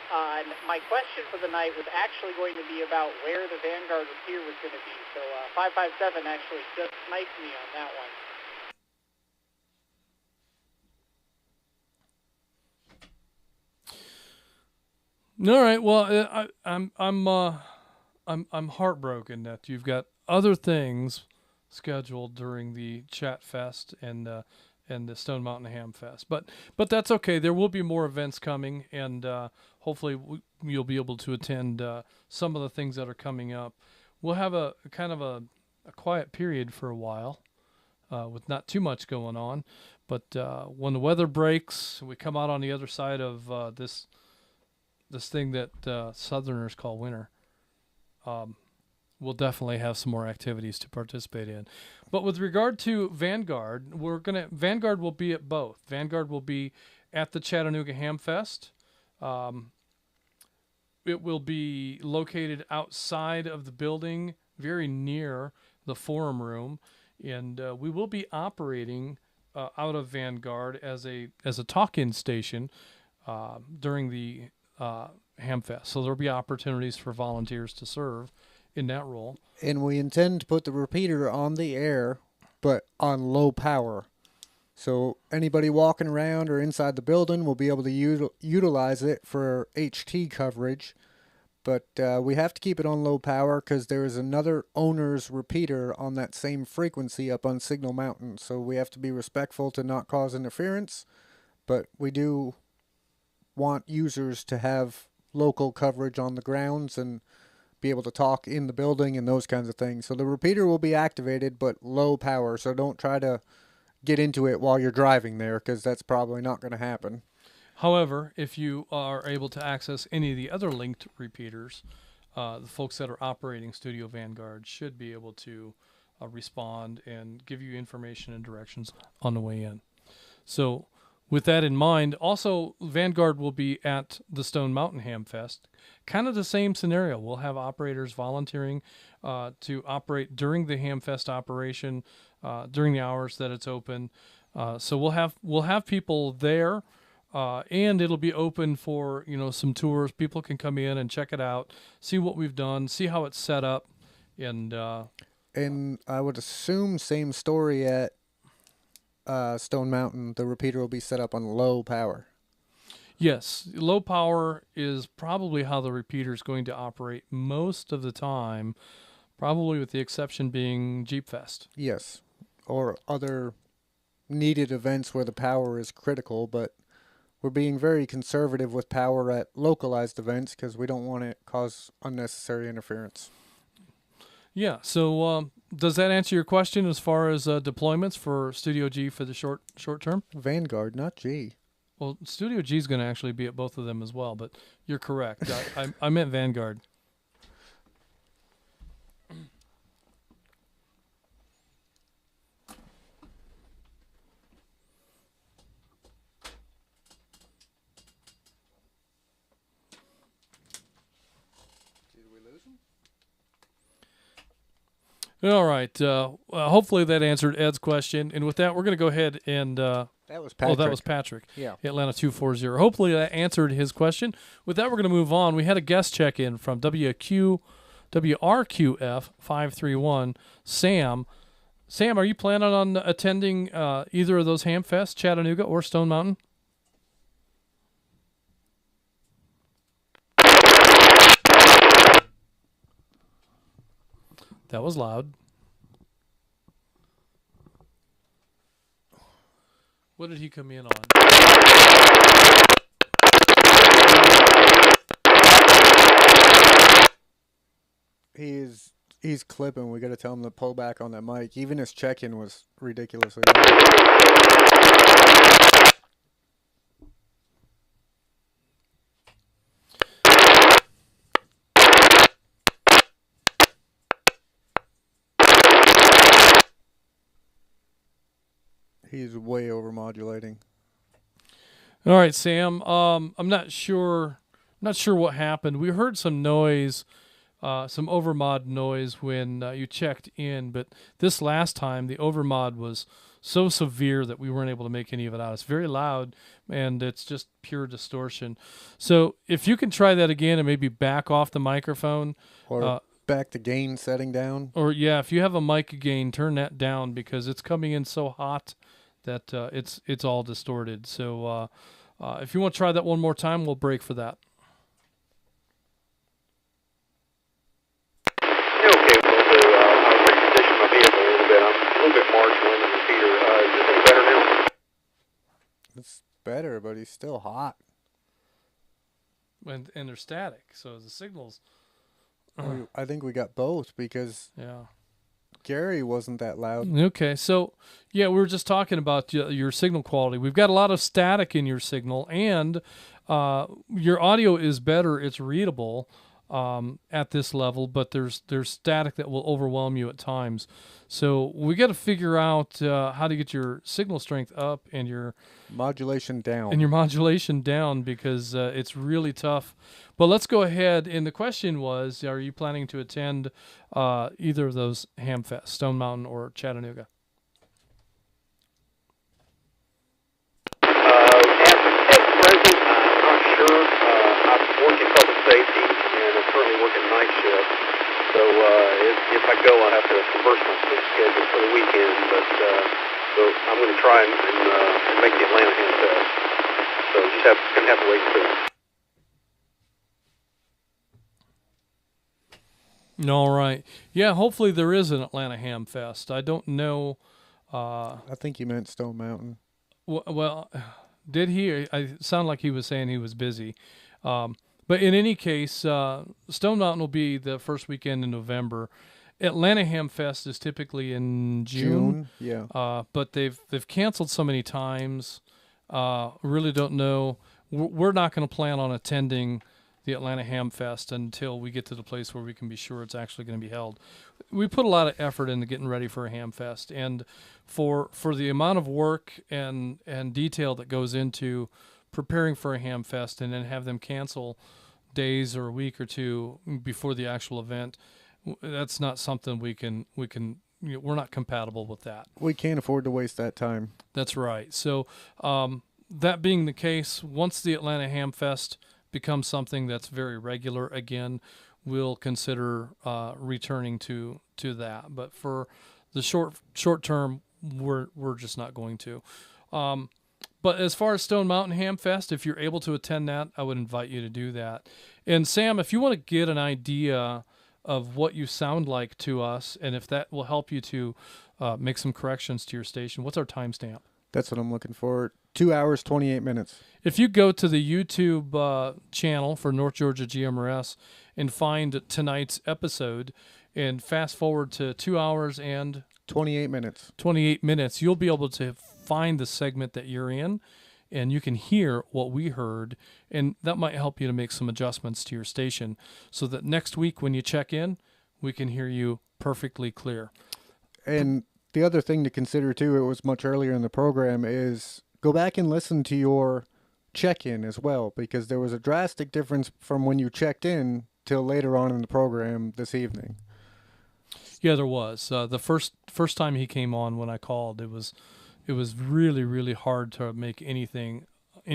And my question for the night was actually going to be about where the Vanguard Pier was going to be. So 557 actually just sniped me on that one. All right. Well, I'm heartbroken that you've got other things scheduled during the Chat Fest and the Stone Mountain Hamfest, but that's okay. There will be more events coming, and hopefully you'll be able to attend some of the things that are coming up. We'll have a kind of a quiet period for a while with not too much going on, but when the weather breaks, we come out on the other side of this thing that Southerners call winter. We'll definitely have some more activities to participate in. But with regard to Vanguard, Vanguard will be at both. Vanguard will be at the Chattanooga Hamfest. It will be located outside of the building very near the forum room, and we will be operating out of Vanguard as a talk-in station during the Hamfest. So there'll be opportunities for volunteers to serve in that role. And we intend to put the repeater on the air, but on low power. So anybody walking around or inside the building will be able to utilize it for HT coverage. But we have to keep it on low power because there is another owner's repeater on that same frequency up on Signal Mountain. So we have to be respectful to not cause interference. But we do want users to have local coverage on the grounds and be able to talk in the building and those kinds of things. So the repeater will be activated, but low power. So don't try to get into it while you're driving there, because that's probably not going to happen. However, if you are able to access any of the other linked repeaters, the folks that are operating Studio Vanguard should be able to respond and give you information and directions on the way in. So with that in mind, also Vanguard will be at the Stone Mountain Hamfest. Kind of the same scenario. We'll have operators volunteering to operate during the Hamfest operation, during the hours that it's open. So we'll have people there. And it'll be open for, some tours. People can come in and check it out, see what we've done, see how it's set up. And I would assume same story at Stone Mountain. The repeater will be set up on low power. Yes, low power is probably how the repeater is going to operate most of the time, probably with the exception being Jeep Fest. Yes, or other needed events where the power is critical, but we're being very conservative with power at localized events because we don't want to cause unnecessary interference. Yeah, so does that answer your question as far as deployments for Studio G for the short term? Vanguard, not G. Well, Studio G is going to actually be at both of them as well, but you're correct. I meant Vanguard. All right. Hopefully that answered Ed's question. And with that, we're going to go ahead and... that was Patrick. Oh, that was Patrick. Yeah. Atlanta 240. Hopefully that answered his question. With that, we're going to move on. We had a guest check-in from WRQF 531, Sam. Sam, are you planning on attending either of those Hamfests, Chattanooga or Stone Mountain? That was loud. What did he come in on? He's clipping. We got to tell him to pull back on that mic. Even his check-in was ridiculously loud. He's way over modulating. All right, Sam. I'm not sure what happened. We heard some noise, some overmod noise when you checked in, but this last time the overmod was so severe that we weren't able to make any of it out. It's very loud, and it's just pure distortion. So if you can try that again and maybe back off the microphone. Or back the gain setting down. Or, yeah, if you have a mic gain, turn that down because it's coming in so hot that it's all distorted. So if you want to try that one more time, we'll break for that. Okay, we'll do. I'll reposition my vehicle a little bit. I'm a little bit marginal in the repeater. Is this any better now? It's better, but he's still hot. And they're static, so the signals... I think we got both because Gary wasn't that loud. Okay, so yeah, we were just talking about your signal quality. We've got a lot of static in your signal, and your audio is better. It's readable, at this level, but there's static that will overwhelm you at times. So we got to figure out how to get your signal strength up and your modulation down. Because it's really tough. But let's go ahead. And the question was, are you planning to attend either of those Hamfest, Stone Mountain or Chattanooga? I'm working public safety, and I'm currently working night shift. So if I go, I'll have to reverse my schedule for the weekend. But so I'm going to try and make the Atlanta Hamfest. So just going to have to wait and see. All right. Yeah, hopefully there is an Atlanta Hamfest. I don't know. I think you meant Stone Mountain. Well, did he? I sound like he was saying he was busy. But in any case, Stone Mountain will be the first weekend in November. Atlanta Hamfest is typically in June. Yeah. But they've canceled so many times. Really don't know. We're not going to plan on attending the Atlanta Hamfest until we get to the place where we can be sure it's actually going to be held. We put a lot of effort into getting ready for a Hamfest, and for the amount of work and detail that goes into preparing for a Hamfest and then have them cancel days or a week or two before the actual event, that's not something we can we're not compatible with that. We can't afford to waste that time. That's right. So that being the case, once the Atlanta Hamfest becomes something that's very regular again, we'll consider returning to that. But for the short term, we're just not going to. But as far as Stone Mountain Hamfest, if you're able to attend that, I would invite you to do that. And Sam, if you want to get an idea of what you sound like to us, and if that will help you to make some corrections to your station, what's our timestamp? That's what I'm looking for. 2 hours, 28 minutes. If you go to the YouTube channel for North Georgia GMRS and find tonight's episode and fast forward to 2 hours and 28 minutes. 28 minutes, you'll be able to find the segment that you're in, and you can hear what we heard, and that might help you to make some adjustments to your station so that next week when you check in, we can hear you perfectly clear. And the other thing to consider, too, it was much earlier in the program, is go back and listen to your check-in as well, because there was a drastic difference from when you checked in till later on in the program this evening. Yeah, there was. The first time he came on when I called, it was really, really hard to make any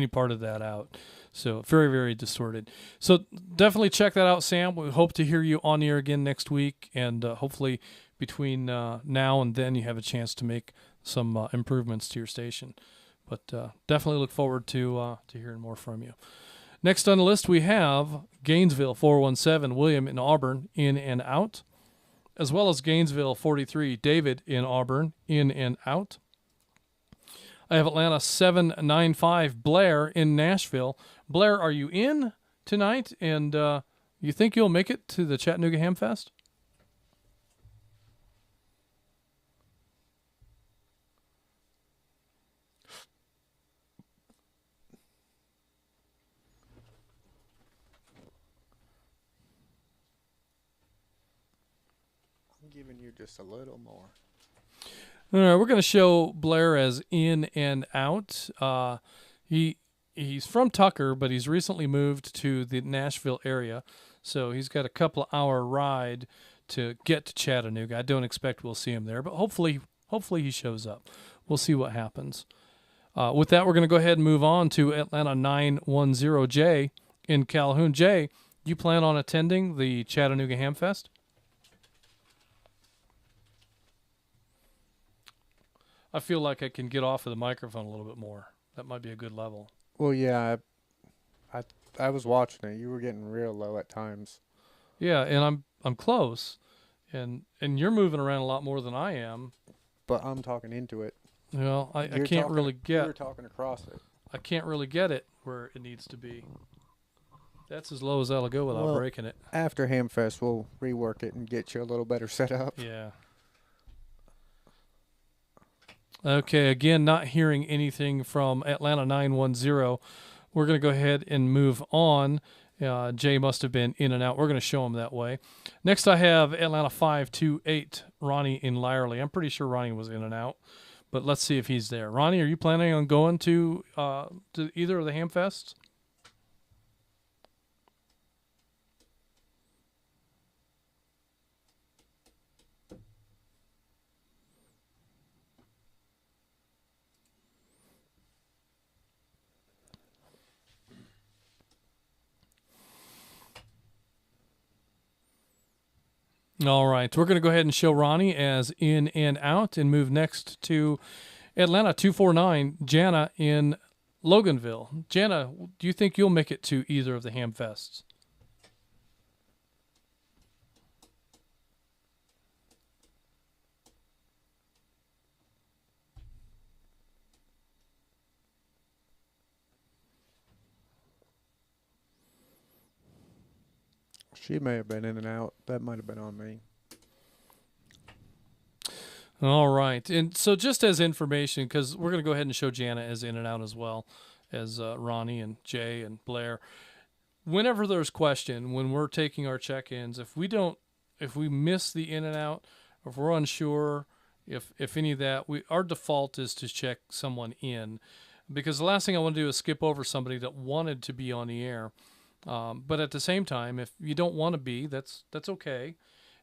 part of that out. So very, very distorted. So definitely check that out, Sam. We hope to hear you on the air again next week, and hopefully between now and then you have a chance to make some improvements to your station. But definitely look forward to hearing more from you. Next on the list we have Gainesville 417, William in Auburn, in and out, as well as Gainesville 43, David in Auburn, in and out. I have Atlanta 795, Blair in Nashville. Blair, are you in tonight? And you think you'll make it to the Chattanooga Hamfest? I'm giving you just a little more. All right, we're going to show Blair as in and out. He's from Tucker, but he's recently moved to the Nashville area, so he's got a couple of hour ride to get to Chattanooga. I don't expect we'll see him there, but hopefully he shows up. We'll see what happens. With that, we're going to go ahead and move on to Atlanta 910J in Calhoun. Jay, you plan on attending the Chattanooga Hamfest? I feel like I can get off of the microphone a little bit more. That might be a good level. Well, yeah, I was watching it. You were getting real low at times. Yeah, and I'm close, and you're moving around a lot more than I am. But I'm talking into it. Well, I can't really get. You're talking across it. I can't really get it where it needs to be. That's as low as I'll go without breaking it. After Hamfest, we'll rework it and get you a little better set up. Yeah. Okay, again, not hearing anything from Atlanta 910. We're going to go ahead and move on Jay must have been in and out. We're going to show him that way. Next, I have Atlanta 528, Ronnie in Lyerly. I'm pretty sure Ronnie was in and out, but let's see if he's there. Ronnie, are you planning on going to either of the Hamfests? All right, we're going to go ahead and show Ronnie as in and out and move next to Atlanta 249, Jana in Loganville. Jana, do you think you'll make it to either of the Hamfests? She may have been in and out. That might have been on me. All right. And so just as information, because we're going to go ahead and show Jana as in and out as well as Ronnie and Jay and Blair. Whenever there's question, when we're taking our check-ins, if we miss the in and out, or if we're unsure, if any of that, our default is to check someone in, because the last thing I want to do is skip over somebody that wanted to be on the air. But at the same time, if you don't want to be, that's okay.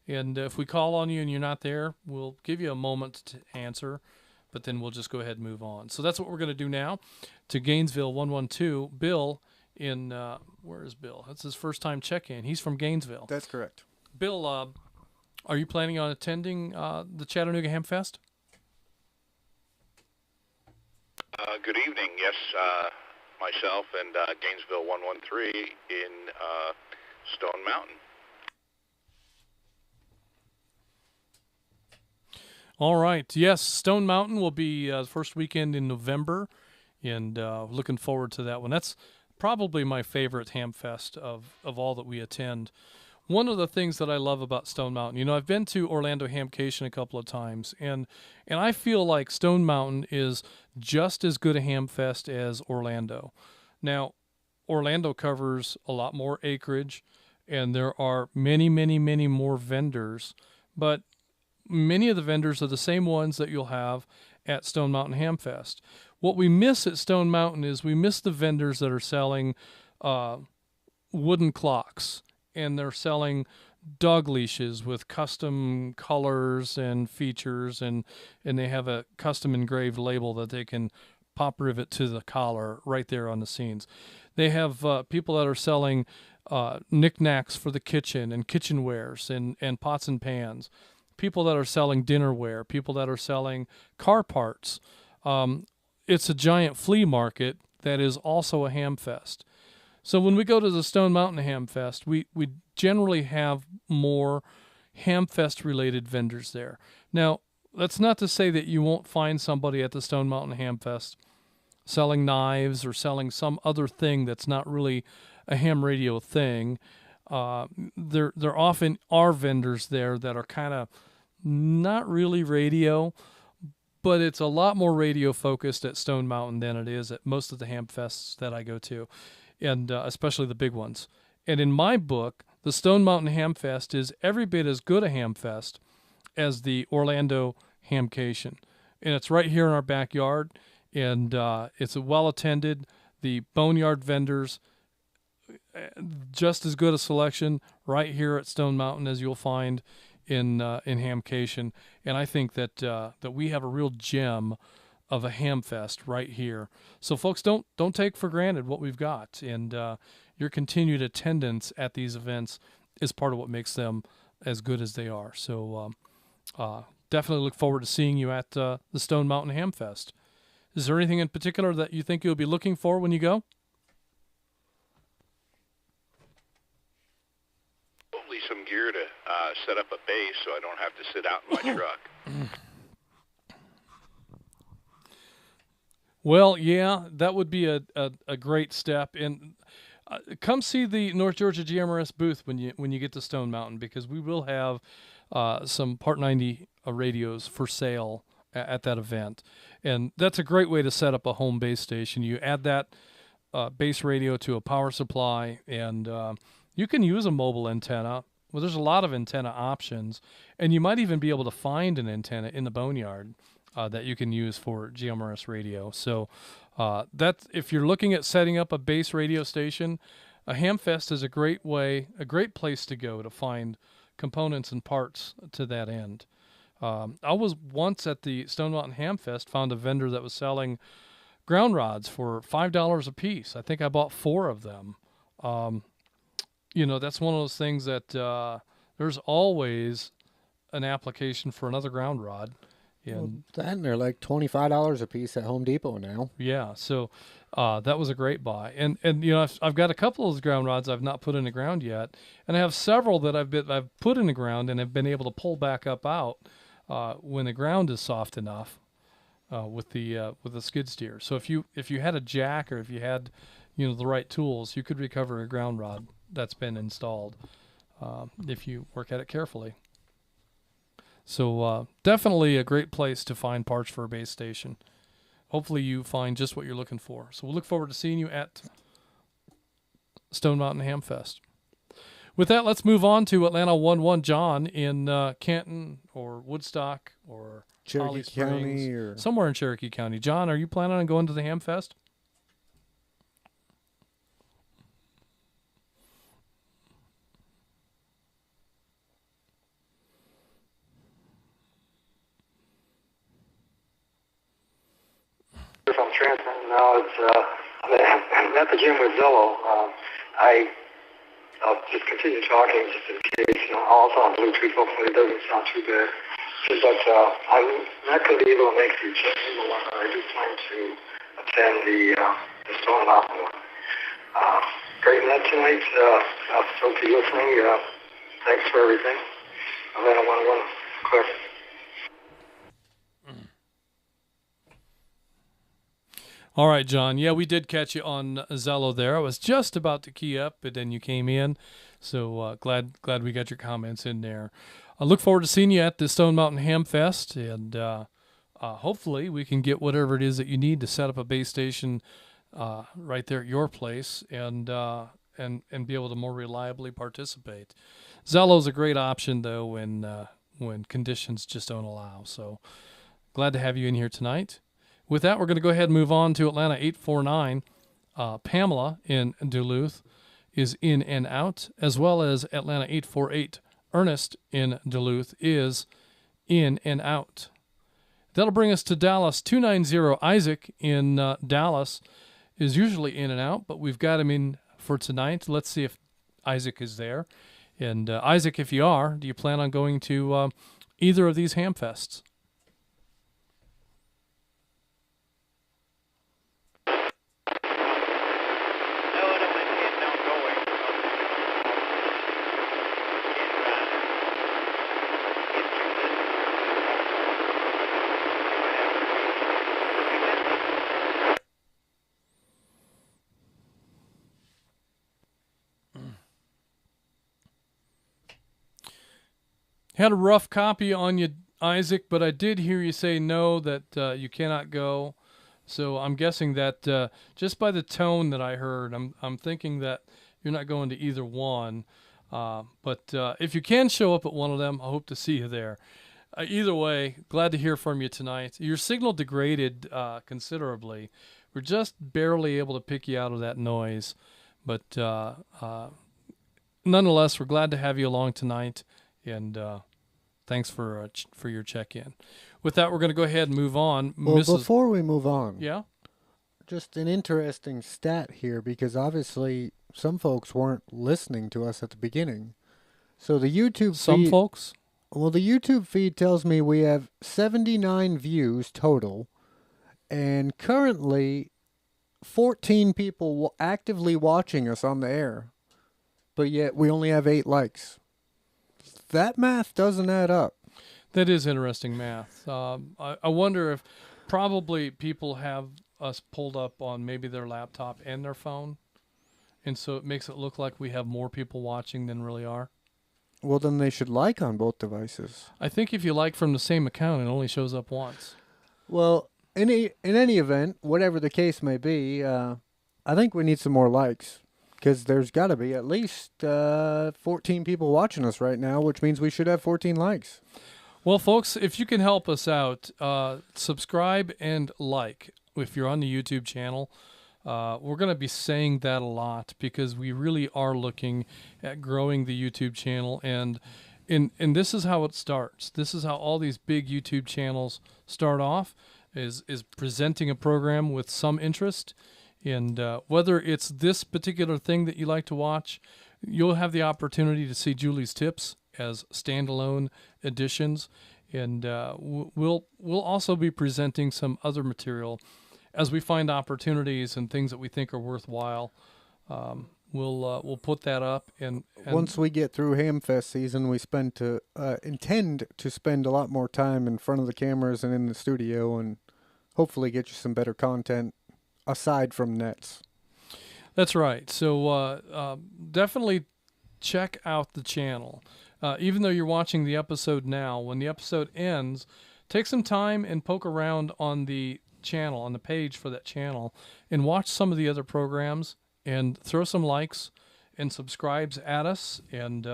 And if we call on you and you're not there, we'll give you a moment to answer, but then we'll just go ahead and move on. So that's what we're going to do now. To Gainesville 112, Bill in, where is Bill? That's his first time check-in. He's from Gainesville. That's correct. Bill, are you planning on attending the Chattanooga Hamfest? Good evening. Yes, myself and Gainesville 113 in Stone Mountain. All right. Yes, Stone Mountain will be the first weekend in November, and looking forward to that one. That's probably my favorite Hamfest of all that we attend. One of the things that I love about Stone Mountain, I've been to Orlando Hamcation a couple of times, and I feel like Stone Mountain is just as good a Hamfest as Orlando. Now, Orlando covers a lot more acreage, and there are many, many, many more vendors, but many of the vendors are the same ones that you'll have at Stone Mountain Hamfest. What we miss at Stone Mountain is we miss the vendors that are selling wooden clocks, and they're selling dog leashes with custom colors and features, and they have a custom engraved label that they can pop rivet to the collar right there on the scenes. They have people that are selling knickknacks for the kitchen and kitchenwares and pots and pans, people that are selling dinnerware, people that are selling car parts. It's a giant flea market that is also a Hamfest. So when we go to the Stone Mountain Hamfest, we generally have more Hamfest-related vendors there. Now, that's not to say that you won't find somebody at the Stone Mountain Hamfest selling knives or selling some other thing that's not really a ham radio thing. There often are vendors there that are kind of not really radio, but it's a lot more radio focused at Stone Mountain than it is at most of the Hamfests that I go to, and especially the big ones. And in my book, the Stone Mountain Hamfest is every bit as good a Hamfest as the Orlando Hamcation. And it's right here in our backyard, and it's well attended. The boneyard vendors, just as good a selection right here at Stone Mountain as you'll find in Hamcation. And I think that we have a real gem of a Hamfest right here. So folks, don't take for granted what we've got, and your continued attendance at these events is part of what makes them as good as they are. So definitely look forward to seeing you at the Stone Mountain Hamfest. Is there anything in particular that you think you'll be looking for when you go? Probably some gear to set up a base so I don't have to sit out in my truck. Well, yeah, that would be a great step. And come see the North Georgia GMRS booth when you get to Stone Mountain, because we will have some Part 90 radios for sale at that event. And that's a great way to set up a home base station. You add that base radio to a power supply, and you can use a mobile antenna. Well, there's a lot of antenna options, and you might even be able to find an antenna in the boneyard that you can use for GMRS radio. So that's, if you're looking at setting up a base radio station, a Hamfest is a great place to go to find components and parts to that end. I was once at the Stone Mountain Hamfest, found a vendor that was selling ground rods for $5 a piece. I think I bought 4 of them. That's one of those things that there's always an application for another ground rod. And they're like $25 a piece at Home Depot now. Yeah, so that was a great buy. And I've got a couple of those ground rods I've not put in the ground yet, and I have several that I've put in the ground and have been able to pull back up out when the ground is soft enough with the skid steer. So if you had a jack, or if you had the right tools, you could recover a ground rod that's been installed if you work at it carefully. So definitely a great place to find parts for a base station. Hopefully you find just what you're looking for. So we'll look forward to seeing you at Stone Mountain Hamfest. With that, let's move on to Atlanta 11 John in Canton or Woodstock or Holly Cherokee County, Springs, or somewhere in Cherokee County. John, are you planning on going to the Hamfest? From Trenton, now I'm at the gym with Zello. I'll just continue talking just in case. Also on Bluetooth, hopefully it doesn't sound too bad. But I'm not going to be able to make the check-in, but I do plan to attend the Stone Mountain one. Great night tonight. I'll still be listening. Thanks for everything. Atlanta 11, clear. All right, John. Yeah, we did catch you on Zello there. I was just about to key up, but then you came in. So glad we got your comments in there. I look forward to seeing you at the Stone Mountain Hamfest, and hopefully we can get whatever it is that you need to set up a base station right there at your place, and be able to more reliably participate. Zello's a great option though when conditions just don't allow. So glad to have you in here tonight. With that, we're going to go ahead and move on to Atlanta 849. Pamela in Duluth is in and out, as well as Atlanta 848. Ernest in Duluth is in and out. That'll bring us to Dallas 290. Isaac in Dallas is usually in and out, but we've got him in for tonight. Let's see if Isaac is there. And Isaac, if you are, do you plan on going to either of these Hamfests? Had a rough copy on you, Isaac, but I did hear you say no, that you cannot go. So I'm guessing that just by the tone that I heard, I'm thinking that you're not going to either one. But if you can show up at one of them, I hope to see you there. Either way, glad to hear from you tonight. Your signal degraded considerably. We're just barely able to pick you out of that noise. But nonetheless, we're glad to have you along tonight. And thanks for your check-in. With that, we're going to go ahead and move on. Well, before we move on, yeah, just an interesting stat here, because obviously some folks weren't listening to us at the beginning. So the YouTube feed, folks? Well, the YouTube feed tells me we have 79 views total, and currently 14 people actively watching us on the air, but yet we only have 8 likes. That math doesn't add up. That is interesting math. I wonder if probably people have us pulled up on maybe their laptop and their phone, and so it makes it look like we have more people watching than really are. Well, then they should like on both devices. I think if you like from the same account, it only shows up once. Well, in any event, whatever the case may be, I think we need some more likes because there's got to be at least 14 people watching us right now, which means we should have 14 likes. Well, folks, if you can help us out, subscribe and like if you're on the YouTube channel. We're going to be saying that a lot because we really are looking at growing the YouTube channel, and this is how it starts. This is how all these big YouTube channels start off, is presenting a program with some interest. And whether it's this particular thing that you like to watch, you'll have the opportunity to see Julie's tips as standalone editions, and we'll also be presenting some other material as we find opportunities and things that we think are worthwhile. We'll put that up, and once we get through Hamfest season, we intend to spend a lot more time in front of the cameras and in the studio, and hopefully get you some better content aside from nets. That's right. So definitely check out the channel. Even though you're watching the episode now, when the episode ends, take some time and poke around on the channel, on the page for that channel, and watch some of the other programs and throw some likes and subscribes at us. And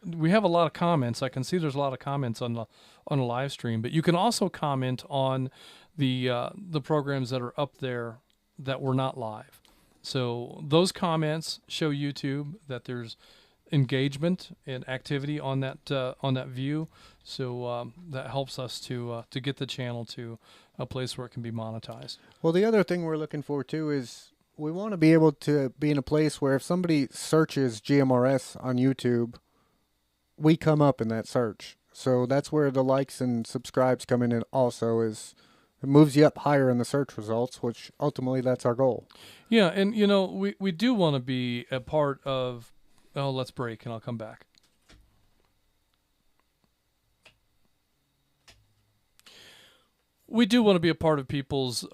we have a lot of comments. I can see there's a lot of comments on the live stream, but you can also comment on the programs that are up there that were not live. So those comments show YouTube that there's engagement and activity on that view. So that helps us to get the channel to a place where it can be monetized. Well, the other thing we're looking for too is we want to be able to be in a place where if somebody searches GMRS on YouTube, we come up in that search. So that's where the likes and subscribes come in also, is it moves you up higher in the search results, which ultimately that's our goal. Yeah, and you know, we do want to be a part of, let's break and I'll come back. We do want to be a part of people's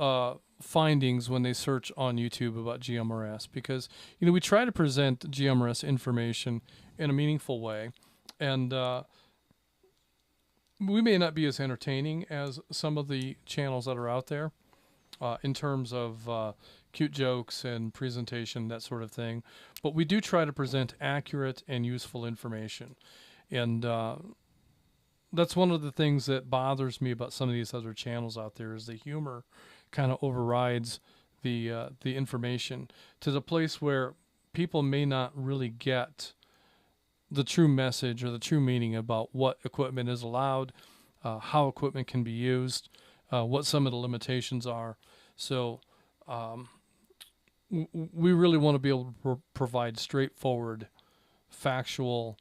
findings when they search on YouTube about GMRS, because you know, we try to present GMRS information in a meaningful way, and we may not be as entertaining as some of the channels that are out there in terms of cute jokes and presentation, that sort of thing, but we do try to present accurate and useful information. And that's one of the things that bothers me about some of these other channels out there, is the humor kind of overrides the information to the place where people may not really get the true message or the true meaning about what equipment is allowed, how equipment can be used, what some of the limitations are. So we really want to be able to provide straightforward, factual,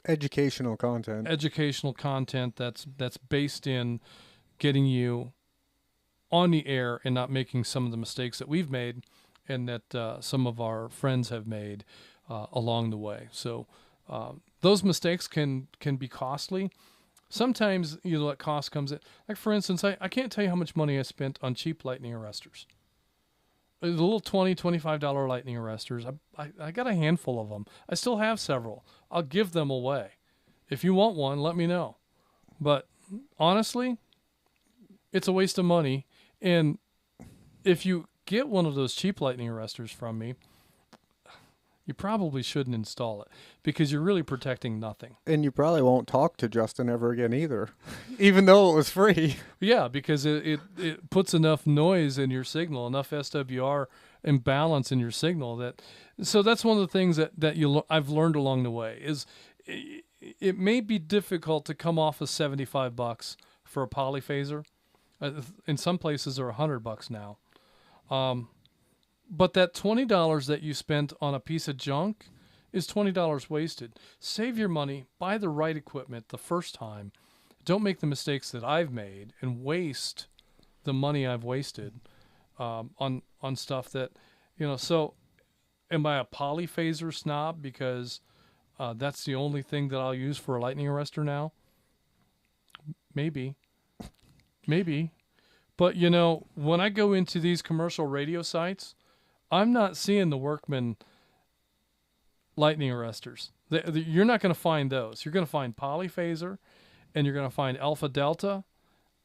educational content that's based in getting you on the air and not making some of the mistakes that we've made and that some of our friends have made along the way. So those mistakes can be costly. Sometimes, you know, that cost comes in. Like, for instance, I can't tell you how much money I spent on cheap lightning arresters. The little $20, $25 lightning arresters. I got a handful of them. I still have several. I'll give them away. If you want one, let me know. But honestly, it's a waste of money. And if you get one of those cheap lightning arresters from me, you probably shouldn't install it, because you're really protecting nothing. And you probably won't talk to Justin ever again either, even though it was free. Yeah, because it puts enough noise in your signal, enough SWR imbalance in your signal. So that's one of the things that I've learned along the way, is it may be difficult to come off of $75 for a polyphaser. In some places they're $100 now. But that $20 that you spent on a piece of junk is $20 wasted. Save your money, buy the right equipment the first time. Don't make the mistakes that I've made and waste the money I've wasted on stuff that, you know. So am I a polyphaser snob because that's the only thing that I'll use for a lightning arrestor now? Maybe. But, you know, when I go into these commercial radio sites, I'm not seeing the Workman lightning arresters. You're not going to find those. You're going to find polyphaser, and you're going to find alpha delta,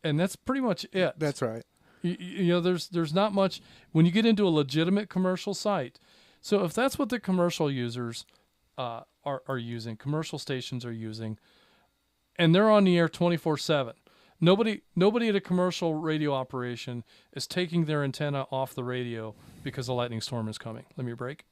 and that's pretty much it. That's right. You know, there's not much when you get into a legitimate commercial site. So if that's what the commercial users are using, commercial stations are using, and they're on the air 24/7. Nobody at a commercial radio operation is taking their antenna off the radio because a lightning storm is coming. Let me break.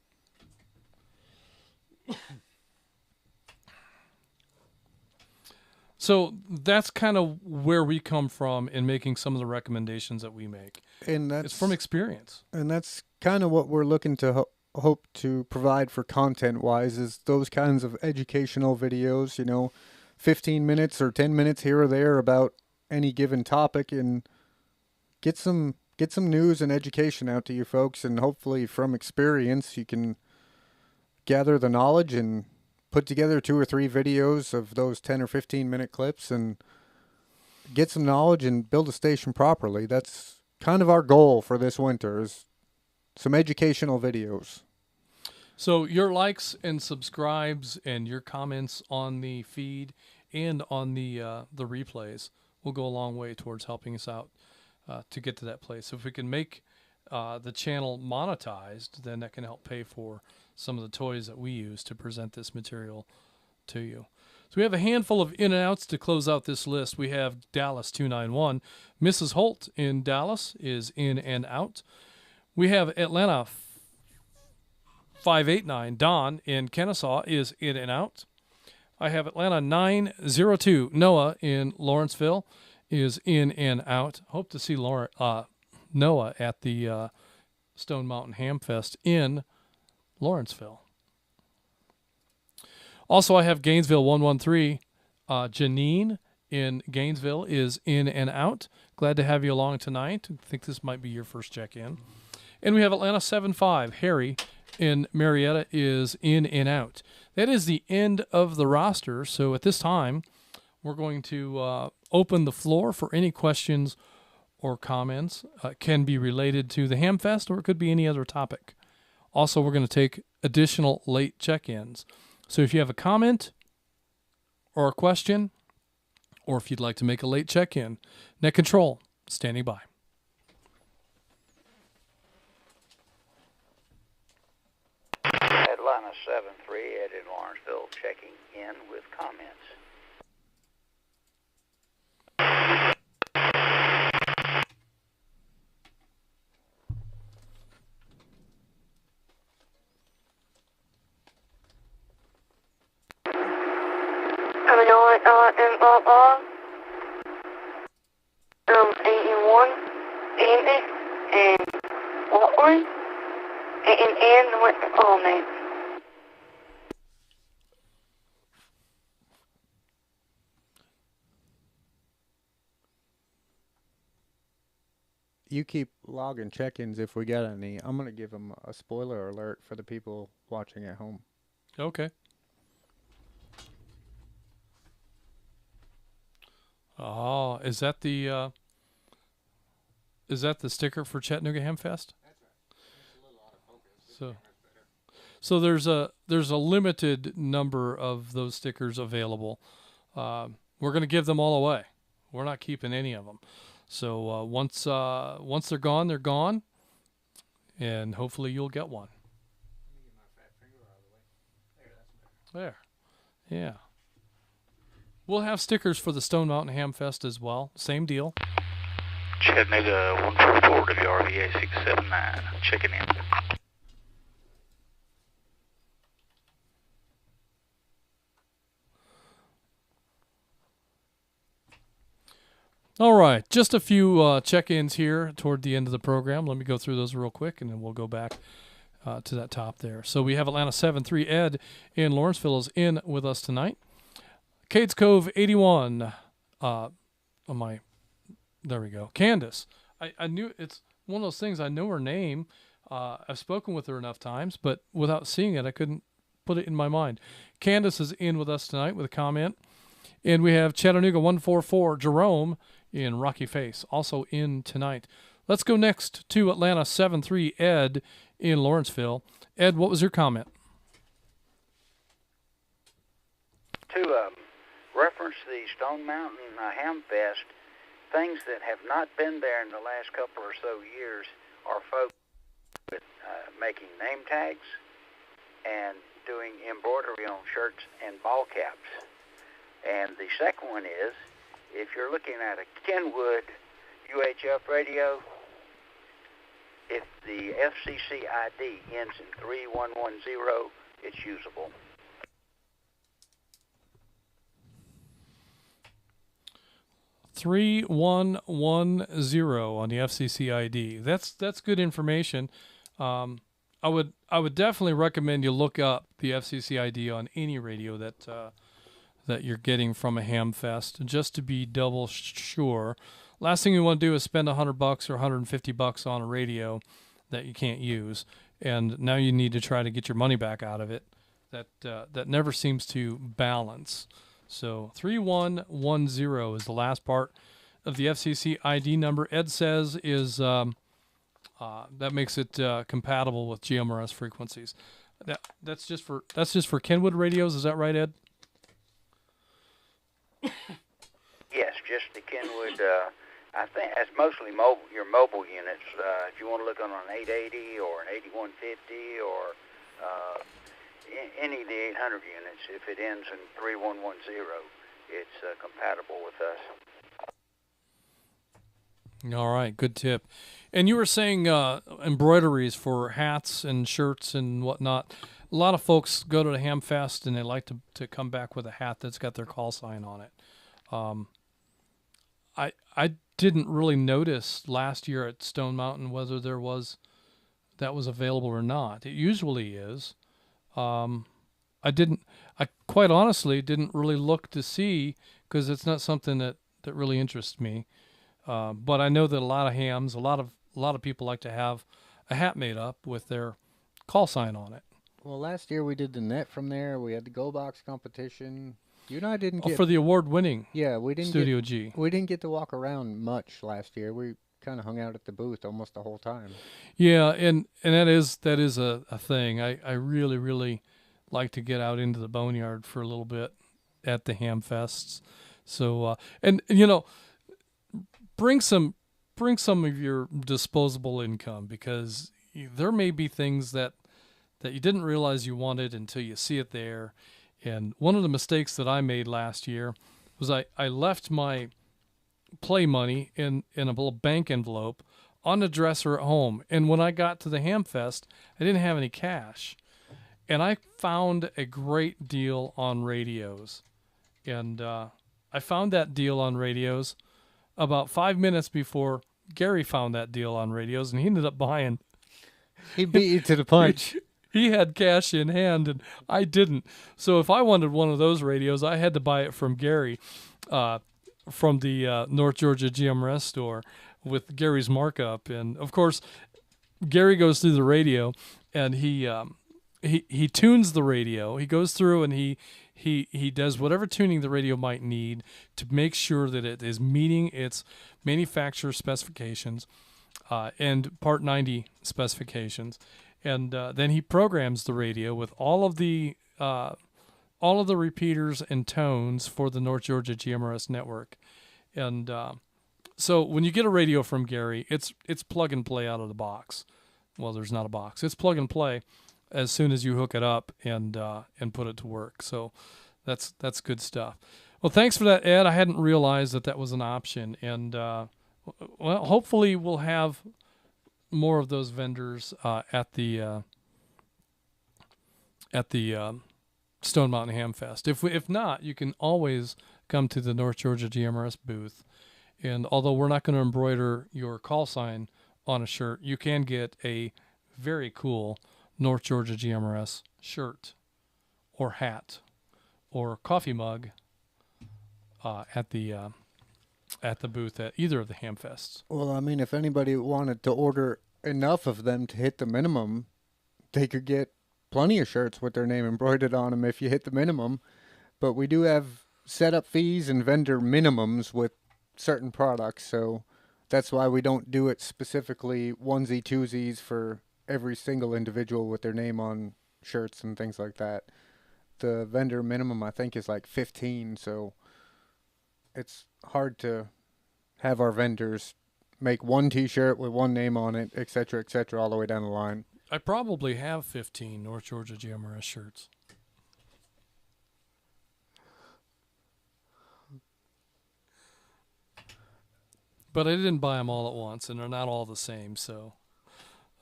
So that's kind of where we come from in making some of the recommendations that we make. And it's from experience. And that's kind of what we're looking to hope to provide for content-wise, is those kinds of educational videos, 15 minutes or 10 minutes here or there about any given topic, and get some news and education out to you folks, and hopefully from experience you can gather the knowledge and put together 2 or 3 videos of those 10 or 15 minute clips and get some knowledge and build a station properly. That's kind of our goal for this winter, is some educational videos. So your likes and subscribes and your comments on the feed and on the replays will go a long way towards helping us out to get to that place. If we can make the channel monetized, then that can help pay for some of the toys that we use to present this material to you. So we have a handful of in and outs to close out this list. We have Dallas 291. Mrs. Holt in Dallas is in and out. We have Atlanta 589. Don in Kennesaw is in and out. I have Atlanta 902. Noah in Lawrenceville is in and out. Hope to see Noah at the Stone Mountain Hamfest in Lawrenceville. Also, I have Gainesville 113. Janine in Gainesville is in and out. Glad to have you along tonight. I think this might be your first check-in. And we have Atlanta 75. Harry in Marietta is in and out. That is the end of the roster. So at this time, we're going to open the floor for any questions or comments. Can be related to the Hamfest, or it could be any other topic. Also, we're going to take additional late check-ins. So if you have a comment or a question, or if you'd like to make a late check-in, Net Control, standing by. Atlanta 73, Ed in Lawrenceville, checking in with comments. And 1, and what one? And what? Oh man. You keep logging check-ins if we get any. I'm going to give them a spoiler alert for the people watching at home. Okay. Oh, is that the sticker for Chattanooga Hamfest? That's right. It's a little out of focus. So there's a limited number of those stickers available. We're going to give them all away. We're not keeping any of them. So once they're gone, they're gone, and hopefully you'll get one. Let me get my fat finger out of the way. There, that's better. There, yeah. We'll have stickers for the Stone Mountain Hamfest as well. Same deal. Chattanooga 144 WRVA 679, checking in. All right, just a few check-ins here toward the end of the program. Let me go through those real quick, and then we'll go back to that top there. So we have Atlanta 73. Ed in Lawrenceville is in with us tonight. Cades Cove 81. There we go. Candace. I knew, it's one of those things, I know her name. I've spoken with her enough times, but without seeing it, I couldn't put it in my mind. Candace is in with us tonight with a comment. And we have Chattanooga 144, Jerome in Rocky Face, also in tonight. Let's go next to Atlanta 73, Ed in Lawrenceville. Ed, what was your comment? To reference the Stone Mountain Hamfest, things that have not been there in the last couple or so years are folks with making name tags and doing embroidery on shirts and ball caps. And the second one is, if you're looking at a Kenwood UHF radio, if the FCC ID ends in 3110, it's usable. 3110 on the FCC ID. That's good information. I would definitely recommend you look up the FCC ID on any radio that you're getting from a Hamfest, just to be double sure. Last thing you want to do is spend $100 or $150 on a radio that you can't use, and now you need to try to get your money back out of it. That never seems to balance. So 3110 is the last part of the FCC ID number. Ed says is that makes it compatible with GMRS frequencies. That's just for Kenwood radios. Is that right, Ed? Yes, just the Kenwood. I think that's mostly your mobile units. If you want to look on an 880 or an 8150 or any of the 800 units, if it ends in 3110, it's compatible with us. All right, good tip. And you were saying embroideries for hats and shirts and whatnot. A lot of folks go to the Hamfest and they like to come back with a hat that's got their call sign on it. I didn't really notice last year at Stone Mountain whether that was available or not. It usually is. I quite honestly didn't really look to see, because it's not something that really interests me. But I know that a lot of hams, a lot of people like to have a hat made up with their call sign on it. Well, last year we did the net from there. We had the Go Box competition. You and I didn't get for the award-winning. Yeah, we didn't Studio G. We didn't get to walk around much last year. We kind of hung out at the booth almost the whole time. Yeah, and that is a thing. I really like to get out into the boneyard for a little bit at the Hamfests. So and bring some of your disposable income, because there may be things that you didn't realize you wanted until you see it there. And one of the mistakes that I made last year was I left my play money in a little bank envelope on the dresser at home. And when I got to the Hamfest, I didn't have any cash. And I found a great deal on radios. And I found that deal on radios about 5 minutes before Gary found that deal on radios, and he ended up buying. He beat you to the punch. He had cash in hand, and I didn't. So if I wanted one of those radios, I had to buy it from Gary, from the North Georgia GMRS store with Gary's markup. And of course, Gary goes through the radio, and he tunes the radio. He goes through and he does whatever tuning the radio might need to make sure that it is meeting its manufacturer specifications and Part 90 specifications. And then he programs the radio with all of the repeaters and tones for the North Georgia GMRS network. And so when you get a radio from Gary, it's plug and play out of the box. Well, there's not a box. It's plug and play as soon as you hook it up and put it to work. So that's good stuff. Well, thanks for that, Ed. I hadn't realized that was an option. And well, hopefully we'll have more of those vendors at the Stone Mountain Hamfest. If not, you can always come to the North Georgia GMRS booth. And although we're not going to embroider your call sign on a shirt, you can get a very cool North Georgia GMRS shirt or hat or coffee mug at the booth at either of the Hamfests. Well, I mean, if anybody wanted to order enough of them to hit the minimum, they could get plenty of shirts with their name embroidered on them if you hit the minimum. But we do have setup fees and vendor minimums with certain products, so that's why we don't do it specifically onesie twosies for every single individual with their name on shirts and things like that. The vendor minimum, I think, is like 15, so it's hard to have our vendors make one T-shirt with one name on it, et cetera, all the way down the line. I probably have 15 North Georgia GMRS shirts. But I didn't buy them all at once, and they're not all the same. So,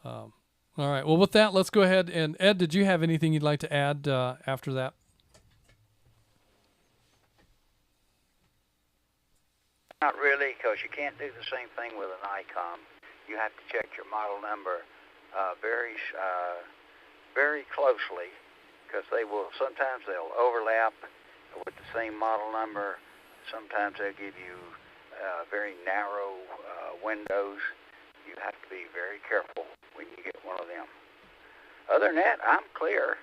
all right. Well, with that, let's go ahead. And Ed, did you have anything you'd like to add after that? Not really, because you can't do the same thing with an ICOM. You have to check your model number very closely, because sometimes they'll overlap with the same model number. Sometimes they'll give you very narrow windows. You have to be very careful when you get one of them. Other than that, I'm clear.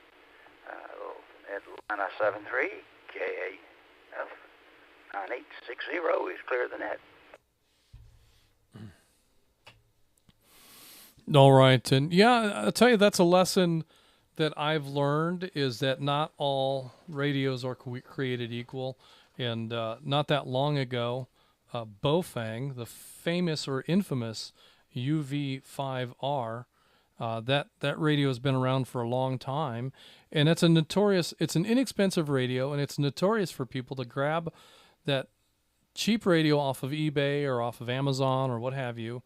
Atlanta 73 KAF 9860 is clear the net. All right. And yeah, I'll tell you, that's a lesson that I've learned, is that not all radios are created equal. And not that long ago, Bofang, the famous or infamous UV5R, that radio has been around for a long time, and it's an inexpensive radio, and it's notorious for people to grab that cheap radio off of eBay or off of Amazon or what have you,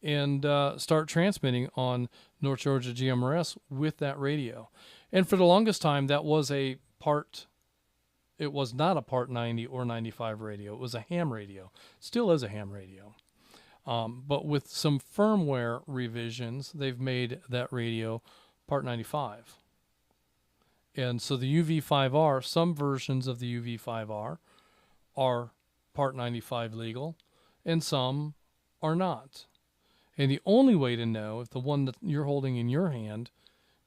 and start transmitting on North Georgia GMRS with that radio. And for the longest time, that was it was not a Part 90 or 95 radio. It was a ham radio. Still is a ham radio. But with some firmware revisions, they've made that radio Part 95. And so the UV5R, some versions of the UV5R are Part 95 legal, and some are not. And the only way to know if the one that you're holding in your hand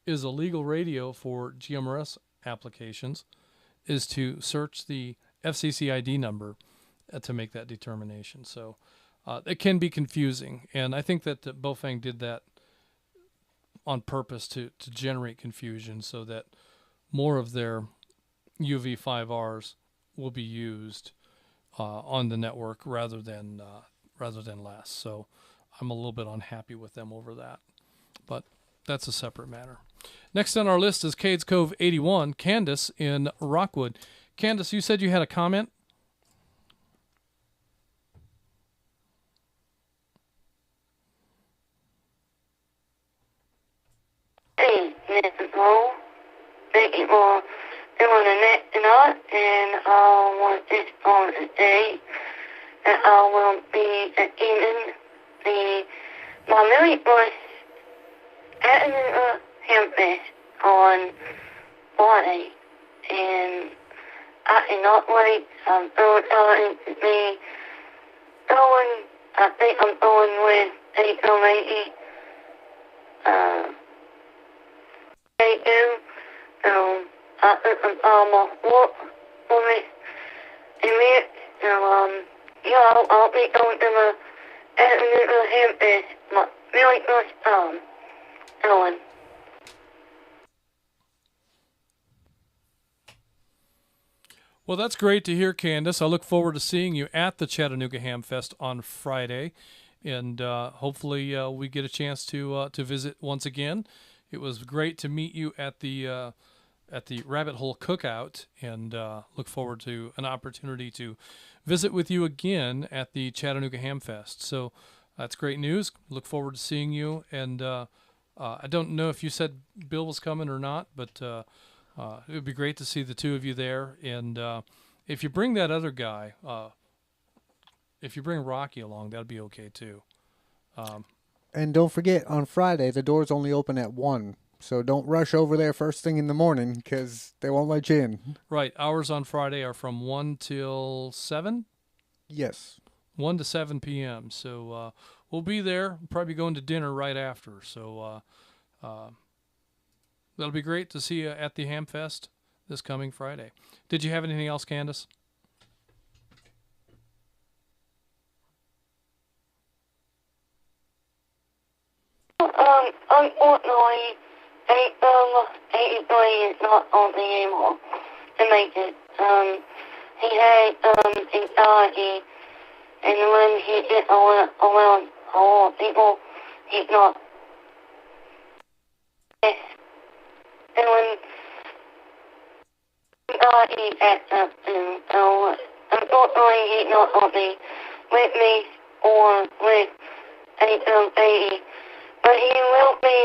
is a legal radio for GMRS applications is to search the FCC ID number to make that determination. So it can be confusing, and I think that Bofang did that on purpose to generate confusion, so that more of their UV5Rs will be used on the network rather than less. So I'm a little bit unhappy with them over that, but that's a separate matter. Next on our list is Cades Cove 81, Candace in Rockwood. Candace, you said you had a comment? Hey, Mr. Paul. Thank you for doing the net tonight, and I want this on the day that I will be attending my very first Chattanooga Hamfest on Friday, and I cannot wait. I'm so excited to be going. I think I'm going with HOAE. They do. So I think I'm off work for this event. So yeah, I'll be going to the Chattanooga Hamfest my very first time going. Well, that's great to hear, Candace. I look forward to seeing you at the Chattanooga Hamfest on Friday, and hopefully we get a chance to visit once again. It was great to meet you at the Rabbit Hole Cookout, and look forward to an opportunity to visit with you again at the Chattanooga Hamfest. So that's great news. Look forward to seeing you, and I don't know if you said Bill was coming or not, but it would be great to see the two of you there. And if you bring that other guy, if you bring Rocky along, that'd be okay too. And don't forget, on Friday, the doors only open at 1. So don't rush over there first thing in the morning, because they won't let you in. Right. Hours on Friday are from 1 till 7? Yes. 1 to 7 p.m. So we'll be there. We'll probably going to dinner right after. So that'll be great to see you at the Hamfest this coming Friday. Did you have anything else, Candace? Unfortunately, 83 is not on the anymore to make it. He had anxiety And when he did around a lot of people, he's not. And when I eat at unfortunately he's not going to be with me or with a baby, but he will be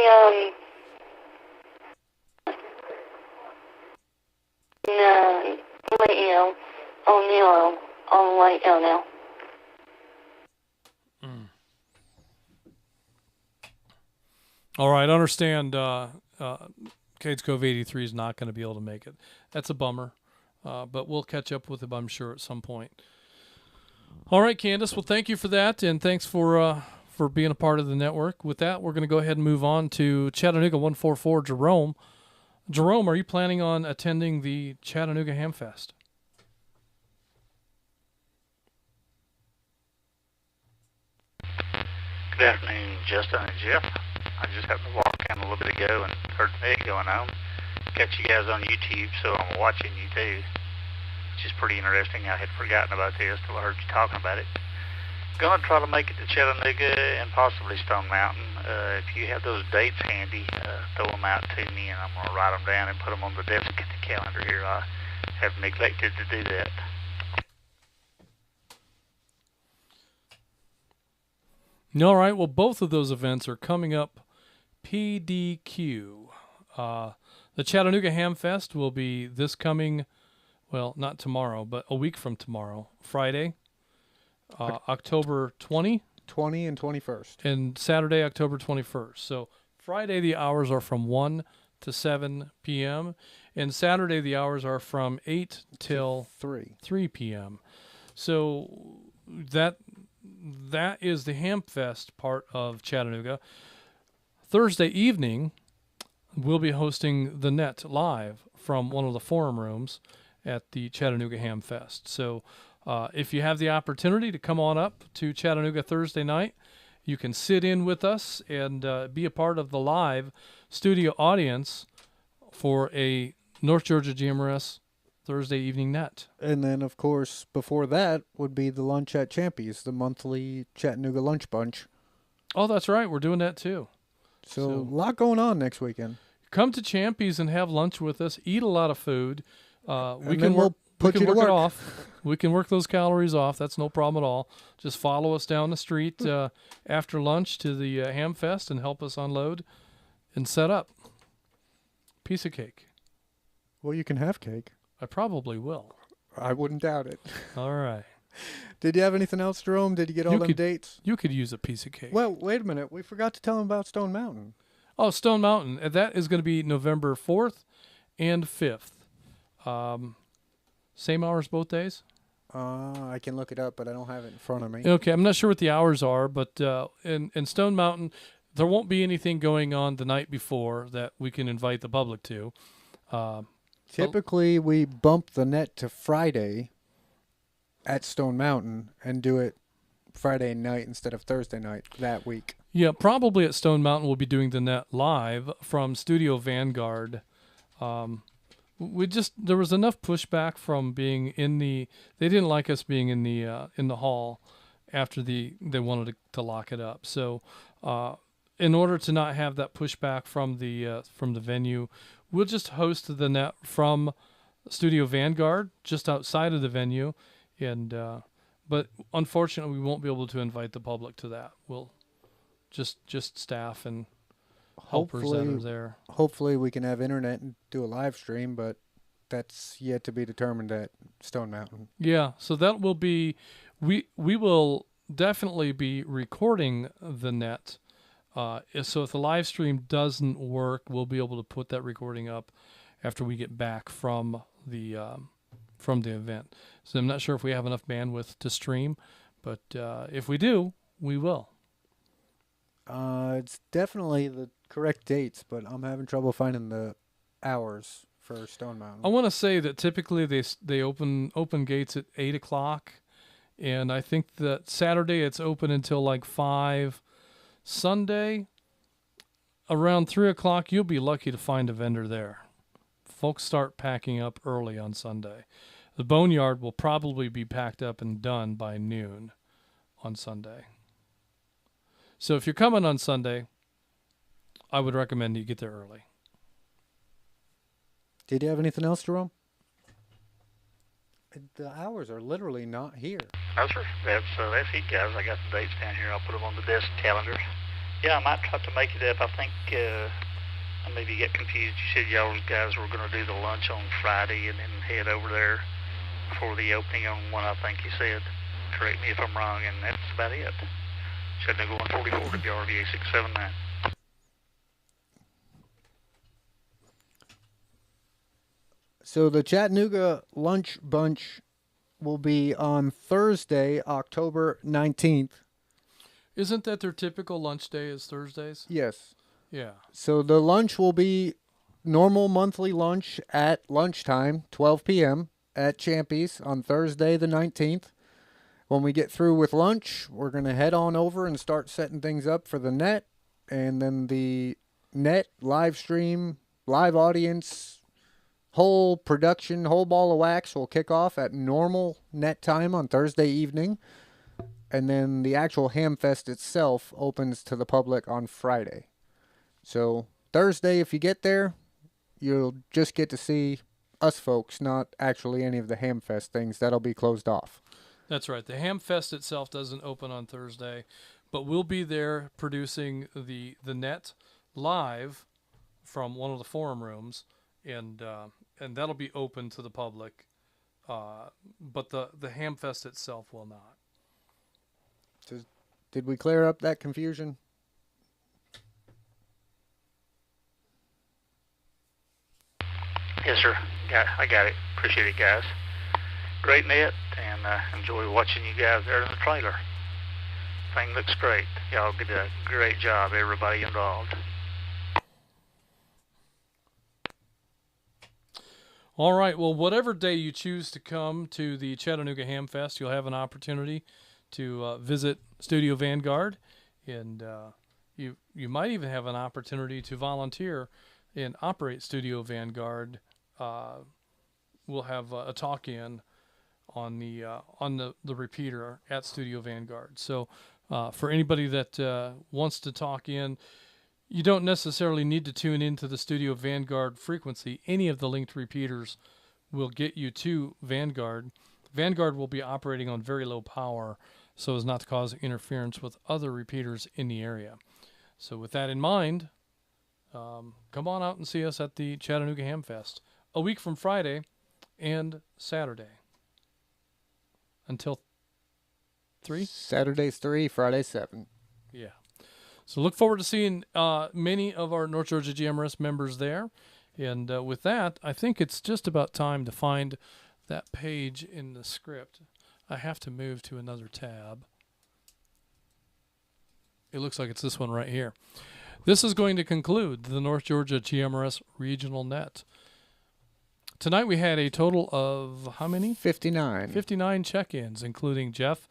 radio on Nero on radio now. All right, understand Cade's Cove 83 is not going to be able to make it. That's a bummer, but we'll catch up with him, I'm sure, at some point. All right, Candace, well, thank you for that, and thanks for being a part of the network. With that, we're going to go ahead and move on to Chattanooga 144, Jerome. Jerome, are you planning on attending the Chattanooga Hamfest? Good afternoon, Justin and Jeff. I just happened to walk in a little bit ago and heard Meg going on. Catch you guys on YouTube, so I'm watching you too, which is pretty interesting. I had forgotten about this till I heard you talking about it. Going to try to make it to Chattanooga and possibly Stone Mountain. If you have those dates handy, throw them out to me, and I'm going to write them down and put them on the desk at the calendar here. I have neglected to do that. All right, well, both of those events are coming up PDQ. The Chattanooga Hamfest will be this coming, well, not tomorrow, but a week from tomorrow, Friday, October 20. 20 and 21st. And Saturday, October 21st. So Friday, the hours are from 1 to 7 p.m., and Saturday, the hours are from 8 till 3 p.m. So that is the Hamfest part of Chattanooga. Thursday evening, we'll be hosting the Net live from one of the forum rooms at the Chattanooga Hamfest. So if you have the opportunity to come on up to Chattanooga Thursday night, you can sit in with us and be a part of the live studio audience for a North Georgia GMRS Thursday evening net. And then, of course, before that would be the lunch at Champy's, the monthly Chattanooga lunch bunch. Oh, that's right. We're doing that too. So a lot going on next weekend. Come to Champy's and have lunch with us. Eat a lot of food. We can work it off. We can work those calories off. That's no problem at all. Just follow us down the street after lunch to the Hamfest and help us unload and set up. Piece of cake. Well, you can have cake. I probably will. I wouldn't doubt it. All right. Did you have anything else, Jerome? Did you get all them dates? You could use a piece of cake. Well, wait a minute. We forgot to tell him about Stone Mountain. Oh, Stone Mountain. That is going to be November 4th and 5th. Same hours both days? I can look it up, but I don't have it in front of me. Okay, I'm not sure what the hours are, but in Stone Mountain, there won't be anything going on the night before that we can invite the public to. Typically, we bump the net to Friday at Stone Mountain and do it Friday night instead of Thursday night that week. Yeah, probably at Stone Mountain we'll be doing the net live from Studio Vanguard. There was enough pushback from being in the. They didn't like us being in the hall after they wanted to lock it up. So, in order to not have that pushback from the venue, we'll just host the net from Studio Vanguard, just outside of the venue, and but unfortunately, we won't be able to invite the public to that. We'll just staff and helpers that are there. Hopefully, we can have internet and do a live stream, but that's yet to be determined at Stone Mountain. Yeah, so that will be. We will definitely be recording the net. So if the live stream doesn't work, we'll be able to put that recording up after we get back from the event. So I'm not sure if we have enough bandwidth to stream, but if we do, we will. It's definitely the correct dates, but I'm having trouble finding the hours for Stone Mountain. I want to say that typically they open gates at 8 o'clock, and I think that Saturday it's open until like 5. Sunday, around 3 o'clock, you'll be lucky to find a vendor there. Folks start packing up early on Sunday. The boneyard will probably be packed up and done by noon. on Sunday. So if you're coming on Sunday, I would recommend you get there early. Did you have anything else, Jerome? The hours are literally not here. No, sir. That's it, guys. I got the dates down here. I'll put them on the desk calendars. Yeah, I might try to make it up. I think I maybe get confused. You said y'all guys were going to do the lunch on Friday and then head over there for the opening on one, I think you said. Correct me if I'm wrong, and that's about it. Chattanooga 144 WRVA 679. So the Chattanooga Lunch Bunch will be on Thursday, October 19th. Isn't that their typical lunch day is Thursdays? Yes. Yeah. So the lunch will be normal monthly lunch at lunchtime, 12 p.m. at Champy's on Thursday the 19th. When we get through with lunch, we're going to head on over and start setting things up for the net. And then the net live stream, live audience, whole production, whole ball of wax will kick off at normal net time on Thursday evening. And then the actual Hamfest itself opens to the public on Friday. So Thursday, if you get there, you'll just get to see us folks, not actually any of the Hamfest things. That'll be closed off. That's right. The Hamfest itself doesn't open on Thursday, but we'll be there producing the net live from one of the forum rooms, and that'll be open to the public. But the Hamfest itself will not. Did we clear up that confusion? Yes, sir. I got it. Appreciate it, guys. Great net, and enjoy watching you guys there in the trailer. Thing looks great. Y'all did a great job, everybody involved. All right. Well, whatever day you choose to come to the Chattanooga Hamfest, you'll have an opportunity to visit Studio Vanguard, and you might even have an opportunity to volunteer and operate Studio Vanguard. We'll have a talk-in on the repeater at Studio Vanguard. So for anybody that wants to talk in, you don't necessarily need to tune into the Studio Vanguard frequency. Any of the linked repeaters will get you to Vanguard. Vanguard will be operating on very low power so as not to cause interference with other repeaters in the area. So with that in mind, come on out and see us at the Chattanooga Hamfest a week from Friday and Saturday. Until 3? Saturday's 3, Friday 7. Yeah. So look forward to seeing many of our North Georgia GMRS members there. And with that, I think it's just about time to find that page in the script. I have to move to another tab. It looks like it's this one right here. This is going to conclude the North Georgia GMRS Regional Net. Tonight we had a total of how many? 59. 59 check-ins, including Jeff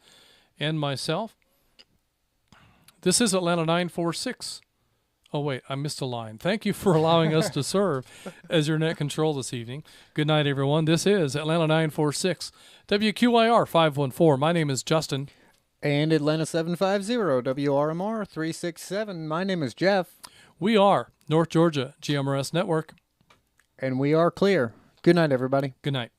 and myself. This is Atlanta 946. Oh, wait, I missed a line. Thank you for allowing us to serve as your net control this evening. Good night, everyone. This is Atlanta 946, WQIR 514. My name is Justin. And Atlanta 750, WRMR 367. My name is Jeff. We are North Georgia GMRS Network. And we are clear. Good night, everybody. Good night.